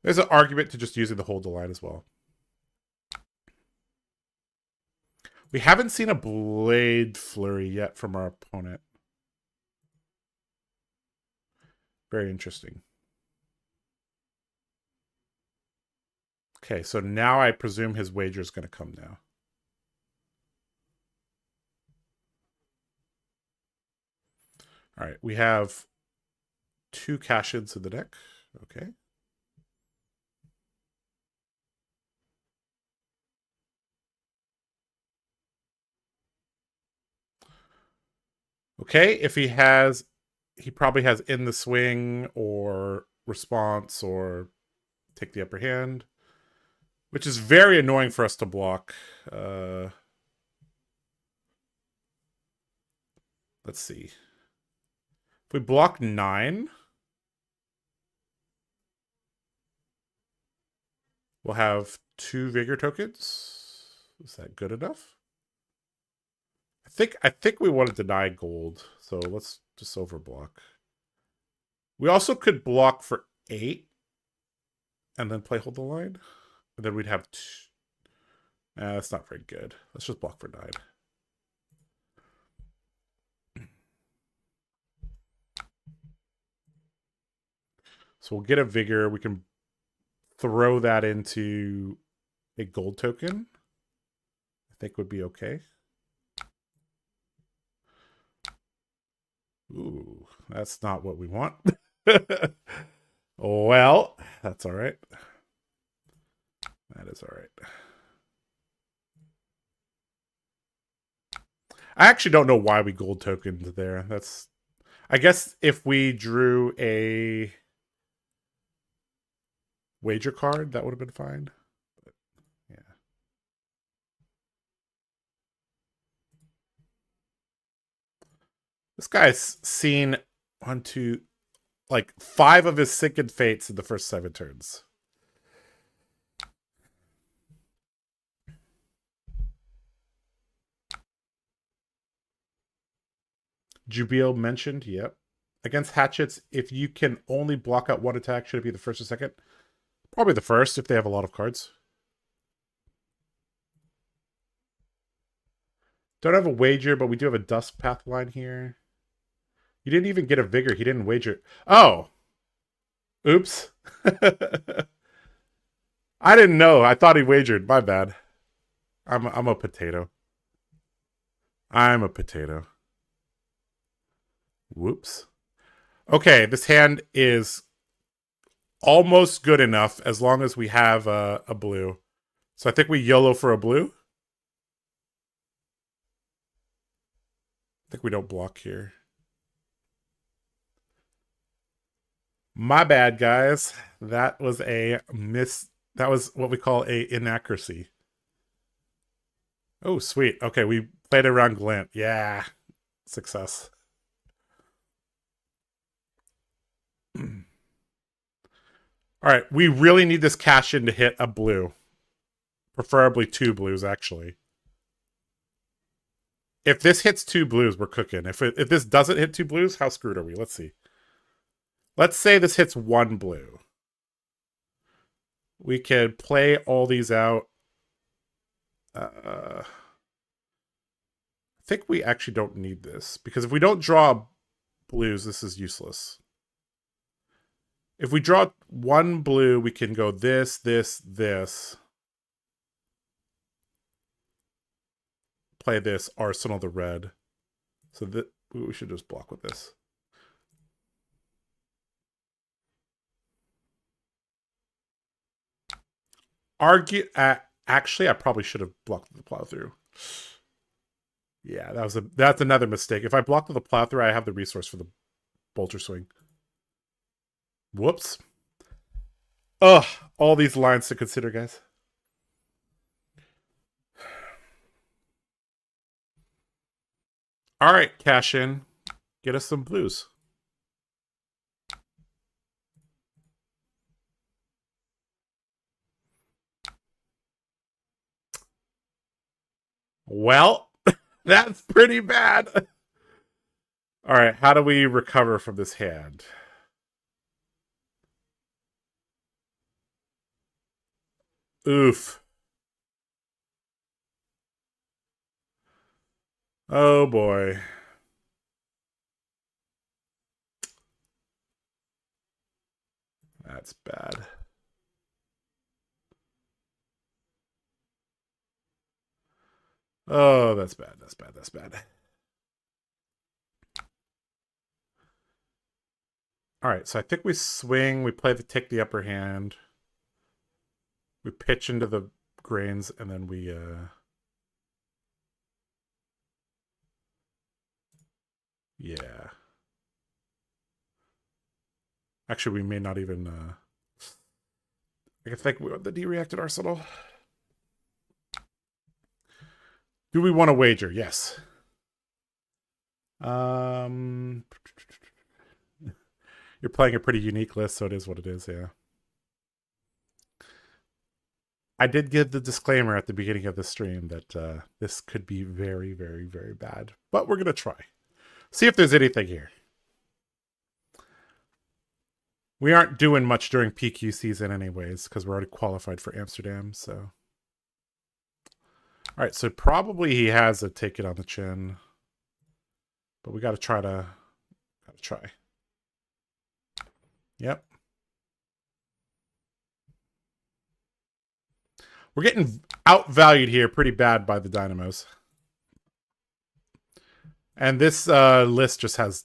There's an argument to just using the hold the line as well. We haven't seen a blade flurry yet from our opponent. Very interesting. Okay, so now I presume his wager is going to come now. All right, we have 2 cash-ins in the deck. Okay. Okay, if he has, he probably has in the swing or response or take the upper hand, which is very annoying for us to block. Let's see. If we block 9, we'll have 2 vigor tokens. Is that good enough? I think we want to deny gold, so let's just overblock. We also could block for 8 and then play hold the line. And then we'd have that's not very good. Let's just block for 9. So we'll get a vigor. We can throw that into a gold token. I think would be okay. Ooh, that's not what we want. Well, that's all right. That is all right. I actually don't know why we gold tokened there. That's, I guess if we drew a wager card, that would have been fine. But, yeah. This guy's seen 1, 2, like 5 of his Sickened Fates in the first 7 turns. Jubil mentioned, yep. Against hatchets, if you can only block out 1 attack, should it be the first or second? Probably the first if they have a lot of cards. Don't have a wager, but we do have a Dust Path line here. You didn't even get a vigor. He didn't wager. Oh! Oops. I didn't know. I thought he wagered. My bad. I'm a potato. I'm a potato. Whoops. Okay, this hand is almost good enough as long as we have a blue. So I think we YOLO for a blue. I think we don't block here. My bad, guys. That was a miss. That was what we call a inaccuracy. Oh, sweet. Okay, we played around glint. Yeah. Success. All right, we really need this cash in to hit a blue. Preferably 2 blues, actually. If this hits 2 blues, we're cooking. If this doesn't hit 2 blues, how screwed are we? Let's see. Let's say this hits 1 blue. We could play all these out. I think we actually don't need this, because if we don't draw blues, this is useless. If we draw 1 blue, we can go this, this, this. Play this, arsenal the red. So that we should just block with this. Actually, I probably should have blocked the plow through. Yeah, that's another mistake. If I block with the plow through, I have the resource for the bolter swing. Whoops. Ugh, all these lines to consider, guys. All right, cash in. Get us some blues. Well, that's pretty bad. All right, how do we recover from this hand? Oof. Oh boy. That's bad. Oh, that's bad. That's bad. That's bad. All right, so I think we swing. We take the upper hand. We pitch into the grains, and then we yeah. Actually, we may not even I think we want the D-reacted arsenal. Do we want to wager? Yes. You're playing a pretty unique list, so it is what it is, yeah. I did give the disclaimer at the beginning of the stream that this could be very, very, very bad. But we're going to try. See if there's anything here. We aren't doing much during PQ season anyways, because we're already qualified for Amsterdam, so... All right, so probably he has a take it on the chin. But we got to try to... Gotta try. Yep. We're getting outvalued here pretty bad by the Dynamos. And this list just has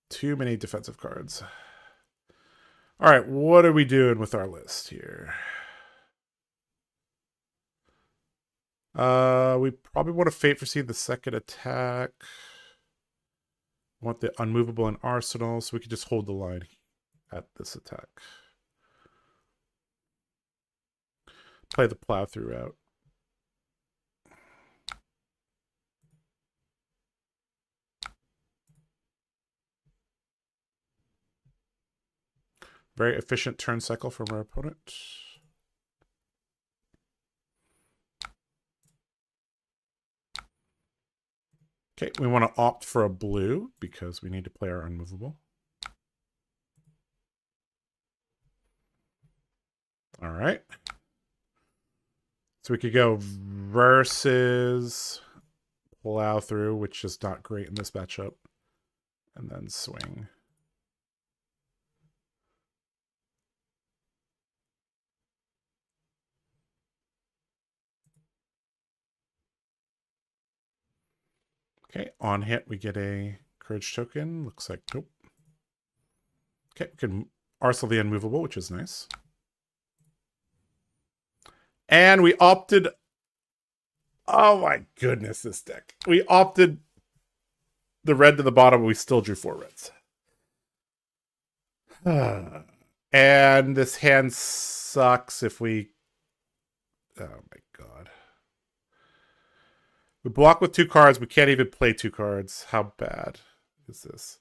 too many defensive cards. All right, what are we doing with our list here? We probably want to Fate Foresee the second attack. Want the unmovable in arsenal, so we could just hold the line at this attack. Play the plow through out. Very efficient turn cycle from our opponent. Okay, we want to opt for a blue because we need to play our unmovable. All right. So we could go versus plow through, which is not great in this matchup, and then swing. Okay, on hit, we get a courage token. Looks like, nope. Okay, we can arsenal the unmovable, which is nice. And we opted... Oh my goodness, this deck. We opted the red to the bottom, but we still drew 4 reds. And this hand sucks if we... Oh my god. We block with 2 cards. We can't even play 2 cards. How bad is this?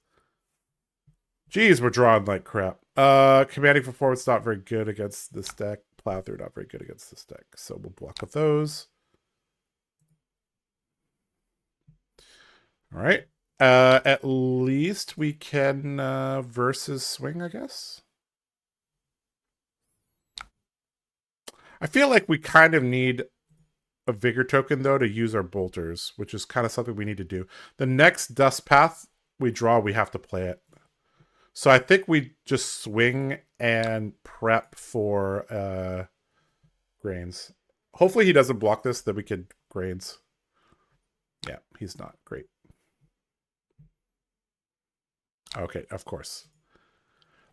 Jeez, we're drawing like crap. Commanding for forward's not very good against this deck. Plow through, not very good against this deck. So we'll block with those. All right. At least we can versus swing, I guess. I feel like we kind of need a vigor token, though, to use our bolters, which is kind of something we need to do. The next dust path we draw, we have to play it. So I think we just swing and prep for grains. Hopefully he doesn't block this, that we could grains. Yeah, he's not. Great. Okay, of course.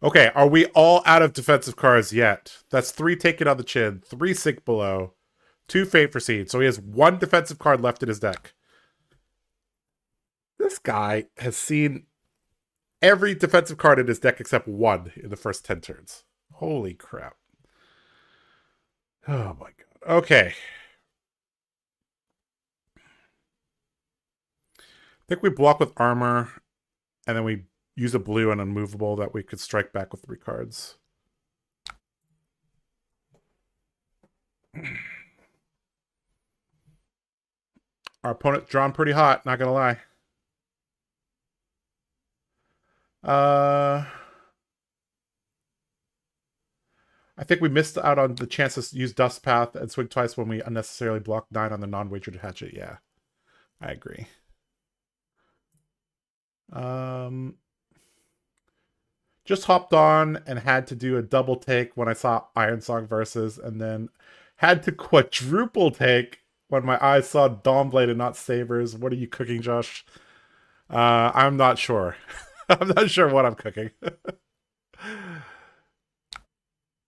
Okay, are we all out of defensive cards yet? That's 3 taken on the chin, 3 sink below, 2 fate proceed. So he has 1 defensive card left in his deck. This guy has seen every defensive card in his deck except 1 in the first 10 turns. Holy crap. Oh my god. Okay. I think we block with armor, and then we use a blue and unmovable that we could strike back with 3 cards. Our opponent's drawn pretty hot, not gonna lie. I think we missed out on the chance to use Dust Path and swing twice when we unnecessarily blocked 9 on the non-wagered hatchet. Yeah, I agree. Just hopped on and had to do a double take when I saw Iron Song versus, and then had to quadruple take when my eyes saw Dawnblade and not Sabers. What are you cooking, Josh? I'm not sure. I'm not sure what I'm cooking.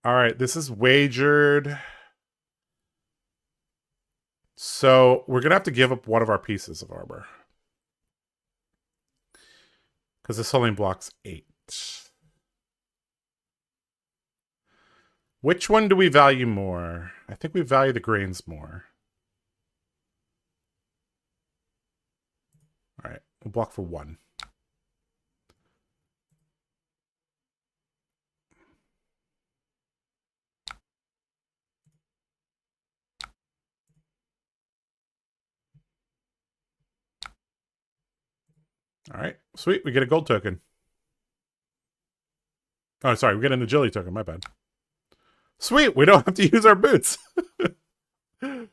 All right, this is wagered. So we're going to have to give up one of our pieces of armor. Because this only blocks 8. Which one do we value more? I think we value the grains more. All right, we'll block for 1. All right, sweet. We get a gold token. Oh, sorry, we get an agility token. My bad. Sweet, we don't have to use our boots. Oh,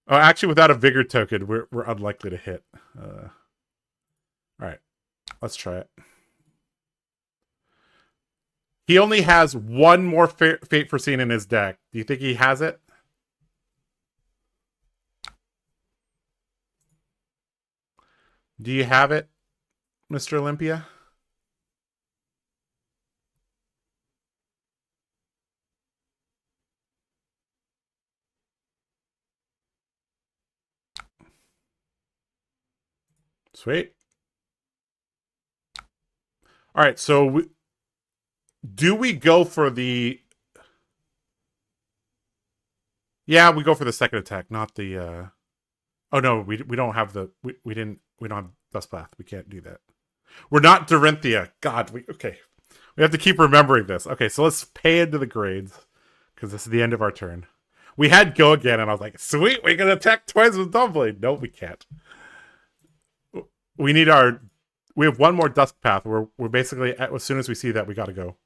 actually, without a vigor token, we're unlikely to hit. All right, let's try it. He only has 1 more Fate Foreseen in his deck. Do you think he has it? Do you have it, Mr. Olympia? Sweet. All right, so do we go for the... Yeah, we go for the second attack, not the... Oh no, we don't have the... We don't have Dust Path. We can't do that. We're not Dorinthia. God, okay. We have to keep remembering this. Okay, so let's pay into the grades, because this is the end of our turn. We had go again, and I was like, sweet, we can attack twice with Dawnblade. No, we can't. We need our... We have 1 more Dust Path. We're basically... As soon as we see that, we gotta go.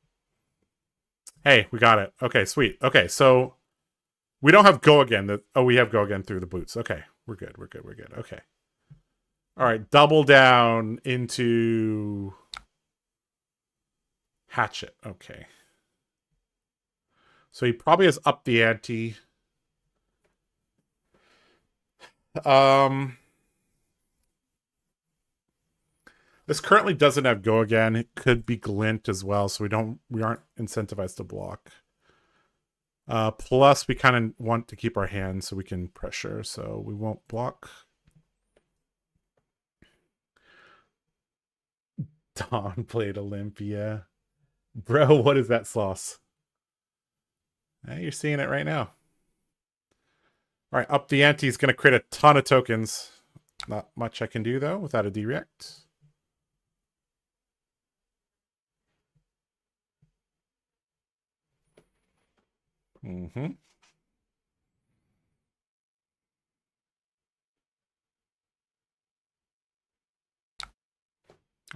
Hey, we got it. Okay, sweet. Okay, so... We don't have go again. We have go again through the boots. Okay, we're good. We're good. We're good. Okay. All right, double down into hatchet. Okay. So he probably has upped the ante. This currently doesn't have go again. It could be glint as well, so we aren't incentivized to block. Plus, we kind of want to keep our hand so we can pressure, so we won't block. Dawn played Olympia. Bro, what is that sauce? You're seeing it right now. All right, up the ante is going to create a ton of tokens. Not much I can do, though, without a direct. Mm-hmm.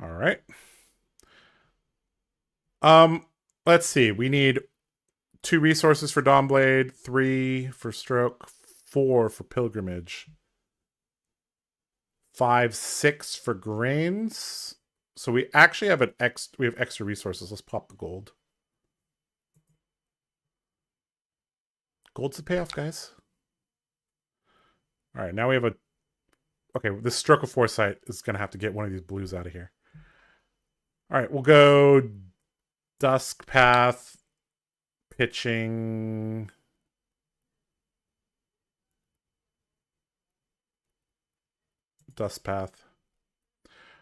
All right. Let's see. We need 2 resources for Dawnblade, 3 for Stroke, 4 for Pilgrimage, 5, 6 for Grains. So we actually have we have extra resources. Let's pop the gold. Gold's the payoff, guys. All right, now we have a... Okay, this Stroke of Foresight is going to have to get one of these blues out of here. All right, we'll go Dusk Path, pitching... Dust Path.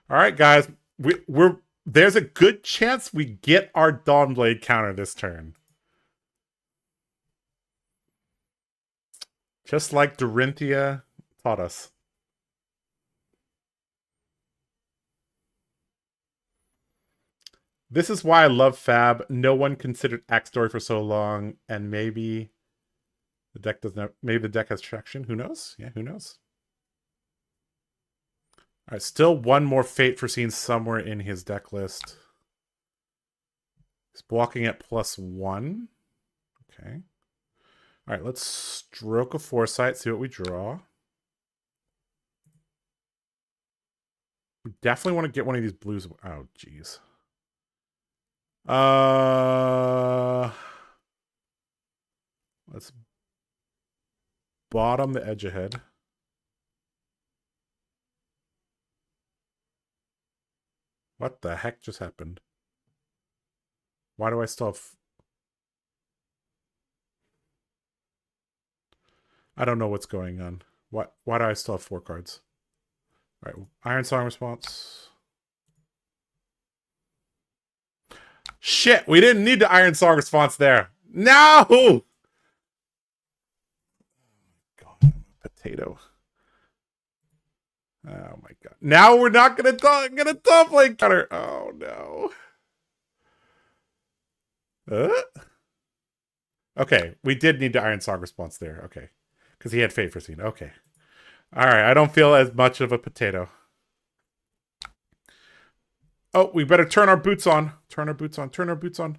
All right, guys. We're there's a good chance we get our Dawnblade counter this turn. Just like Dorinthia taught us. This is why I love Fab. No one considered Axe Story for so long, and maybe the deck doesn't have, maybe the deck has traction. Who knows? Yeah, who knows? All right, still one more Fate Foreseen somewhere in his deck list. He's blocking at +1. Okay. All right, let's Stroke of Foresight, see what we draw. We definitely want to get one of these blues. Oh, jeez. Let's bottom the edge ahead. What the heck just happened? Why do I still have... I don't know what's going on. Why do I still have 4 cards? All right, Iron Song response. Shit, we didn't need the Iron Song response there. No! Oh my god, potato. Oh my god. Now we're not gonna get a top lane counter. Oh no. Okay, we did need the Iron Song response there. Okay. Because he had Fate Foreseen. Okay. Alright, I don't feel as much of a potato. Oh, we better turn our boots on. Turn our boots on. Turn our boots on.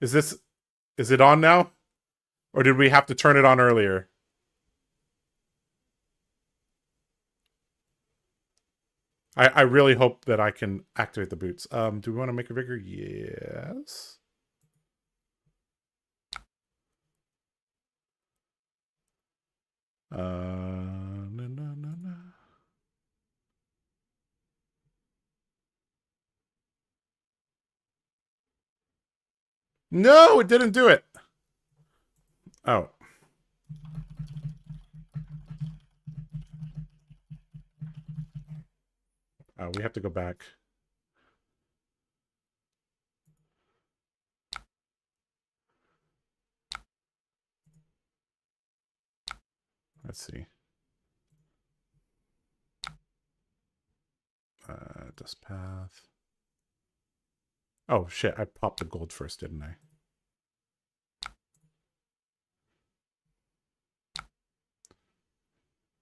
Is it on now? Or did we have to turn it on earlier? I really hope that I can activate the boots. Do we want to make a vigor? Yes. No, it didn't do it. Oh. Oh, we have to go back. Let's see. Dust Path. Oh, shit. I popped the gold first, didn't I?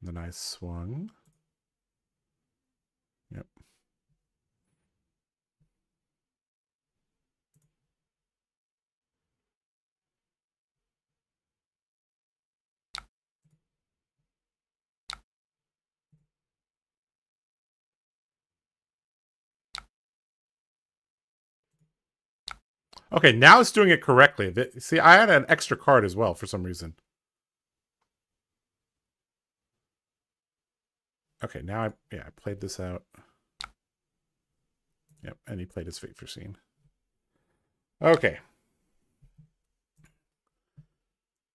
Then I swung. Yep. Okay, now it's doing it correctly. See, I had an extra card as well for some reason. Okay, now I played this out. Yep, and he played his Fate Foreseen. Okay.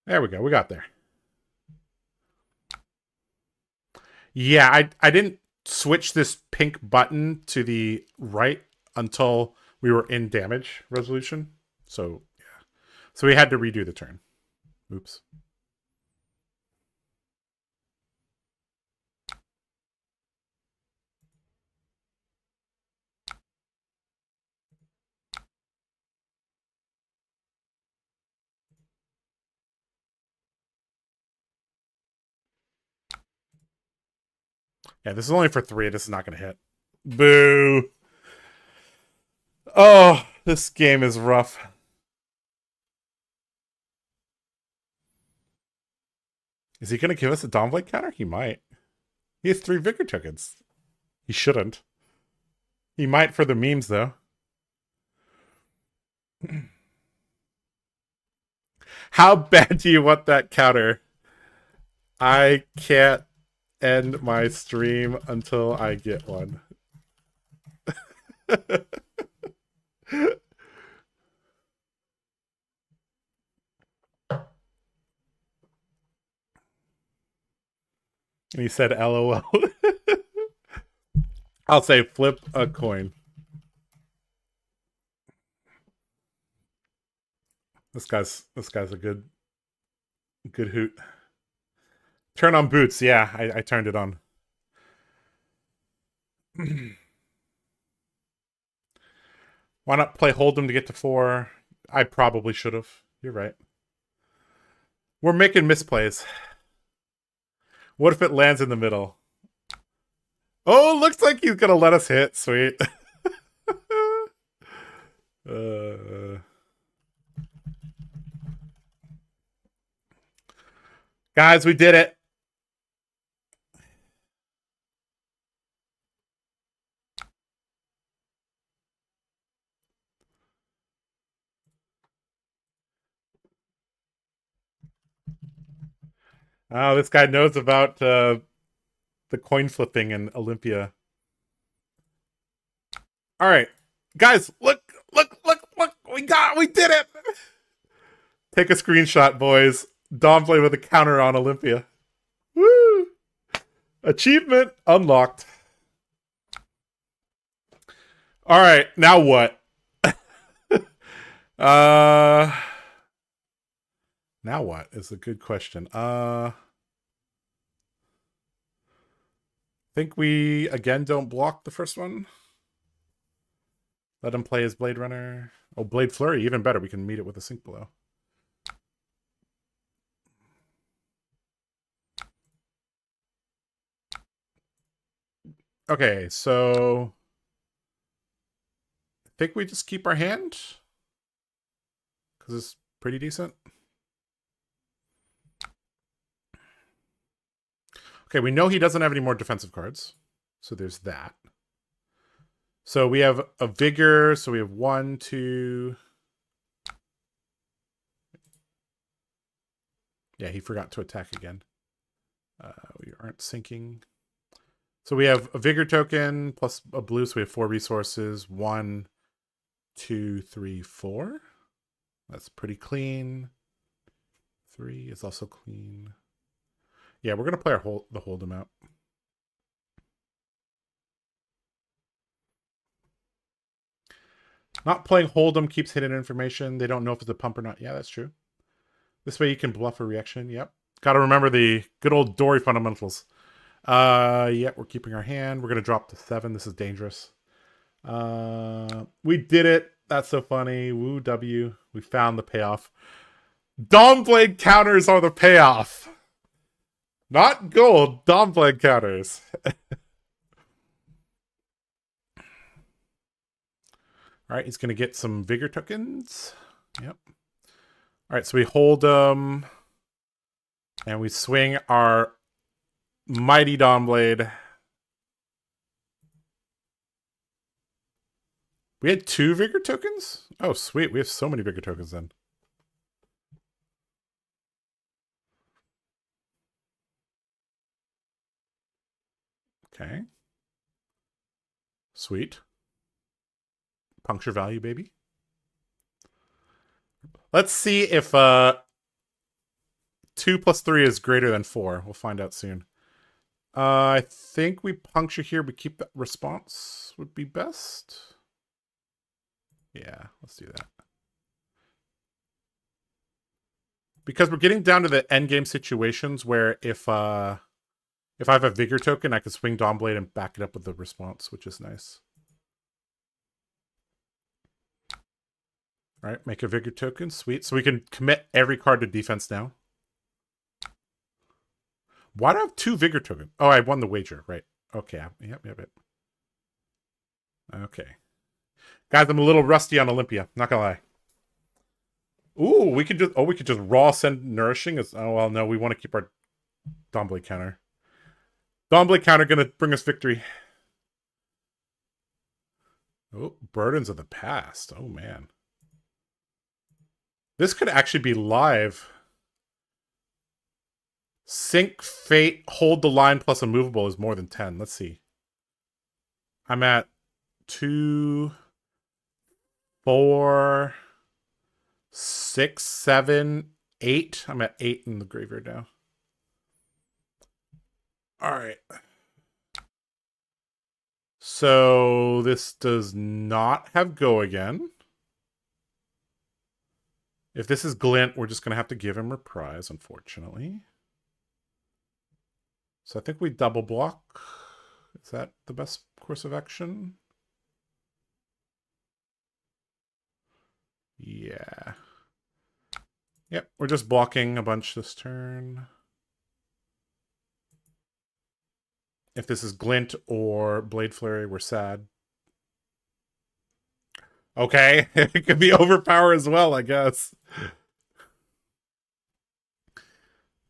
There we go. We got there. Yeah, I didn't switch this pink button to the right until we were in damage resolution. So, yeah. So we had to redo the turn. Oops. Yeah, this is only for 3. This is not going to hit. Boo. Oh, this game is rough. Is he going to give us a Dawnblade counter? He might. He has 3 Vigor tokens. He shouldn't. He might for the memes, though. How bad do you want that counter? I can't end my stream until I get one. And he said LOL. I'll say flip a coin. This guy's a good hoot. Turn on boots. Yeah, I turned it on. Why not play Hold'em to get to 4? I probably should have. You're right. We're making misplays. What if it lands in the middle? Oh, looks like he's gonna let us hit. Sweet. Guys, we did it. Oh, this guy knows about the coin flipping in Olympia. All right, guys, look. We did it. Take a screenshot, boys. Dawnblade with a counter on Olympia. Woo! Achievement unlocked. All right, now what? Now what is a good question. Think we again don't block the first one. Let him play his Blade Runner. Oh, Blade Flurry, even better. We can meet it with a Sink Below. Okay, so I think we just keep our hand because it's pretty decent. Okay, we know he doesn't have any more defensive cards, so there's that. So we have a Vigor, so we have 1, 2. Yeah, he forgot to attack again. We aren't sinking. So we have a Vigor token plus a blue, so we have 4 resources. 1, 2, 3, 4. That's pretty clean. 3 is also clean. Yeah, we're gonna play our the Hold'em out. Not playing Hold'em keeps hidden information. They don't know if it's a pump or not. Yeah, that's true. This way you can bluff a reaction. Yep. Got to remember the good old Dory fundamentals. Yeah, we're keeping our hand. We're gonna drop to 7. This is dangerous. We did it. That's so funny. Woo W. We found the payoff. Dawnblade counters are the payoff. Not gold. Dawnblade counters. All right, he's going to get some Vigor tokens. Yep. All right, so we hold them. And we swing our mighty Dawnblade. We had 2 Vigor tokens? Oh, sweet. We have so many Vigor tokens then. Okay. Sweet. Puncture value, baby. Let's see if 2 plus 3 is greater than 4. We'll find out soon. I think we puncture here, but keep that response would be best. Yeah, let's do that. Because we're getting down to the endgame situations where if I have a Vigor token, I can swing Dawnblade and back it up with the response, which is nice. All right, make a Vigor token. Sweet. So we can commit every card to defense now. Why do I have 2 Vigor tokens? Oh, I won the wager. Right. Okay. Yep. Okay. Guys, I'm a little rusty on Olympia. Not gonna lie. Ooh, we could just raw send Nourishing. Oh, well, no, we want to keep our Dawnblade counter. Dawnblade counter gonna bring us victory. Oh, Burdens of the Past. Oh, man. This could actually be live. Sync, Fate, Hold the Line plus a movable is more than 10. Let's see. I'm at 2, 4, 6, 7, 8. I'm at 8 in the graveyard now. All right. So this does not have Go again. If this is Glint, we're just going to have to give him Reprise, unfortunately. So I think we double block. Is that the best course of action? Yeah. Yep, we're just blocking a bunch this turn. If this is Glint or Blade Flurry, we're sad. Okay, it could be Overpower as well, I guess.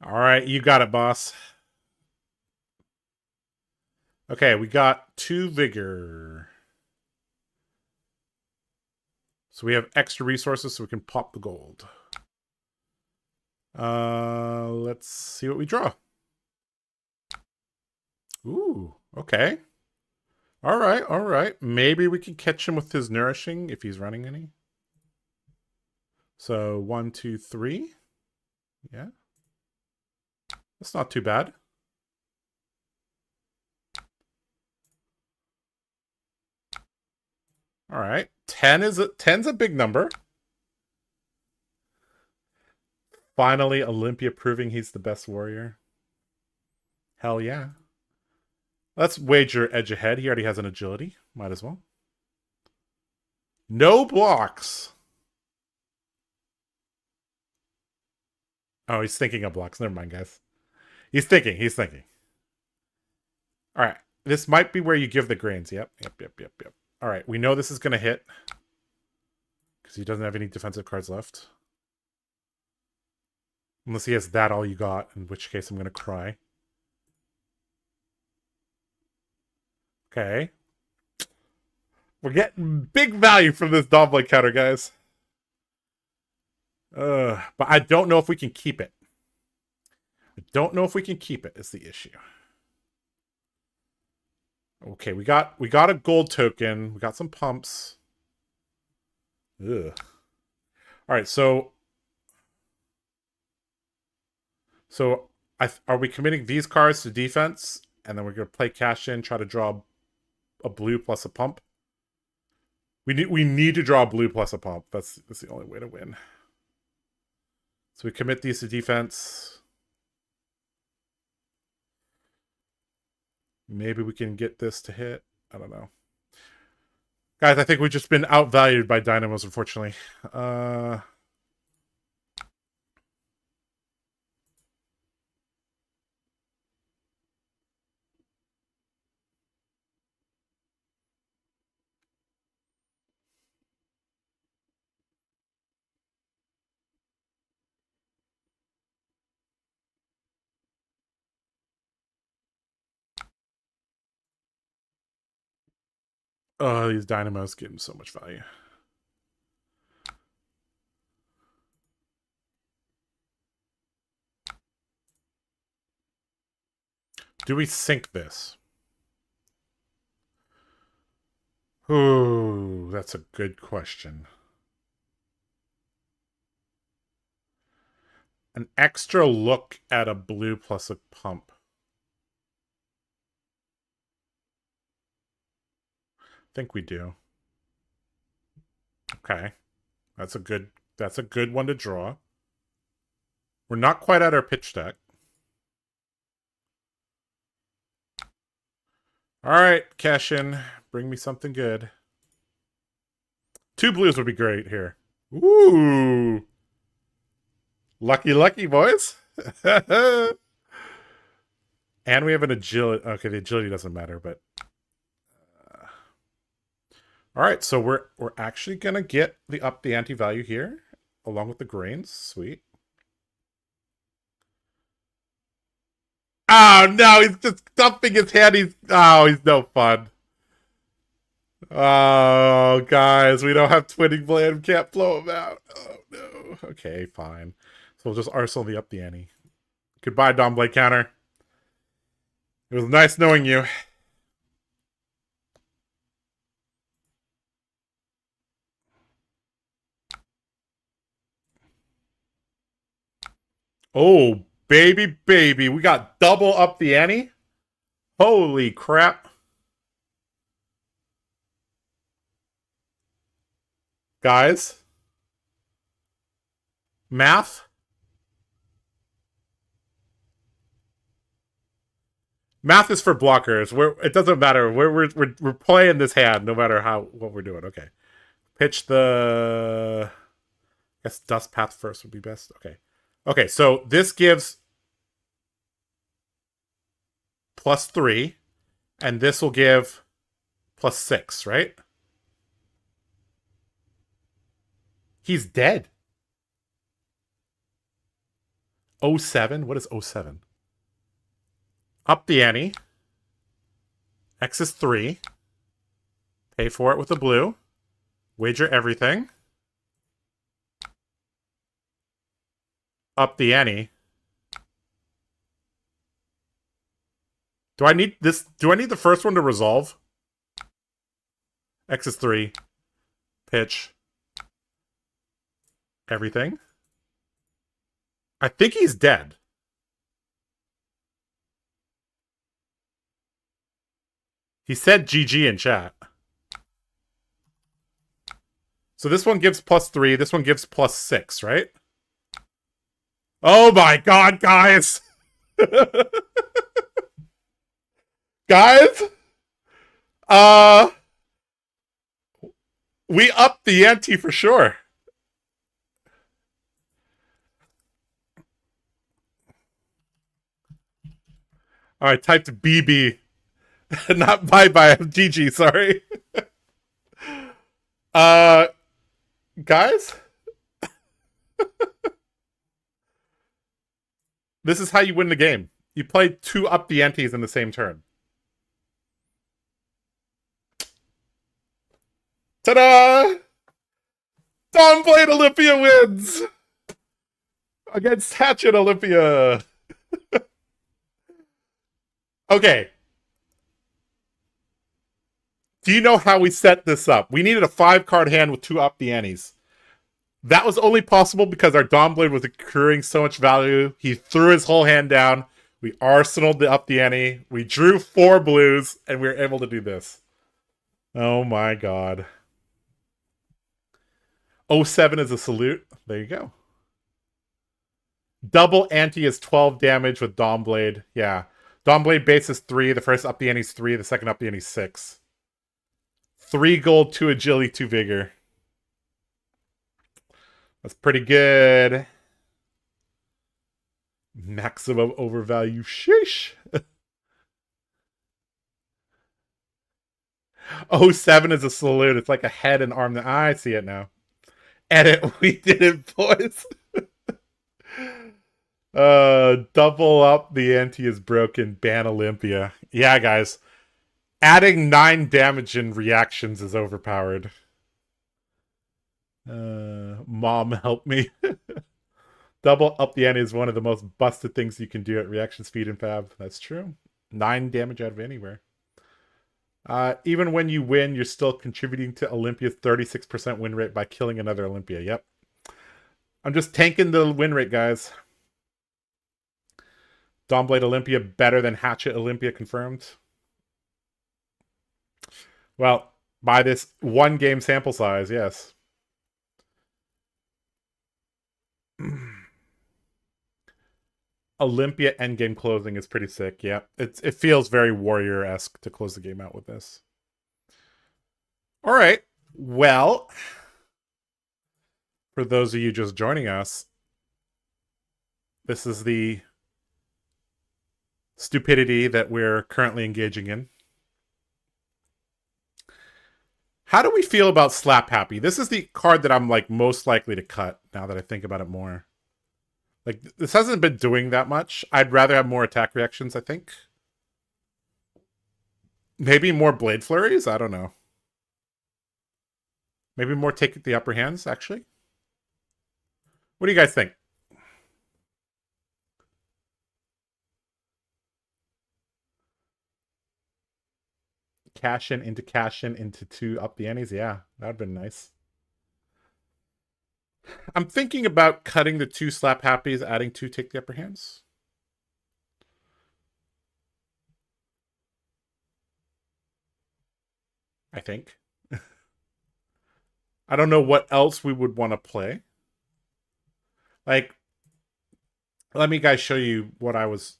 All right, you got it, boss. Okay, we got 2 Vigor. So we have extra resources so we can pop the gold. Let's see what we draw. Ooh, okay. All right. Maybe we can catch him with his Nourishing if he's running any. So 1, 2, 3. Yeah. That's not too bad. All right. 10's a big number. Finally, Olympia proving he's the best warrior. Hell yeah. Let's wager edge ahead. He already has an agility. Might as well. No blocks. Oh, he's thinking of blocks. Never mind, guys. He's thinking. All right. This might be where you give the grains. Yep. All right. We know this is going to hit. Because he doesn't have any defensive cards left. Unless he has that all you got. In which case I'm going to cry. Okay. We're getting big value from this Dawnblade counter, guys. But I don't know if we can keep it. Is the issue. Okay, we got a gold token. We got some pumps. Ugh. All right, so are we committing these cards to defense, and then we're gonna play cash in, try to draw a blue plus a pump? We need to draw a blue plus a pump. That's the only way to win. So we commit these to defense. Maybe we can get this to hit. I don't know. Guys, I think we've just been outvalued by Dynamos, unfortunately. Oh, these Dynamos give him so much value. Do we sync this? Ooh, that's a good question. An extra look at a blue plus a pump. I think we do. Okay. That's a good one to draw. We're not quite at our pitch deck. All right, cash in. Bring me something good. 2 blues would be great here. Ooh. Lucky, lucky, boys. And we have an agility. Okay, the agility doesn't matter, but... all right, so we're actually going to get the ante value here, along with the grains. Sweet. Oh, no, he's just dumping his hand. He's no fun. Oh, guys, we don't have twinning blade. Can't blow him out. Oh, no. Okay, fine. So we'll just arsenal the up the ante. Goodbye, Dom Blade counter. It was nice knowing you. Oh, baby, baby. We got double up the ante. Holy crap. Guys. Math. Math is for blockers. It doesn't matter. We're playing this hand no matter what we're doing. Okay. Pitch the... I guess Dust Path first would be best. Okay. Okay, so this gives +3, and this will give +6, right? He's dead. 07? What is 07? Up the ante. X is 3. Pay for it with the blue. Wager everything. Up the ante. Do I need this? Do I need the first one to resolve? X is 3. Pitch. Everything. I think he's dead. He said GG in chat. So this one gives +3. This one gives +6, right? Oh my god, guys! Guys? We upped the ante for sure. Alright, typed BB. Not bye-bye, GG, sorry. Guys? This is how you win the game. You play 2 up the antes in the same turn. Ta-da! Dom Blade Olympia wins! Against Hatchet Olympia! Okay. Do you know how we set this up? We needed a 5-card hand with 2 up the antes. That was only possible because our Dom Blade was accruing so much value. He threw his whole hand down. We arsenaled the up the ante. We drew 4 blues, and we were able to do this. Oh my god. 07 is a salute. There you go. Double ante is 12 damage with Dom Blade. Yeah. Dom Blade base is 3. The first up the ante is 3. The second up the ante is 6. 3 gold, 2 agility, 2 vigor. That's pretty good. Maximum overvalue. Sheesh. 07 is a salute. It's like a head and arm. I see it now. Edit. We did it, boys. Double up the ante is broken. Ban Olympia. Yeah, guys. Adding 9 damage in reactions is overpowered. Mom, help me. Double up the ante is one of the most busted things you can do at reaction speed in Fab. That's true. 9 damage out of anywhere. Even when you win, you're still contributing to Olympia's 36% win rate by killing another Olympia. Yep. I'm just tanking the win rate, guys. Dawnblade Olympia better than Hatchet Olympia confirmed. Well, by this one game sample size, yes. Olympia endgame closing is pretty sick. Yeah, it feels very Warrior-esque to close the game out with this. All right. Well, for those of you just joining us, this is the stupidity that we're currently engaging in. How do we feel about Slap Happy? This is the card that I'm like most likely to cut now that I think about it more. Like, this hasn't been doing that much. I'd rather have more attack reactions, I think. Maybe more Blade Flurries? I don't know. Maybe more take the upper hands, actually. What do you guys think? Cash in into 2 up the antes? Yeah, that would have been nice. I'm thinking about cutting the 2 Slap Happies, adding 2 take the upper hands. I think. I don't know what else we would want to play. Like, let me guys show you what I was.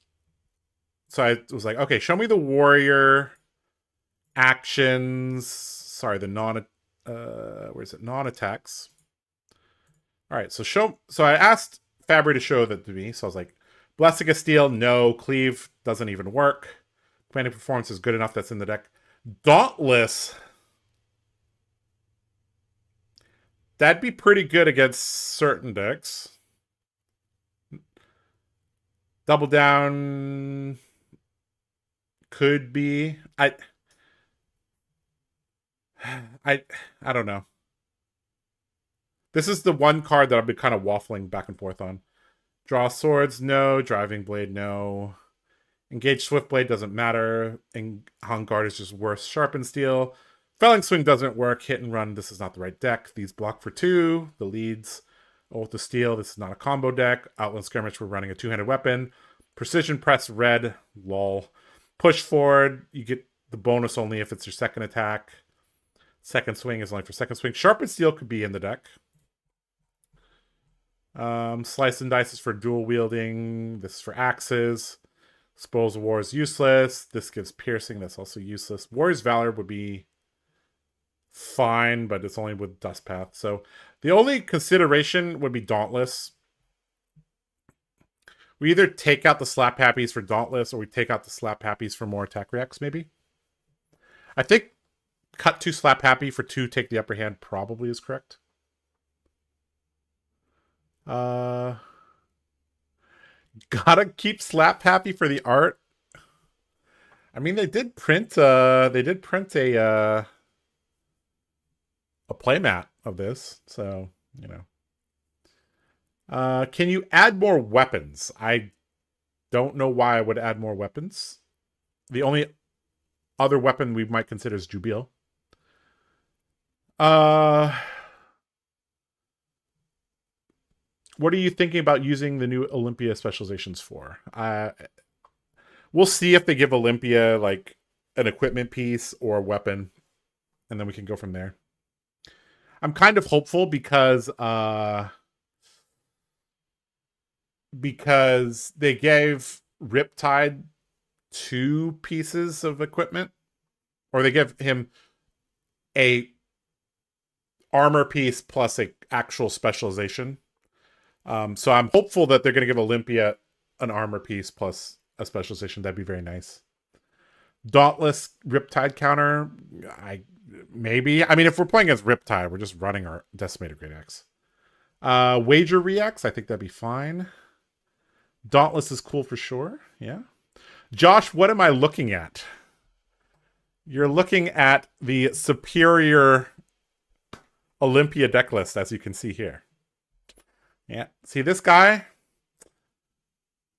So I was like, okay, show me the warrior actions. Sorry, the where's it? Non-attacks. All right, so I asked Fabry to show that to me. So I was like, Blessing of Steel, no. Cleave doesn't even work. Commanding Performance is good enough. That's in the deck. Dauntless. That'd be pretty good against certain decks. Double Down could be. I don't know. This is the one card that I've been kind of waffling back and forth on. Draw Swords, no. Driving Blade, no. Engage Swiftblade doesn't matter. And Hung Guard is just worse. Sharpen Steel. Felling Swing doesn't work. Hit and Run, this is not the right deck. These block for 2. The leads. Ult to Steel, this is not a combo deck. Outland Skirmish, we're running a 2-handed weapon. Precision Press, red. Lol. Push Forward, you get the bonus only if it's your second attack. Second Swing is only for second swing. Sharpen Steel could be in the deck. Slice and Dice is for dual wielding. This is for axes. Spoils of War is useless. This gives piercing. That's also useless. Warrior's Valor would be fine, but it's only with Dust Path. So the only consideration would be Dauntless. We either take out the Slap Happies for Dauntless, or we take out the Slap Happies for more attack reacts, maybe. I think cut 2 Slap Happy for 2 take the upper hand probably is correct. Gotta keep Slap Happy for the art. I mean, they did print a playmat of this, so you know. Can you add more weapons? I don't know why I would add more weapons. The only other weapon we might consider is Jubil. What are you thinking about using the new Olympia specializations for? We'll see if they give Olympia like an equipment piece or a weapon, and then we can go from there. I'm kind of hopeful because they gave Riptide 2 pieces of equipment, or they give him a armor piece plus a actual specialization. So I'm hopeful that they're going to give Olympia an armor piece plus a specialization. That'd be very nice. Dauntless Riptide counter, maybe. I mean, if we're playing as Riptide, we're just running our Decimated Great Axe. Wager reacts, I think that'd be fine. Dauntless is cool for sure. Yeah. Josh, what am I looking at? You're looking at the superior Olympia deck list, as you can see here. Yeah. See this guy?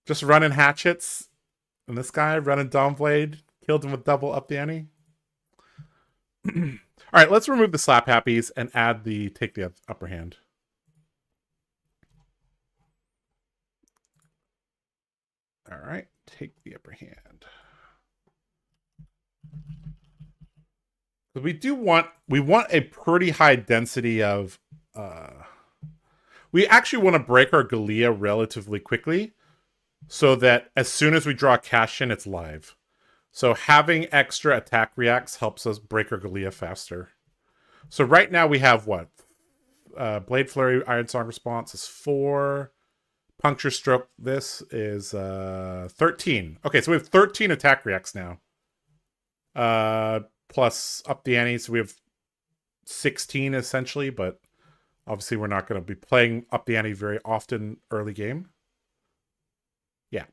Just running hatchets. And this guy running Dawnblade. Killed him with double up the ante. All right, let's remove the slap happies and add the take the upper hand. All right, take the upper hand. We want a pretty high density of we actually want to break our Galea relatively quickly so that as soon as we draw a cash in, it's live. So having extra attack reacts helps us break our Galea faster. So right now we have what? Blade Flurry, Iron Song response is 4. Puncture Stroke, this is 13. Okay, so we have 13 attack reacts now. Plus up the ante, so we have 16 essentially, but obviously we're not going to be playing up the ante very often early game. Yeah.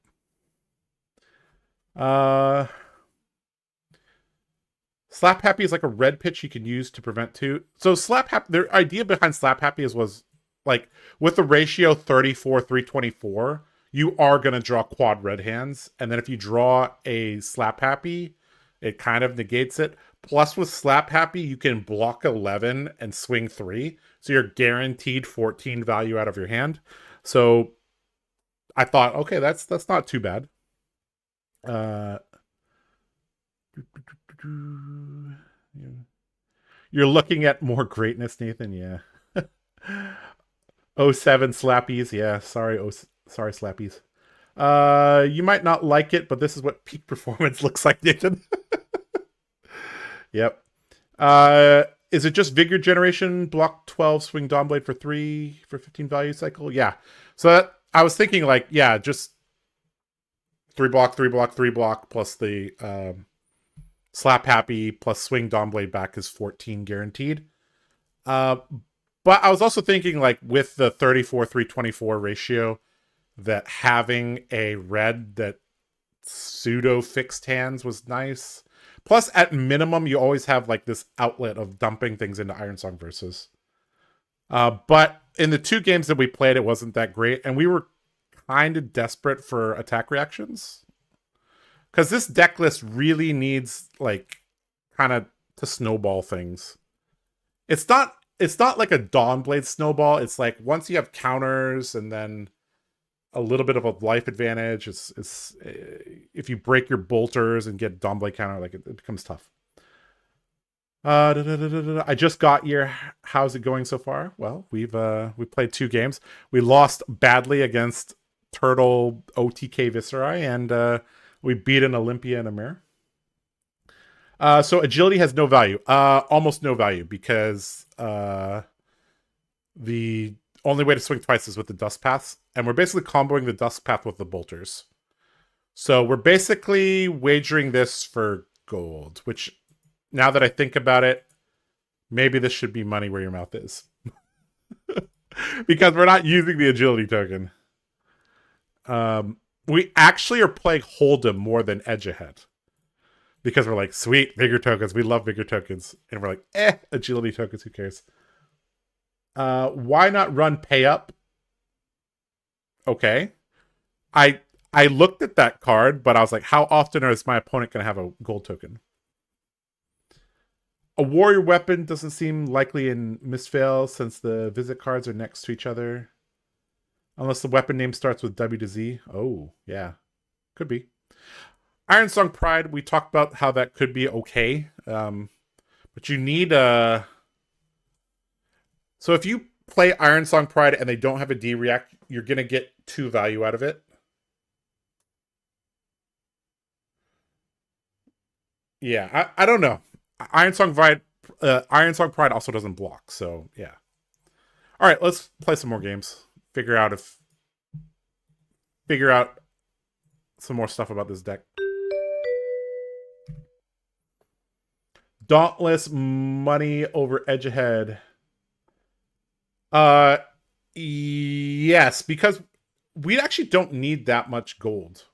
Slap Happy is like a red pitch you can use to prevent 2. So Slap Happy, the idea behind Slap Happy was like with the ratio 34-324, you are going to draw quad red hands, and then if you draw a Slap Happy, it kind of negates it. Plus with Slap Happy, you can block 11 and swing 3, so you're guaranteed 14 value out of your hand. So I thought, okay, that's not too bad. You're looking at more greatness, Nathan. Yeah. 07 slappies. Yeah. Sorry, sorry slappies. You might not like it, but this is what peak performance looks like, Nathan. Yep. Is it just Vigor Generation, block 12, swing Dawnblade for 3 for 15 value cycle? Yeah. So I was thinking like, yeah, just 3 block, 3 block, 3 block plus the Slap Happy plus swing Dawnblade back is 14 guaranteed. But I was also thinking like with the 34-324 ratio that having a red that pseudo fixed hands was nice. Plus, at minimum, you always have like this outlet of dumping things into Iron Song versus. But in the 2 games that we played, it wasn't that great, and we were kind of desperate for attack reactions because this deck list really needs like kind of to snowball things. It's not like a Dawnblade snowball. It's like once you have counters and then a little bit of a life advantage. It's if you break your bolters and get Dawnblade counter, like it becomes tough. I just got here. How's it going so far? Well, we played 2 games. We lost badly against Turtle OTK Viscerai, and we beat an Olympia and a Mirror. So agility has no value. Almost no value because the only way to swing twice is with the Dust Paths, and we're basically comboing the Dust Path with the Bolters. So we're basically wagering this for gold, which, now that I think about it, maybe this should be money where your mouth is. Because we're not using the agility token. We actually are playing Hold'em more than Edge Ahead. Because we're like, sweet, Vigor tokens. We love Vigor tokens. And we're like, agility tokens, who cares? Why not run Pay Up? Okay. I looked at that card, but I was like, how often is my opponent going to have a gold token? A warrior weapon doesn't seem likely in Mistfail since the visit cards are next to each other. Unless the weapon name starts with W to Z. Oh, yeah. Could be. Iron Song Pride, we talked about how that could be okay. But you need a... So if you play Iron Song Pride and they don't have a D-React, you're going to get 2 value out of it. Yeah, I don't know. Iron Song Pride also doesn't block, so yeah. All right, let's play some more games. Figure out some more stuff about this deck. Dauntless money over Edge Ahead. Yes, because we actually don't need that much gold.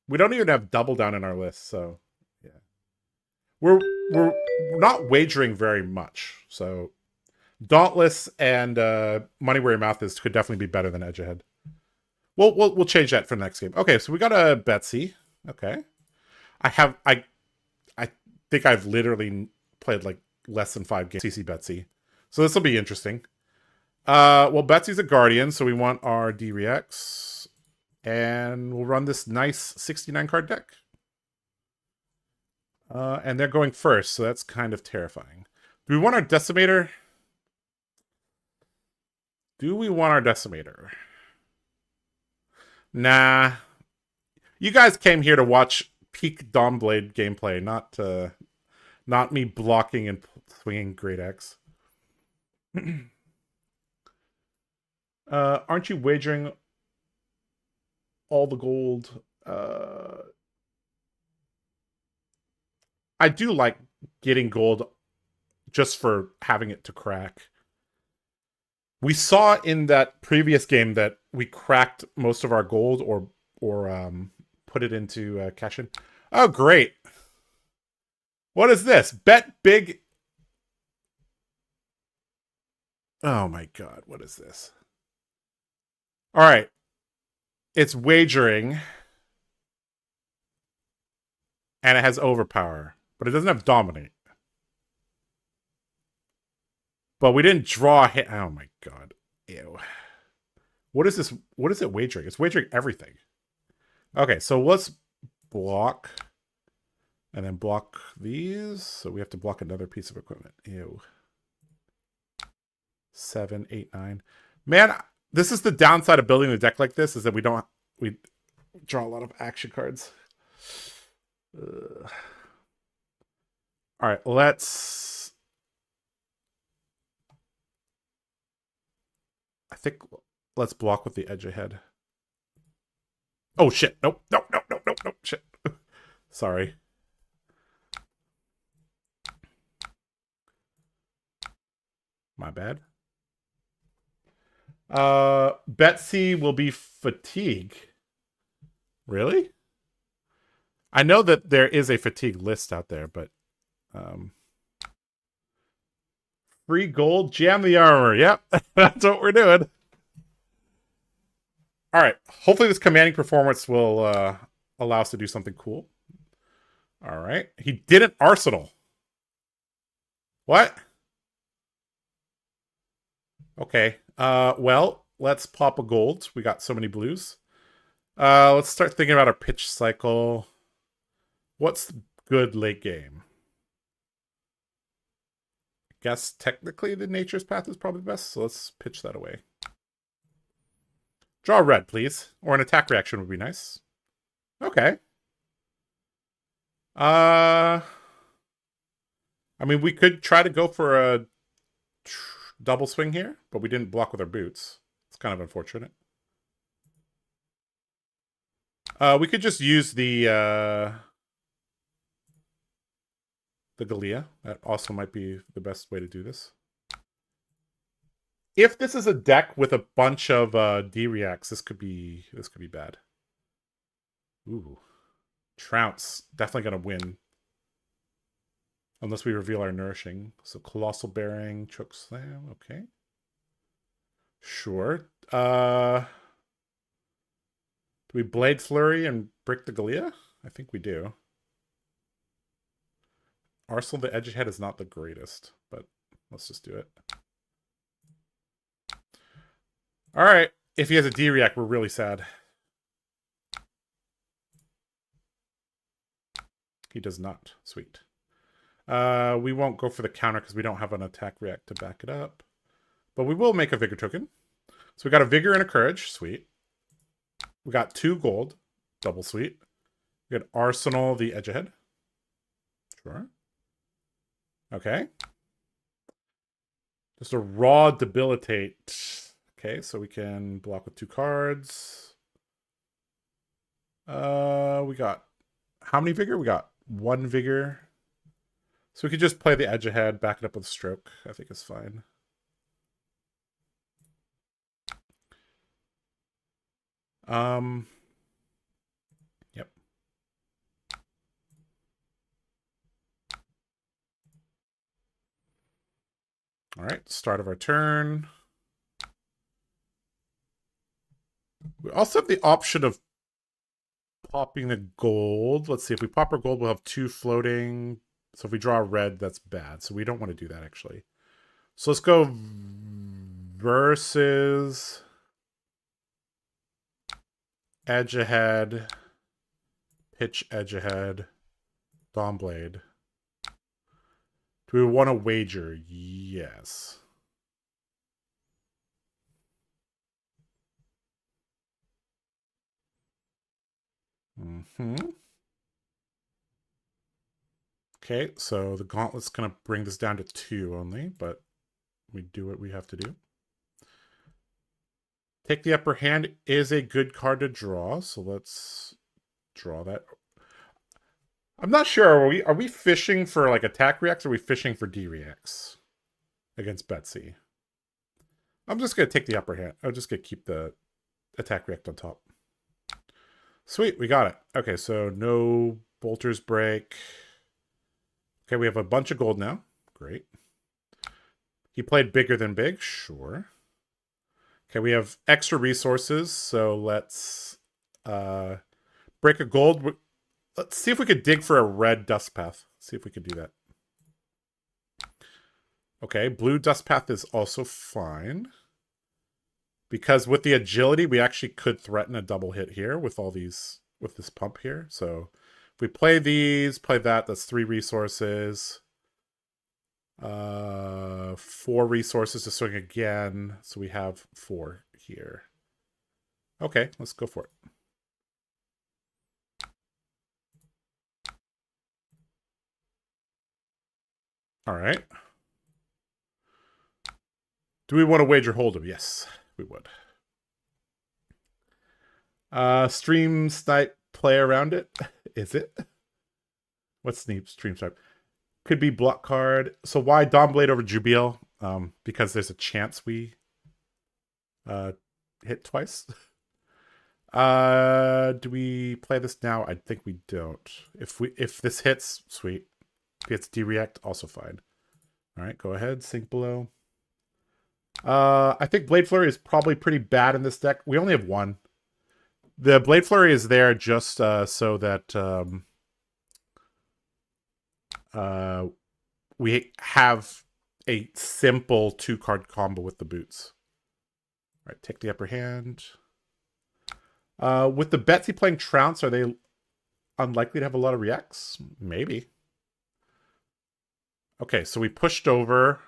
We don't even have Double Down in our list, so yeah. We're not wagering very much, so Dauntless and Money Where Your Mouth Is could definitely be better than Edge Ahead. We'll change that for the next game. Okay, so we got a Betsy. Okay. I think I've literally played like less than 5 games. CC Betsy. So this will be interesting. Well, Betsy's a guardian, so we want our D-Rex. And we'll run this nice 69 card deck. And they're going first, so that's kind of terrifying. Do we want our Decimator? Do we want our Decimator? Nah. You guys came here to watch peak Dawnblade gameplay, not me blocking and swinging Great X. Aren't you wagering all the gold? I do like getting gold just for having it to crack. We saw in that previous game that we cracked most of our gold or put it into cash in. Oh, great. What is this? Bet big. Oh my god, what is this? All right. It's wagering. And it has overpower. But it doesn't have dominate. But we didn't draw a hit. Oh my god. Ew. What is this? What is it wagering? It's wagering everything. Okay, so let's block. And then block these. So we have to block another piece of equipment. Ew. 7, 8, 9. Man, this is the downside of building a deck like this, is that we draw a lot of action cards. All right, let's... I think let's block with the edge ahead. Oh, shit. Nope, nope, nope, nope, nope, nope, shit. Sorry. My bad. Betsy will be fatigue. Really? I know that there is a fatigue list out there, but free gold, jam the armor. Yep, that's what we're doing. All right. Hopefully this commanding performance will allow us to do something cool. All right. He did an arsenal. What? Okay. Well, let's pop a gold. We got so many blues. Let's start thinking about our pitch cycle. What's good late game? I guess technically the Nature's Path is probably the best, so let's pitch that away. Draw red, please. Or an attack reaction would be nice. Okay. I mean, we could try to go for a double swing here, but we didn't block with our boots. It's kind of unfortunate. We could just use the Galea. That also might be the best way to do this. If this is a deck with a bunch of D-Reacts, this could be bad. Ooh. Trounce. Definitely gonna win. Unless we reveal our nourishing. So Colossal Bearing, Choke Slam, okay. Sure. Do we Blade Flurry and break the Galea? I think we do. Arsenal the Edgehead is not the greatest, but let's just do it. Alright. If he has a D-React, we're really sad. He does not. Sweet. We won't go for the counter because we don't have an attack react to back it up. But we will make a Vigor token. So we got a Vigor and a Courage. Sweet. We got 2 gold. Double sweet. We got Arsenal the Edge Ahead. Sure. Okay. Just a raw debilitate. Okay, so we can block with 2 cards. We got how many Vigor? We got 1 Vigor. So we could just play the Edge Ahead, back it up with Stroke. I think it's fine. Yep. All right, start of our turn. We also have the option of popping the gold. Let's see, if we pop our gold, we'll have 2 floating. So if we draw red, that's bad. So we don't want to do that, actually. So let's go versus edge ahead, pitch edge ahead, Dawnblade. Do we want to wager? Yes. Okay, so the gauntlet's going to bring this down to 2 only, but we do what we have to do. Take the upper hand is a good card to draw, so let's draw that. I'm not sure. Are we fishing for like attack reacts, or are we fishing for D reacts against Betsy? I'm just gonna take the upper hand. I'm just gonna keep the attack react on top. Sweet, we got it. Okay, so no bolters break. Okay, we have a bunch of gold now. Great. He played bigger than big. Sure. Okay, we have extra resources, so let's break a gold. Let's see if we could dig for a red dust path. See if we could do that. Okay, blue dust path is also fine. Because with the agility, we actually could threaten a double hit here with all these, with this pump here. So if we play these, play that, that's 3 resources. 4 resources to swing again. So we have 4 here. Okay, let's go for it. All right. Do we want to wager hold'em? Yes, we would. Stream snipe play around it. Is it? What's stream snipe? Could be block card. So why Dawnblade over Jubiel? Because there's a chance we hit twice. Do we play this now? I think we don't. If this hits, sweet. If it's D-react, also fine. All right, go ahead, sink below. I think Blade Flurry is probably pretty bad in this deck. We only have 1. The Blade Flurry is there just so that we have a simple 2-card combo with the boots. All right, take the upper hand. With the Betsy playing Trounce, are they unlikely to have a lot of reacts? Maybe. Okay, so we pushed over,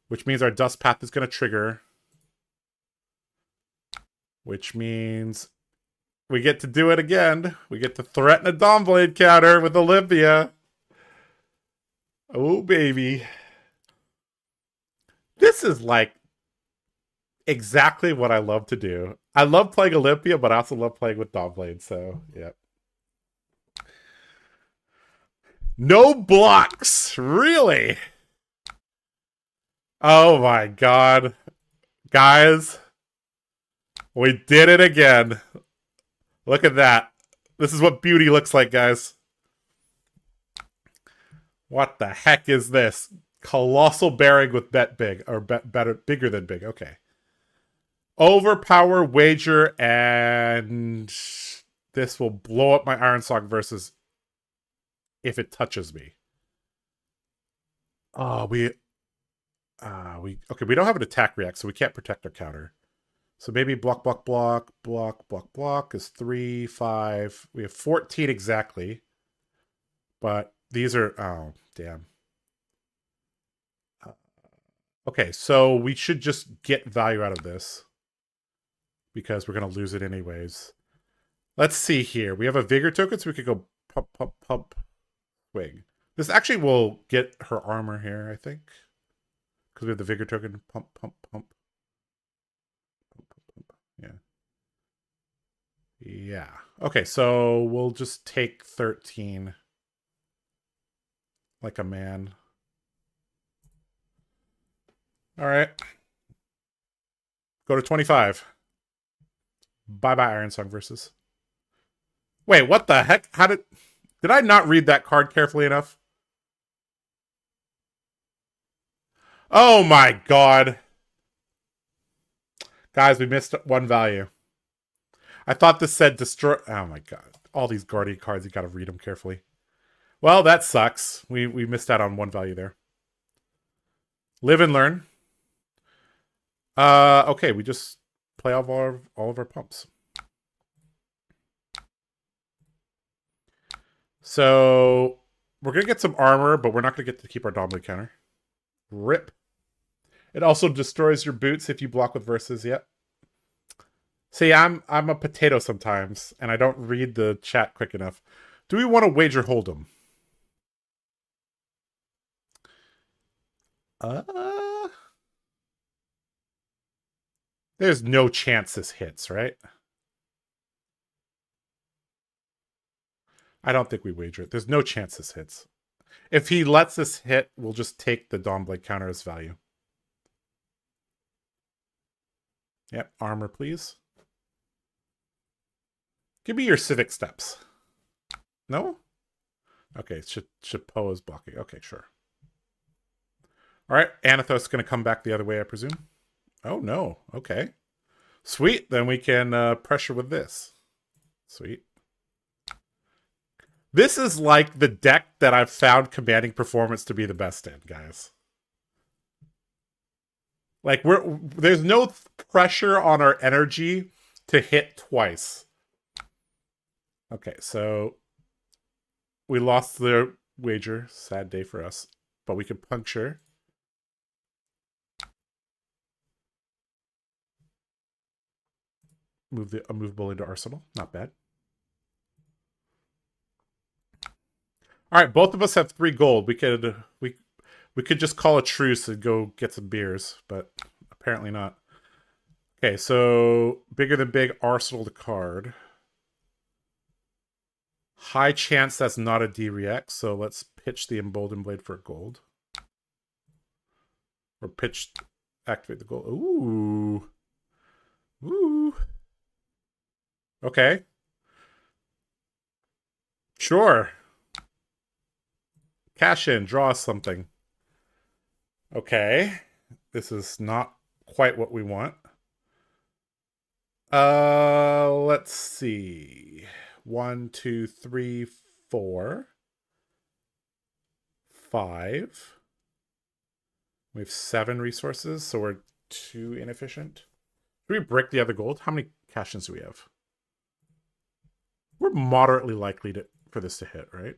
which means our dust path is going to trigger. Which means we get to do it again. We get to threaten a Dawnblade counter with Olympia. Oh, baby. This is like exactly what I love to do. I love playing Olympia, but I also love playing with Dawnblade, so yeah. No blocks! Really? Oh my god. Guys, we did it again. Look at that. This is what beauty looks like, guys. What the heck is this? Colossal bearing with bet big, or bigger than big. Okay. Overpower, wager, and this will blow up my Iron Song versus if it touches me. Oh, okay, we don't have an attack react, so we can't protect our counter. So maybe block is 3, 5. We have 14 exactly. But these are, oh, damn. Okay, so we should just get value out of this. Because we're going to lose it anyways. Let's see here. We have a Vigor token, so we could go pump, swing. This actually will get her armor here, I think. Because we have the Vigor token. Pump. Yeah. Yeah. Okay, so we'll just take 13. Like a man. All right. Go to 25. Bye-bye, Iron Song versus. Wait, what the heck? Did I not read that card carefully enough? Oh my god. Guys, we missed 1 value. I thought this said destroy. Oh my god. All these Guardian cards, you gotta read them carefully. Well, that sucks. We missed out on one value there. Live and learn. Okay, we just play off all of our pumps. So we're gonna get some armor, but we're not gonna get to keep our Domblade counter. Rip. It also destroys your boots if you block with verses. Yep. See, I'm a potato sometimes, and I don't read the chat quick enough. Do we want to wager Hold'em? There's no chance this hits, right? I don't think we wager it. There's no chance this hits. If he lets this hit, we'll just take the Dawnblade counter as value. Yep, armor, please. Give me your civic steps. No? Okay, Chapeau is blocking. Okay, sure. All right, Anathos is going to come back the other way, I presume. Oh, no. Okay. Sweet. Then we can pressure with this. Sweet. This is like the deck that I've found commanding performance to be the best in, guys. Like, there's no pressure on our energy to hit twice. Okay, so we lost the wager. Sad day for us. But we can puncture. Move the unmovable into arsenal. Not bad. All right, both of us have 3 gold. We could just call a truce and go get some beers, but apparently not. Okay, so bigger than big, arsenal to card. High chance that's not a D-react, so let's pitch the Emboldened Blade for gold. Or pitch, activate the gold. Ooh. Ooh. Okay. Sure. Cash in, draw something. Okay. This is not quite what we want. Let's see. 1, 2, 3, 4, 5. We have 7 resources, so we're too inefficient. Do we break the other gold? How many cash-ins do we have? We're moderately likely for this to hit, right?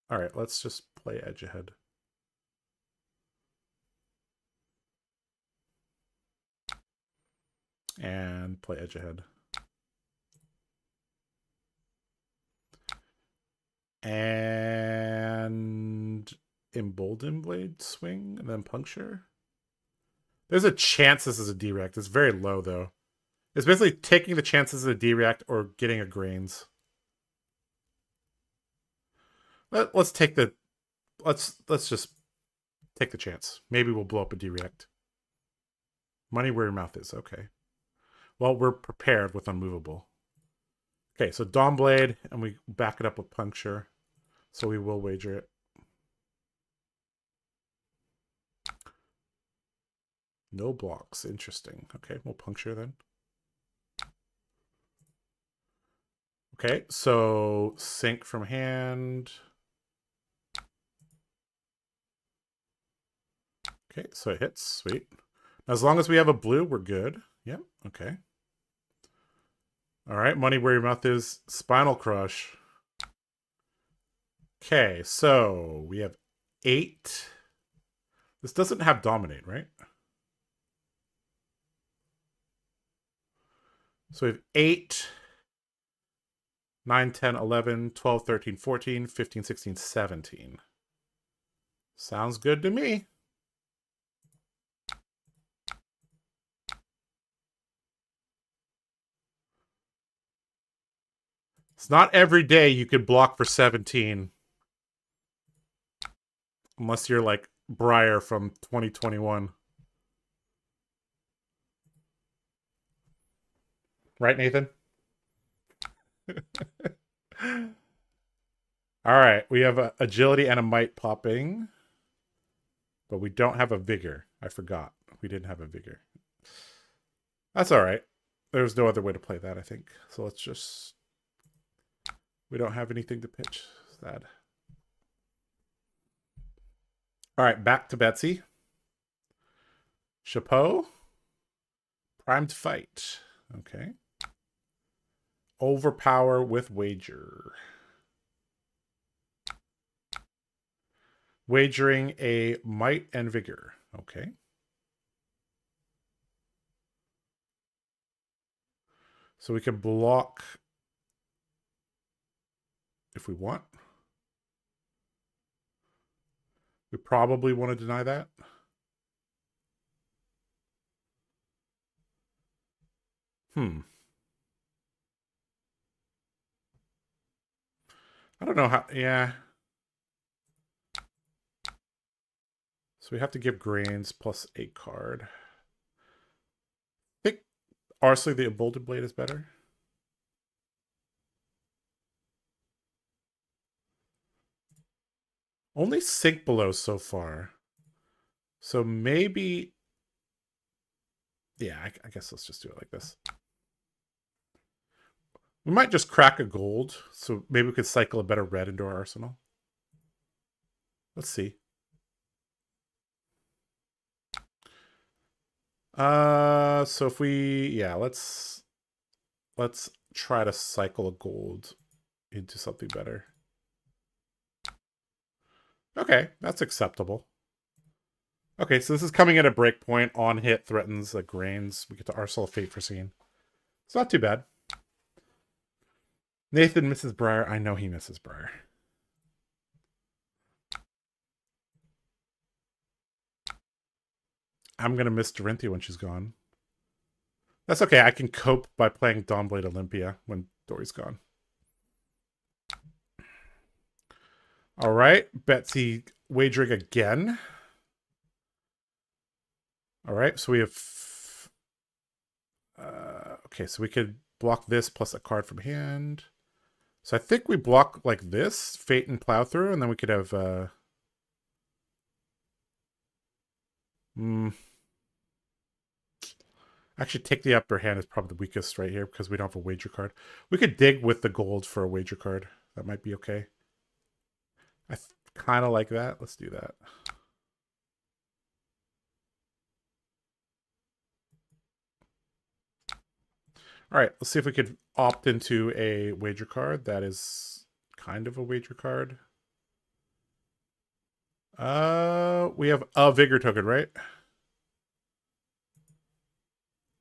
All right, let's just play edge ahead. And play edge ahead. And Emboldened Blade swing and then puncture. There's a chance this is a D-react. It's very low though. It's basically taking the chances of a D-react or getting a grains. Let's take the let's just take the chance. Maybe we'll blow up a D-react. Money where your mouth is. Okay. Well, we're prepared with unmovable. Okay, so Dawnblade, and we back it up with puncture. So we will wager it. No blocks. Interesting. Okay, we'll puncture then. Okay, so sink from hand. Okay, so it hits. Sweet. As long as we have a blue, we're good. Yep, okay. All right, money where your mouth is. Spinal Crush. Okay, so we have 8. This doesn't have Dominate, right? So we have 8, 9, 10, 11, 12, 13, 14, 15, 16, 17. Sounds good to me. It's not every day you could block for 17. Unless you're like Briar from 2021. Right, Nathan? All right, we have a agility and a might popping. But we don't have a vigor. I forgot. We didn't have a vigor. That's all right. There's no other way to play that, I think. So let's just... We don't have anything to pitch. Sad. All right, back to Betsy. Chapeau. Primed fight. Okay. Overpower with wager. Wagering a might and vigor. Okay. So we can block if we want. We probably want to deny that. I don't know how... Yeah. So we have to give grains plus a card. I think Arsley the Emboldened Blade is better. Only sink below so far. So maybe... Yeah, I guess let's just do it like this. We might just crack a gold, so maybe we could cycle a better red into our arsenal. Let's see. So if we... Yeah, let's try to cycle a gold into something better. Okay, that's acceptable. Okay, so this is coming at a break point. On hit threatens grains. We get to Arsenal of Fate Foreseen. It's not too bad. Nathan misses Briar. I know he misses Briar. I'm going to miss Dorinthia when she's gone. That's okay. I can cope by playing Dawnblade Olympia when Dory's gone. All right. Betsy wagering again. All right. So we have... okay, so we could block this plus a card from hand. So I think we block like this, Fate and Plow Through, and then we could have... Actually, take the upper hand is probably the weakest right here because we don't have a wager card. We could dig with the gold for a wager card. That might be okay. I kind of like that. Let's do that. All right, let's see if we could opt into a wager card. That is kind of a wager card. We have a vigor token, right?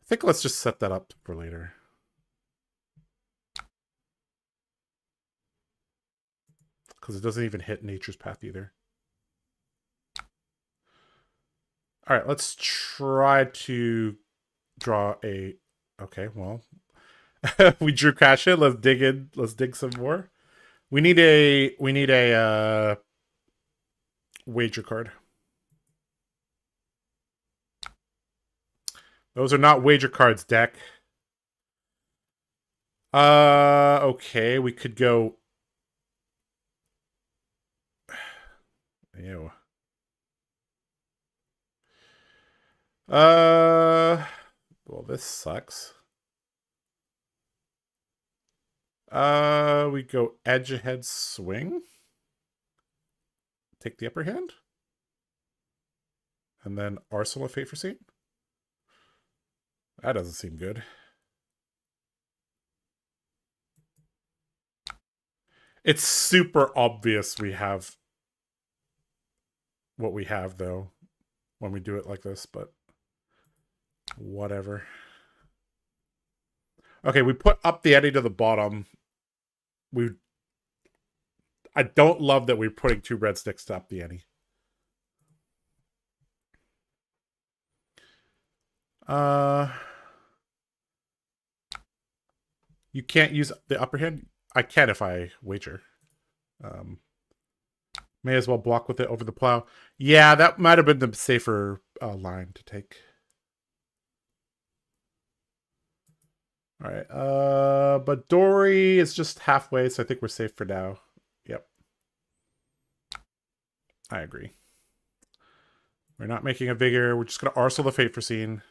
I think let's just set that up for later. Because it doesn't even hit Nature's Path either. All right, let's try to draw a... Okay, well... we drew Kasha. Let's dig in. Let's dig some more. We need a wager card. Those are not wager cards, deck. Okay, we could go... Ew. Well, this sucks. We go edge ahead swing. Take the upper hand. And then Arsenal of Fate Foreseen. That doesn't seem good. It's super obvious we have what we have, though, when we do it like this, but whatever. Okay, we put up the Eddie to the bottom. I don't love that we're putting 2 red sticks to up the Eddie. You can't use the upper hand? I can if I wager. May as well block with it over the plow. Yeah, that might have been the safer line to take. All right. But Dory is just halfway, so I think we're safe for now. Yep. I agree. We're not making a vigor. We're just going to Arsenal the Fate Foreseen.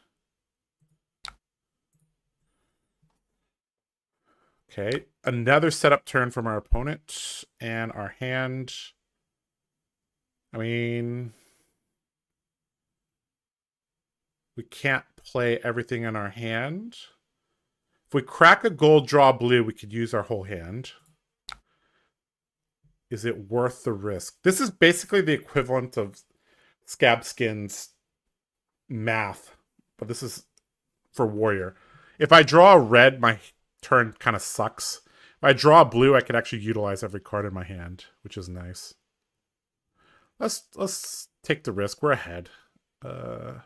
Okay, another setup turn from our opponent and our hand. I mean, we can't play everything in our hand. If we crack a gold, draw blue, we could use our whole hand. Is it worth the risk? This is basically the equivalent of Scab Skin's math, but this is for Warrior. If I draw a red, my turn kind of sucks. If I draw a blue, I can actually utilize every card in my hand, which is nice. Let's take the risk. We're ahead. All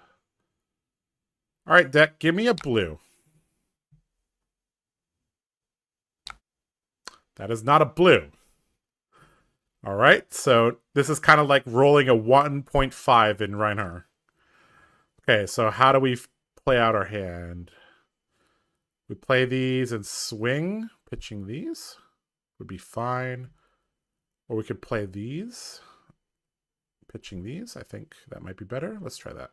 right, deck, give me a blue. That is not a blue. All right, so this is kind of like rolling a 1.5 in Reinhardt. Okay, so how do we play out our hand? We play these and swing. Pitching these would be fine. Or we could play these. Pitching these. I think that might be better. Let's try that.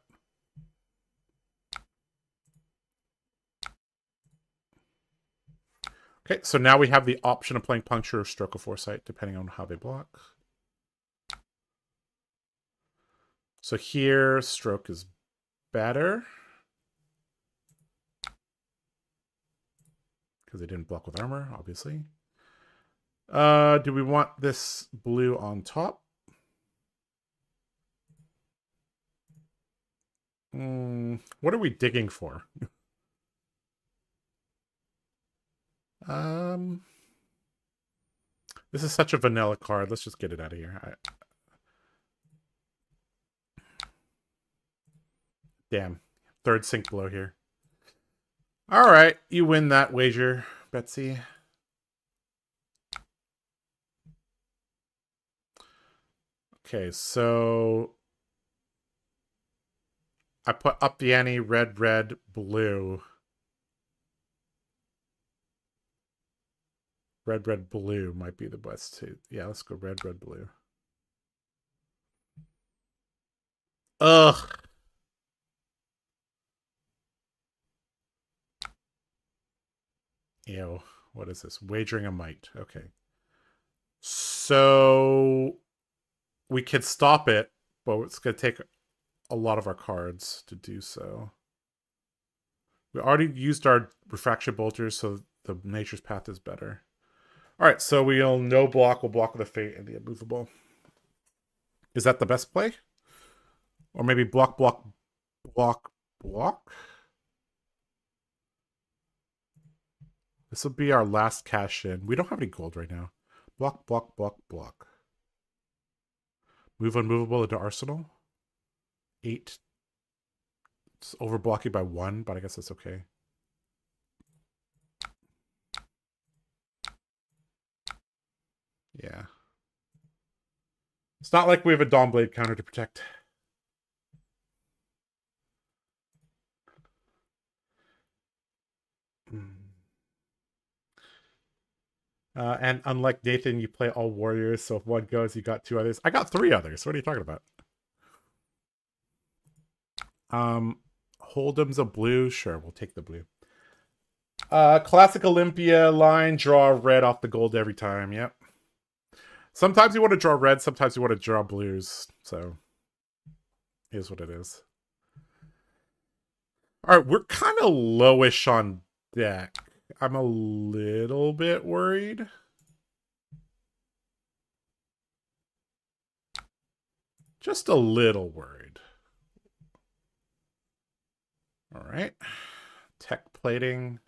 Okay, so now we have the option of playing Puncture or Stroke of Foresight, depending on how they block. So here, Stroke is better. Because they didn't block with armor, obviously. Do we want this blue on top? What are we digging for? This is such a vanilla card. Let's just get it out of here. Damn. Third sink below here. All right. You win that wager, Betsy. Okay, so I put up the ante, red, red, blue. Red, red, blue might be the best too. Yeah, let's go red, red, blue. Ugh. Ew. What is this? Wagering a might. Okay. So we could stop it, but it's going to take a lot of our cards to do so. We already used our refraction bolters, so the nature's path is better. All right, so we'll no block. We'll block with the fate and the immovable. Is that the best play? Or maybe block, block, block, block? This will be our last cash in. We don't have any gold right now. Block, block, block, block. Move unmovable into arsenal. 8. It's over blocking by 1, but I guess that's okay. Yeah. It's not like we have a Dawnblade counter to protect. And unlike Nathan, you play all warriors, so if one goes, you got 2 others. I got 3 others. What are you talking about? Hold'em's a blue. Sure, we'll take the blue. Classic Olympia line, draw red off the gold every time. Yep. Sometimes you want to draw red, sometimes you want to draw blues. So, here's what it is. All right, we're kind of lowish on deck. I'm a little bit worried. Just a little worried. All right. Tech plating.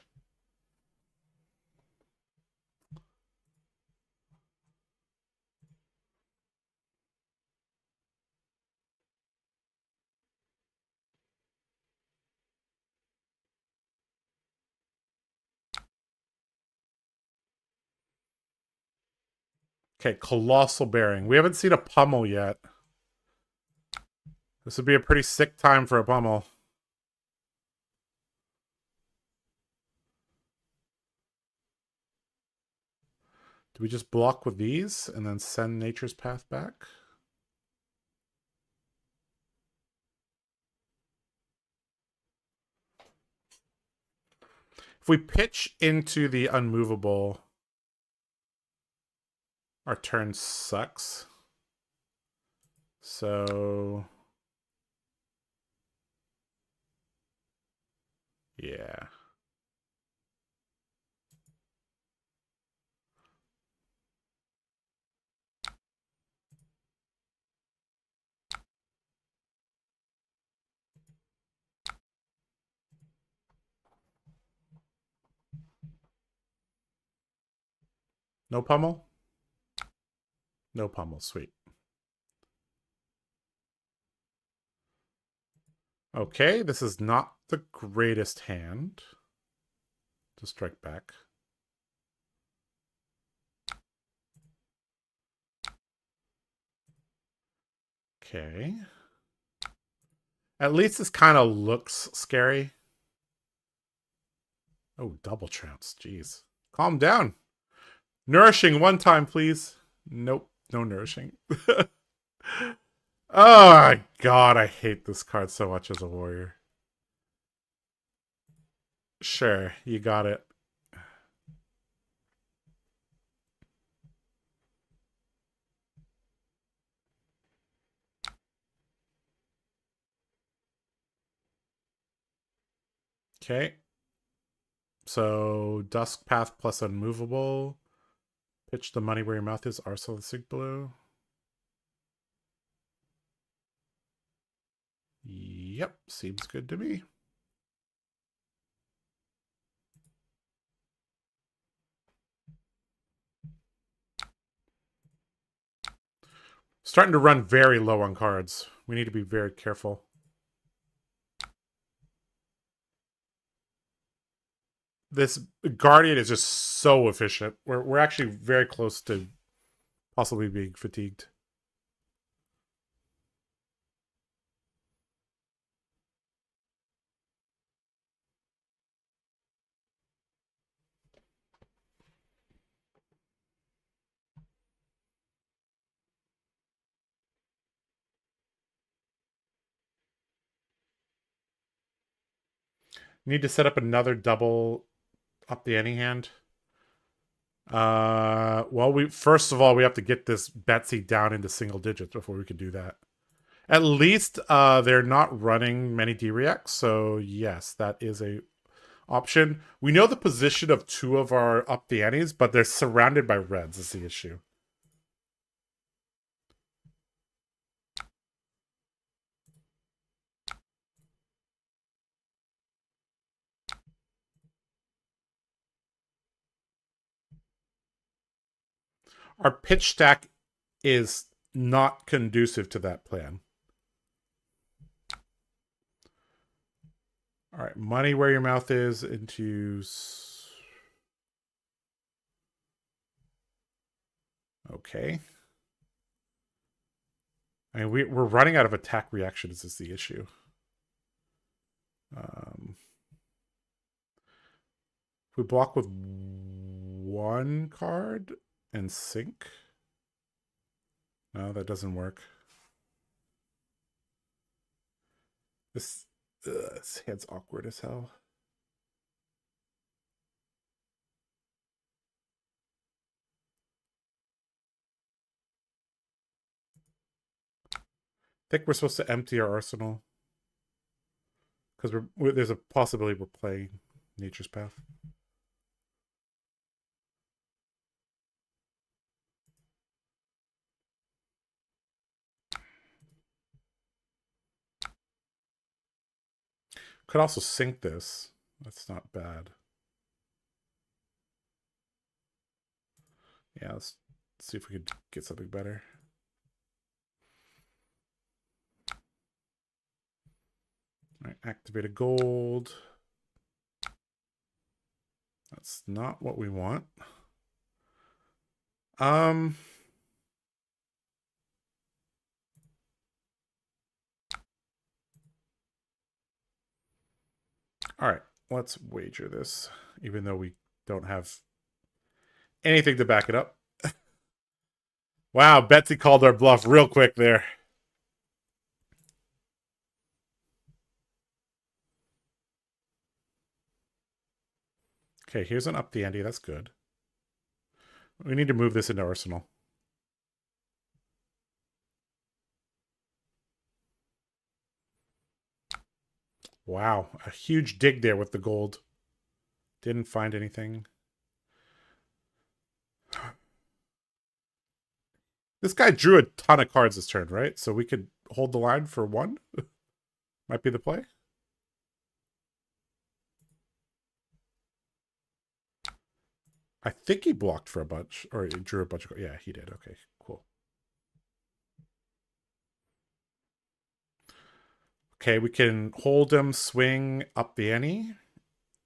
Okay, Colossal Bearing. We haven't seen a pummel yet. This would be a pretty sick time for a pummel. Do we just block with these and then send Nature's Path back? If we pitch into the unmovable, our turn sucks. So yeah. No pummel? No pummel, sweet. Okay, this is not the greatest hand to strike back. Okay. At least this kind of looks scary. Oh, double trounce. Jeez. Calm down. Nourishing one time, please. Nope. No nourishing. Oh my god, I hate this card so much as a warrior. Sure, you got it. Okay. So, Dusk Path plus Unmovable. Pitch the money where your mouth is. Arsenal the Sig Blue. Yep, seems good to me. Starting to run very low on cards. We need to be very careful. This Guardian is just so efficient. We're actually very close to possibly being fatigued. Need to set up another double up the ante hand. Well, we first of all we have to get this Betsy down into single digits before we can do that. At least they're not running many D-Reacts, so yes, that is a option. We know the position of two of our up the antes, but they're surrounded by reds is the issue. Our pitch stack is not conducive to that plan. All right, money where your mouth is into... Okay. I mean, we're running out of attack reactions is the issue. If we block with one card and sink... No, that doesn't work. This hand's awkward as hell. I think we're supposed to empty our arsenal. Because there's a possibility we're playing Nature's Path. Could also sink this. That's not bad. Yeah, let's see if we could get something better. All right, activate a gold. That's not what we want. All right, let's wager this, even though we don't have anything to back it up. Wow, Betsy called our bluff real quick there. Okay, here's an up the ante. That's good. We need to move this into Arsenal. Wow, a huge dig there with the gold. Didn't find anything. This guy drew a ton of cards this turn, right? So we could hold the line for one? Might be the play. I think he blocked for a bunch. Or he drew a bunch of... Yeah, he did. Okay, cool. Okay, we can hold him, swing up the ante.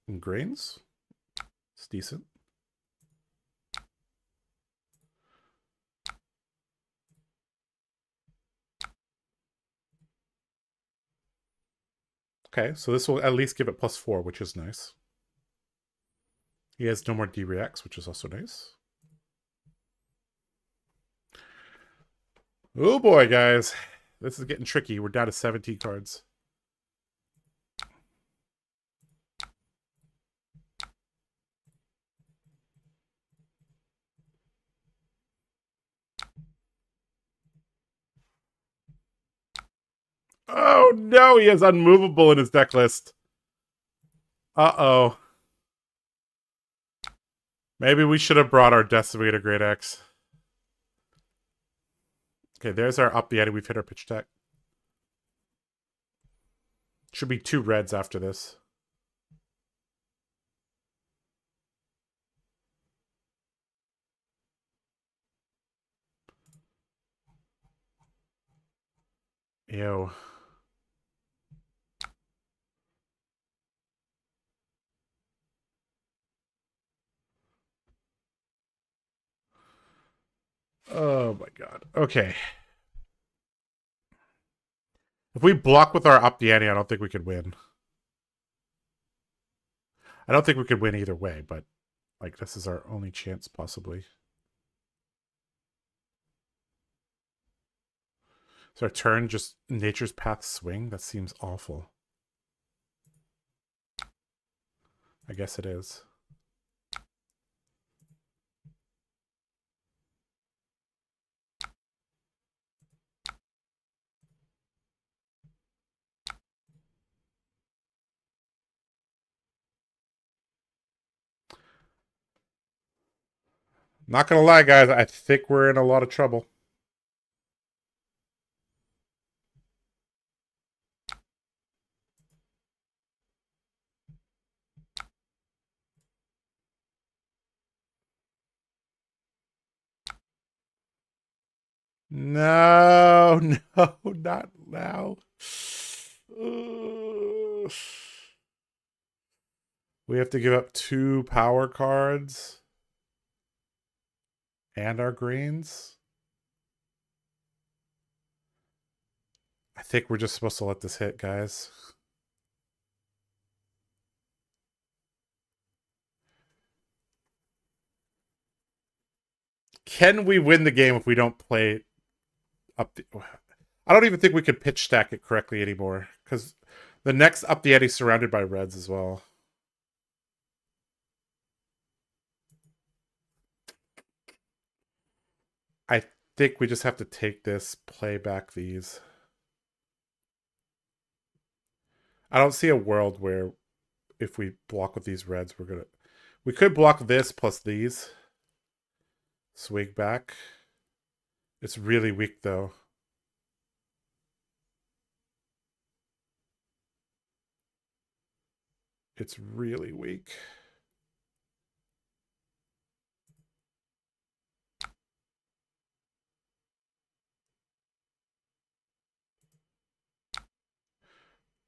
And grains. It's decent. Okay, so this will at least give it +4, which is nice. He has no more D-reacts, which is also nice. Oh boy, guys. This is getting tricky. We're down to 17 cards. Oh no, he has unmovable in his deck list. Uh-oh. Maybe we should have brought our Decimator Great Axe. Okay, there's our up the ante. We've hit our pitch deck. Should be 2 reds after this. Ew. Oh my god. Okay. If we block with our up the ante, I don't think we could win. I don't think we could win either way, but like this is our only chance possibly. So our turn just Nature's Path swing? That seems awful. I guess it is. Not gonna lie, guys, I think we're in a lot of trouble. No, no, not now. We have to give up 2 power cards. And our greens. I think we're just supposed to let this hit, guys. Can we win the game if we don't play up the... I don't even think we could pitch stack it correctly anymore, because the next up the ante is surrounded by reds as well. I think we just have to take this, play back these. I don't see a world where if we block with these reds, we're gonna... We could block this plus these. Swing back. It's really weak, though. It's really weak.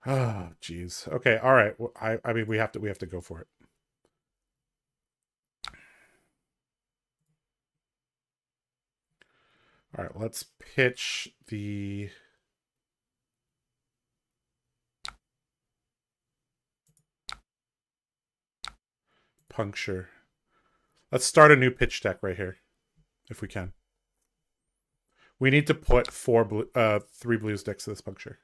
Oh, jeez. Okay, all right. Well, I mean, we have to go for it. All right, let's pitch the puncture. Let's start a new pitch deck right here, if we can. We need to put 3 blues next to this puncture.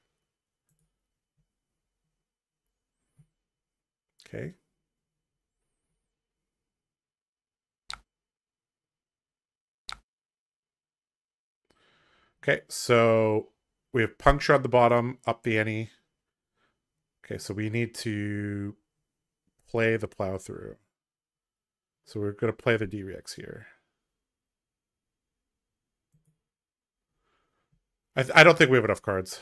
Okay. Okay, so we have puncture at the bottom, up the ante. Okay, so we need to play the plow through. So we're going to play the D-Rex here. I don't think we have enough cards.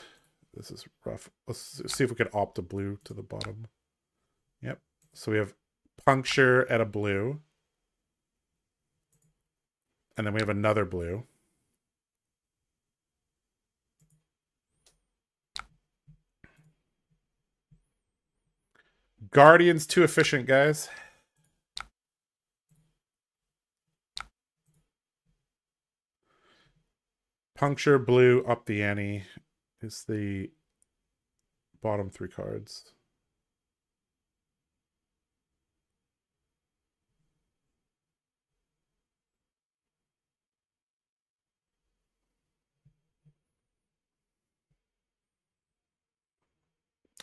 This is rough. Let's see if we can opt a blue to the bottom. Yep. So we have puncture at a blue. And then we have another blue. Guardian's too efficient, guys. Puncture, blue, up the ante is the bottom three cards.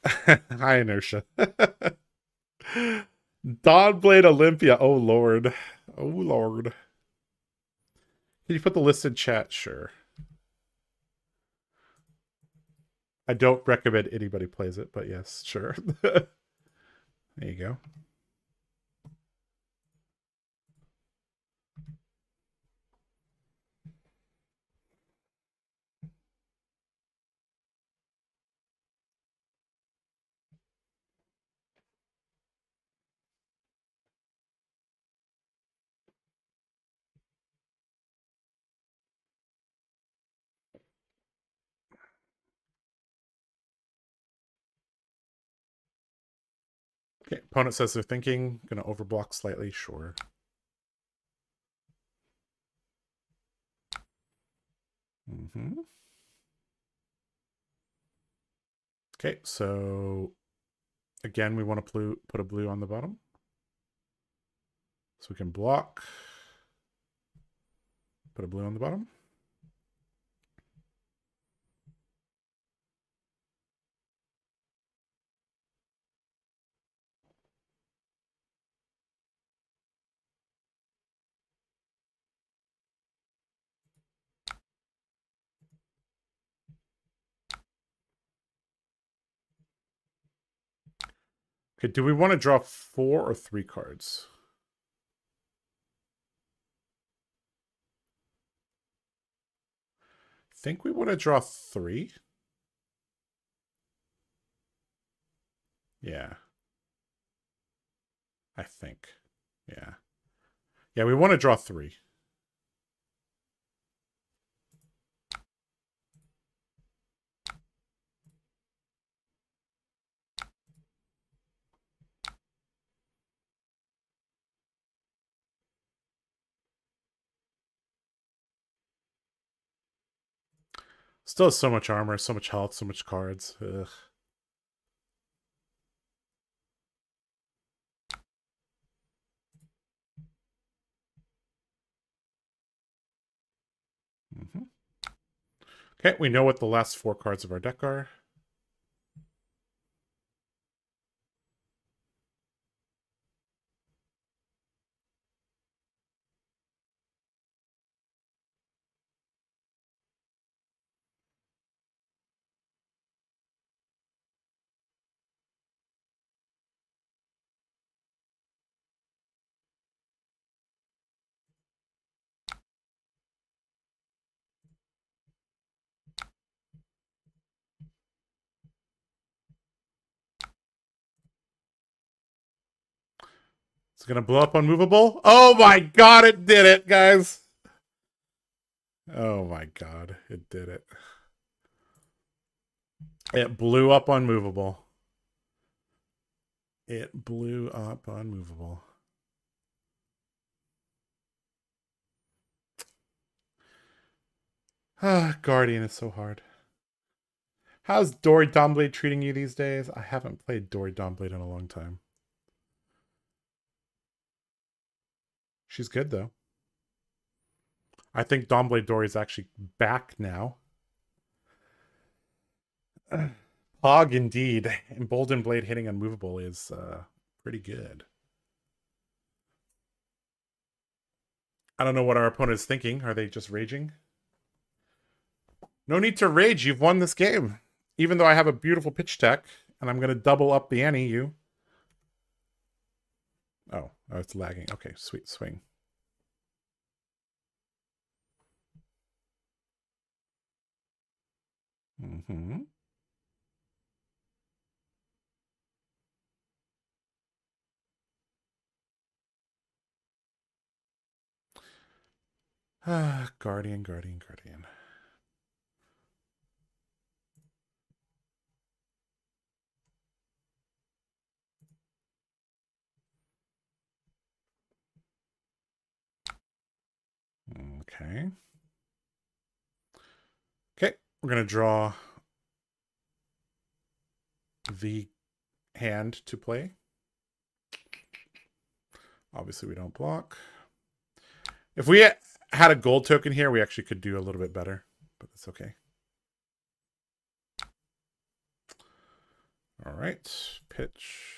High inertia. Dawnblade Olympia. Oh, Lord. Oh, Lord. Can you put the list in chat? Sure. I don't recommend anybody plays it, but yes, sure. There you go. Okay, opponent says they're thinking. Gonna overblock slightly, sure. Okay, so again, we want to put a blue on the bottom. So we can block. Put a blue on the bottom. Okay, do we want to draw 4 or 3 cards? I think we want to draw 3. Yeah. I think. Yeah. Yeah, we want to draw 3. Still has so much armor, so much health, so much cards. Ugh. Okay, we know what the last 4 cards of our deck are. It's gonna blow up unmovable. Oh my god, it did it, guys. Oh my god, it did it. It blew up unmovable. It blew up unmovable. Ah, Guardian is so hard. How's Dory Dawnblade treating you these days? I haven't played Dory Dawnblade in a long time. She's good, though. I think Dawnblade Dory is actually back now. Hog indeed. Emboldened Blade hitting unmovable is pretty good. I don't know what our opponent is thinking. Are they just raging? No need to rage. You've won this game. Even though I have a beautiful pitch tech, and I'm going to double up the ante, you. Oh, it's lagging. Okay, sweet swing. Mm-hmm. Guardian. Okay. Okay, we're going to draw the hand to play. Obviously, we don't block. If we had a gold token here, we actually could do a little bit better, but that's okay. All right, pitch.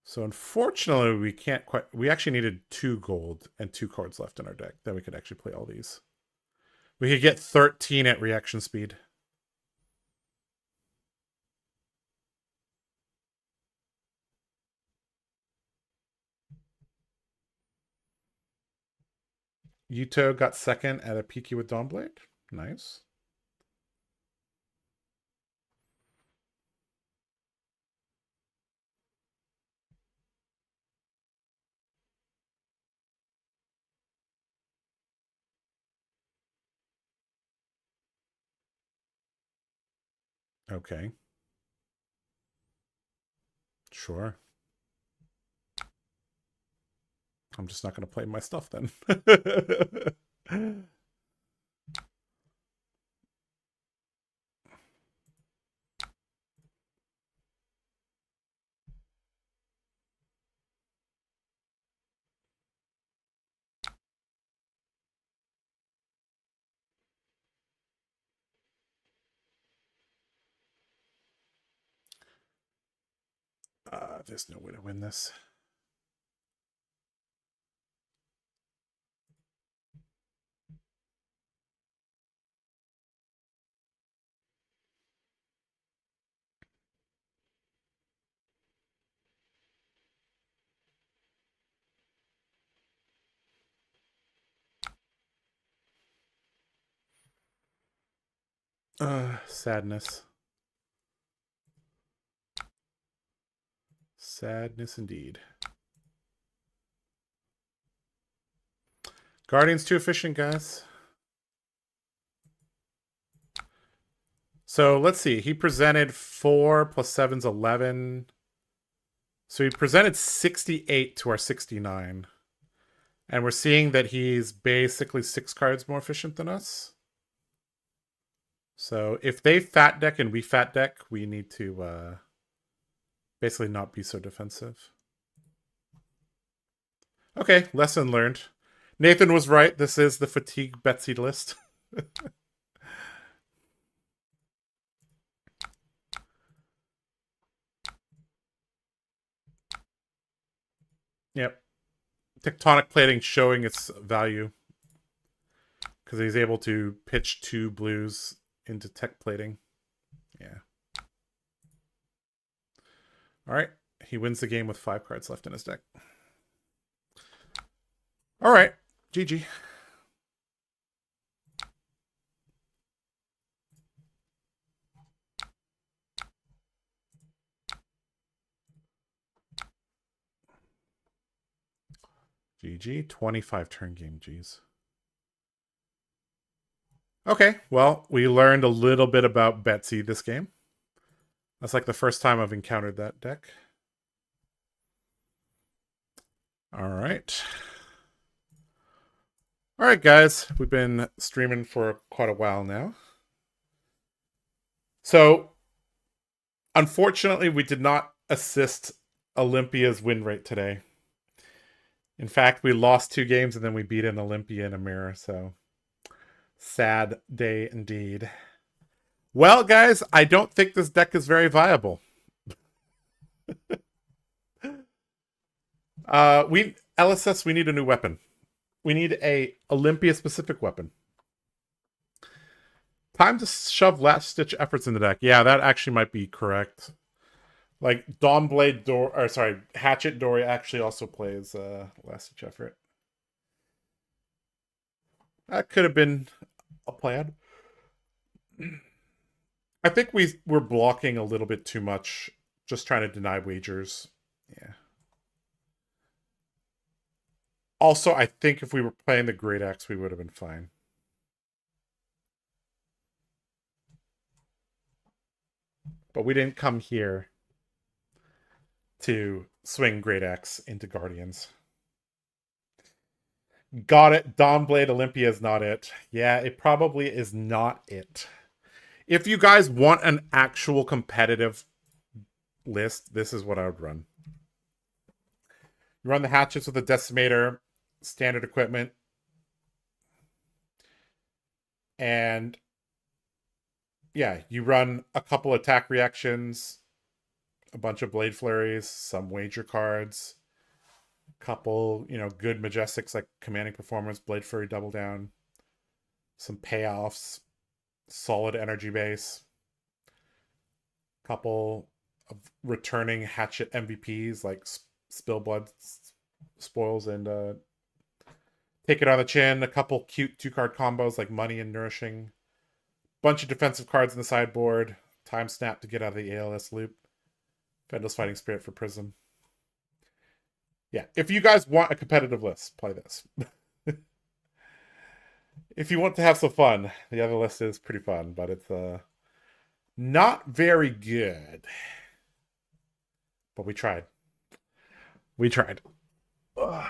So unfortunately, we can't quite... We actually needed 2 gold and 2 cards left in our deck. Then we could actually play all these. We could get 13 at reaction speed. Yuto got second at a PK with Dawnblade. Nice. Okay. Sure. I'm just not going to play my stuff then. There's no way to win this. Sadness. Sadness indeed. Guardian's too efficient, guys. So let's see. He presented 4 plus 7's 11. So he presented 68 to our 69. And we're seeing that he's basically 6 cards more efficient than us. So if they fat deck and we fat deck, we need to basically not be so defensive. Okay, lesson learned. Nathan was right. This is the fatigue Betsy list. Yep. Tectonic plating showing its value. Because he's able to pitch 2 blues into tech plating. Yeah. All right. He wins the game with 5 cards left in his deck. All right. GG. GG. 25 turn game. Jeez. Okay. Well, we learned a little bit about Betsy this game. That's like the first time I've encountered that deck. All right. All right, guys. We've been streaming for quite a while now. So, unfortunately, we did not assist Olympia's win rate today. In fact, we lost 2 games and then we beat an Olympia in a mirror. So, sad day indeed. Well, guys, I don't think this deck is very viable. LSS, we need a new weapon. We need a Olympia specific weapon. Time to shove last-ditch efforts in the deck. Yeah, that actually might be correct. Like, Dawnblade Door, or sorry, Hatchet Dory actually also plays last-ditch effort. That could have been a plan. I think we're blocking a little bit too much, just trying to deny wagers. Yeah. Also, I think if we were playing the Great Axe, we would have been fine. But we didn't come here to swing Great Axe into Guardians. Got it. Dawnblade Olympia is not it. Yeah, it probably is not it. If you guys want an actual competitive list, this is what I would run. You run the hatchets with a decimator, standard equipment, and yeah, you run a couple attack reactions, a bunch of blade flurries, some wager cards, couple, good majestics like commanding performance, blade flurry double down, some payoffs, solid energy base, couple of returning hatchet MVPs like spill blood spoils and take it on the chin, a couple cute 2-card combos like money and nourishing, bunch of defensive cards in the sideboard, time snap to get out of the ALS loop, Fendal's Fighting Spirit for Prism. Yeah, if you guys want a competitive list, play this. If you want to have some fun, the other list is pretty fun, but it's not very good. But we tried. We tried. Ugh.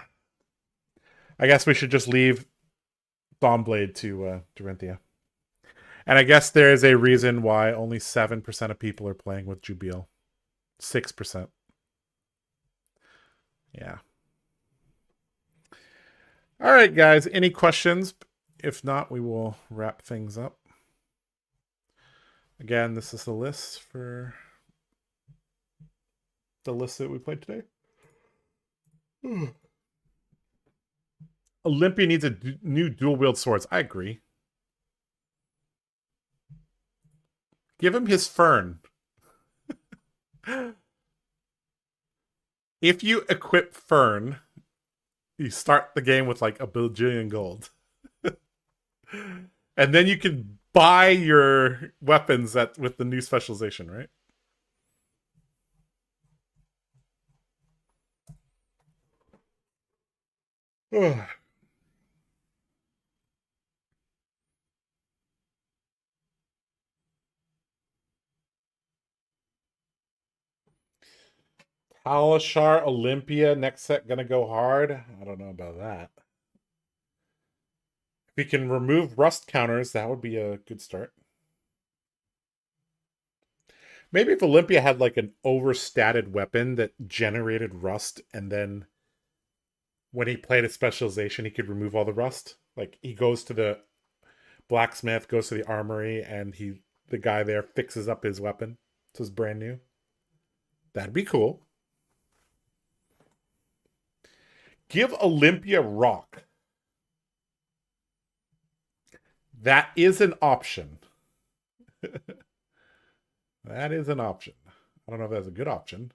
I guess we should just leave Dawnblade to Dorinthia. And I guess there is a reason why only 7% of people are playing with Jubiel. 6%. Yeah. All right, guys. Any questions? If not, we will wrap things up. Again, this is the list for the list that we played today. Olympia needs a new dual-wield swords. I agree. Give him his Fern. If you equip Fern, you start the game with like a bajillion gold. And then you can buy your weapons with the new specialization, right? Talishar Olympia next set gonna go hard. I don't know about that. If we can remove rust counters, that would be a good start. Maybe if Olympia had like an overstated weapon that generated rust, and then when he played a specialization, he could remove all the rust. Like he goes to the blacksmith, goes to the armory, and the guy there fixes up his weapon. So it's brand new. That'd be cool. Give Olympia rock. That is an option. That is an option. I don't know if that's a good option.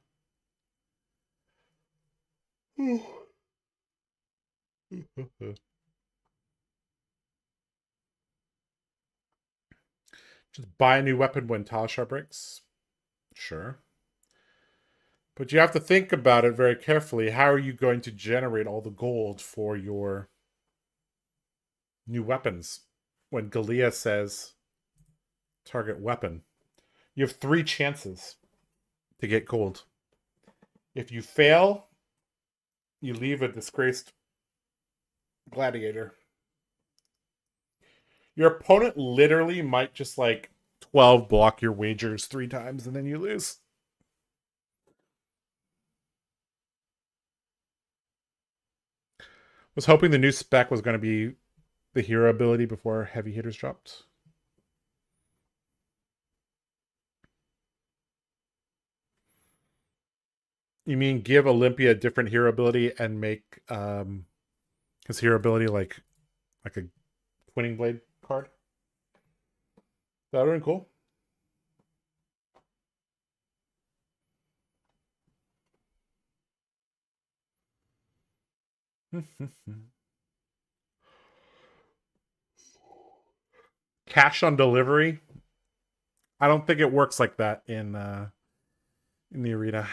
Just buy a new weapon when Talishar breaks. Sure. But you have to think about it very carefully. How are you going to generate all the gold for your new weapons when Galea says target weapon? You have 3 chances to get gold. If you fail, you leave a disgraced gladiator. Your opponent literally might just like 12 block your wagers 3 times and then you lose. Was hoping the new spec was going to be the hero ability before heavy hitters dropped. You mean give Olympia a different hero ability and make his hero ability like a Twinning Blade card? That would have been cool. Cash on delivery. I don't think it works like that in the arena.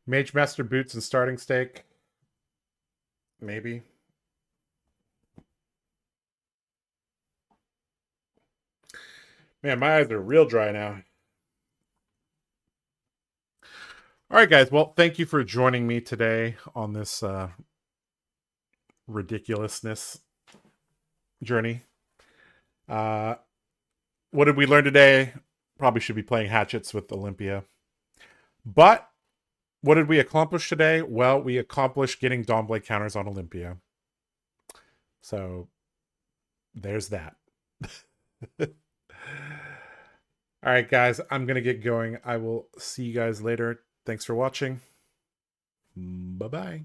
Mage Master boots and starting stake. Maybe. Man, my eyes are real dry now. All right, guys. Well, thank you for joining me today on this ridiculousness journey. What did we learn today? Probably should be playing hatchets with Olympia. But what did we accomplish today? Well, we accomplished getting Dawnblade counters on Olympia. So there's that. All right, guys, I'm going to get going. I will see you guys later. Thanks for watching. Bye-bye.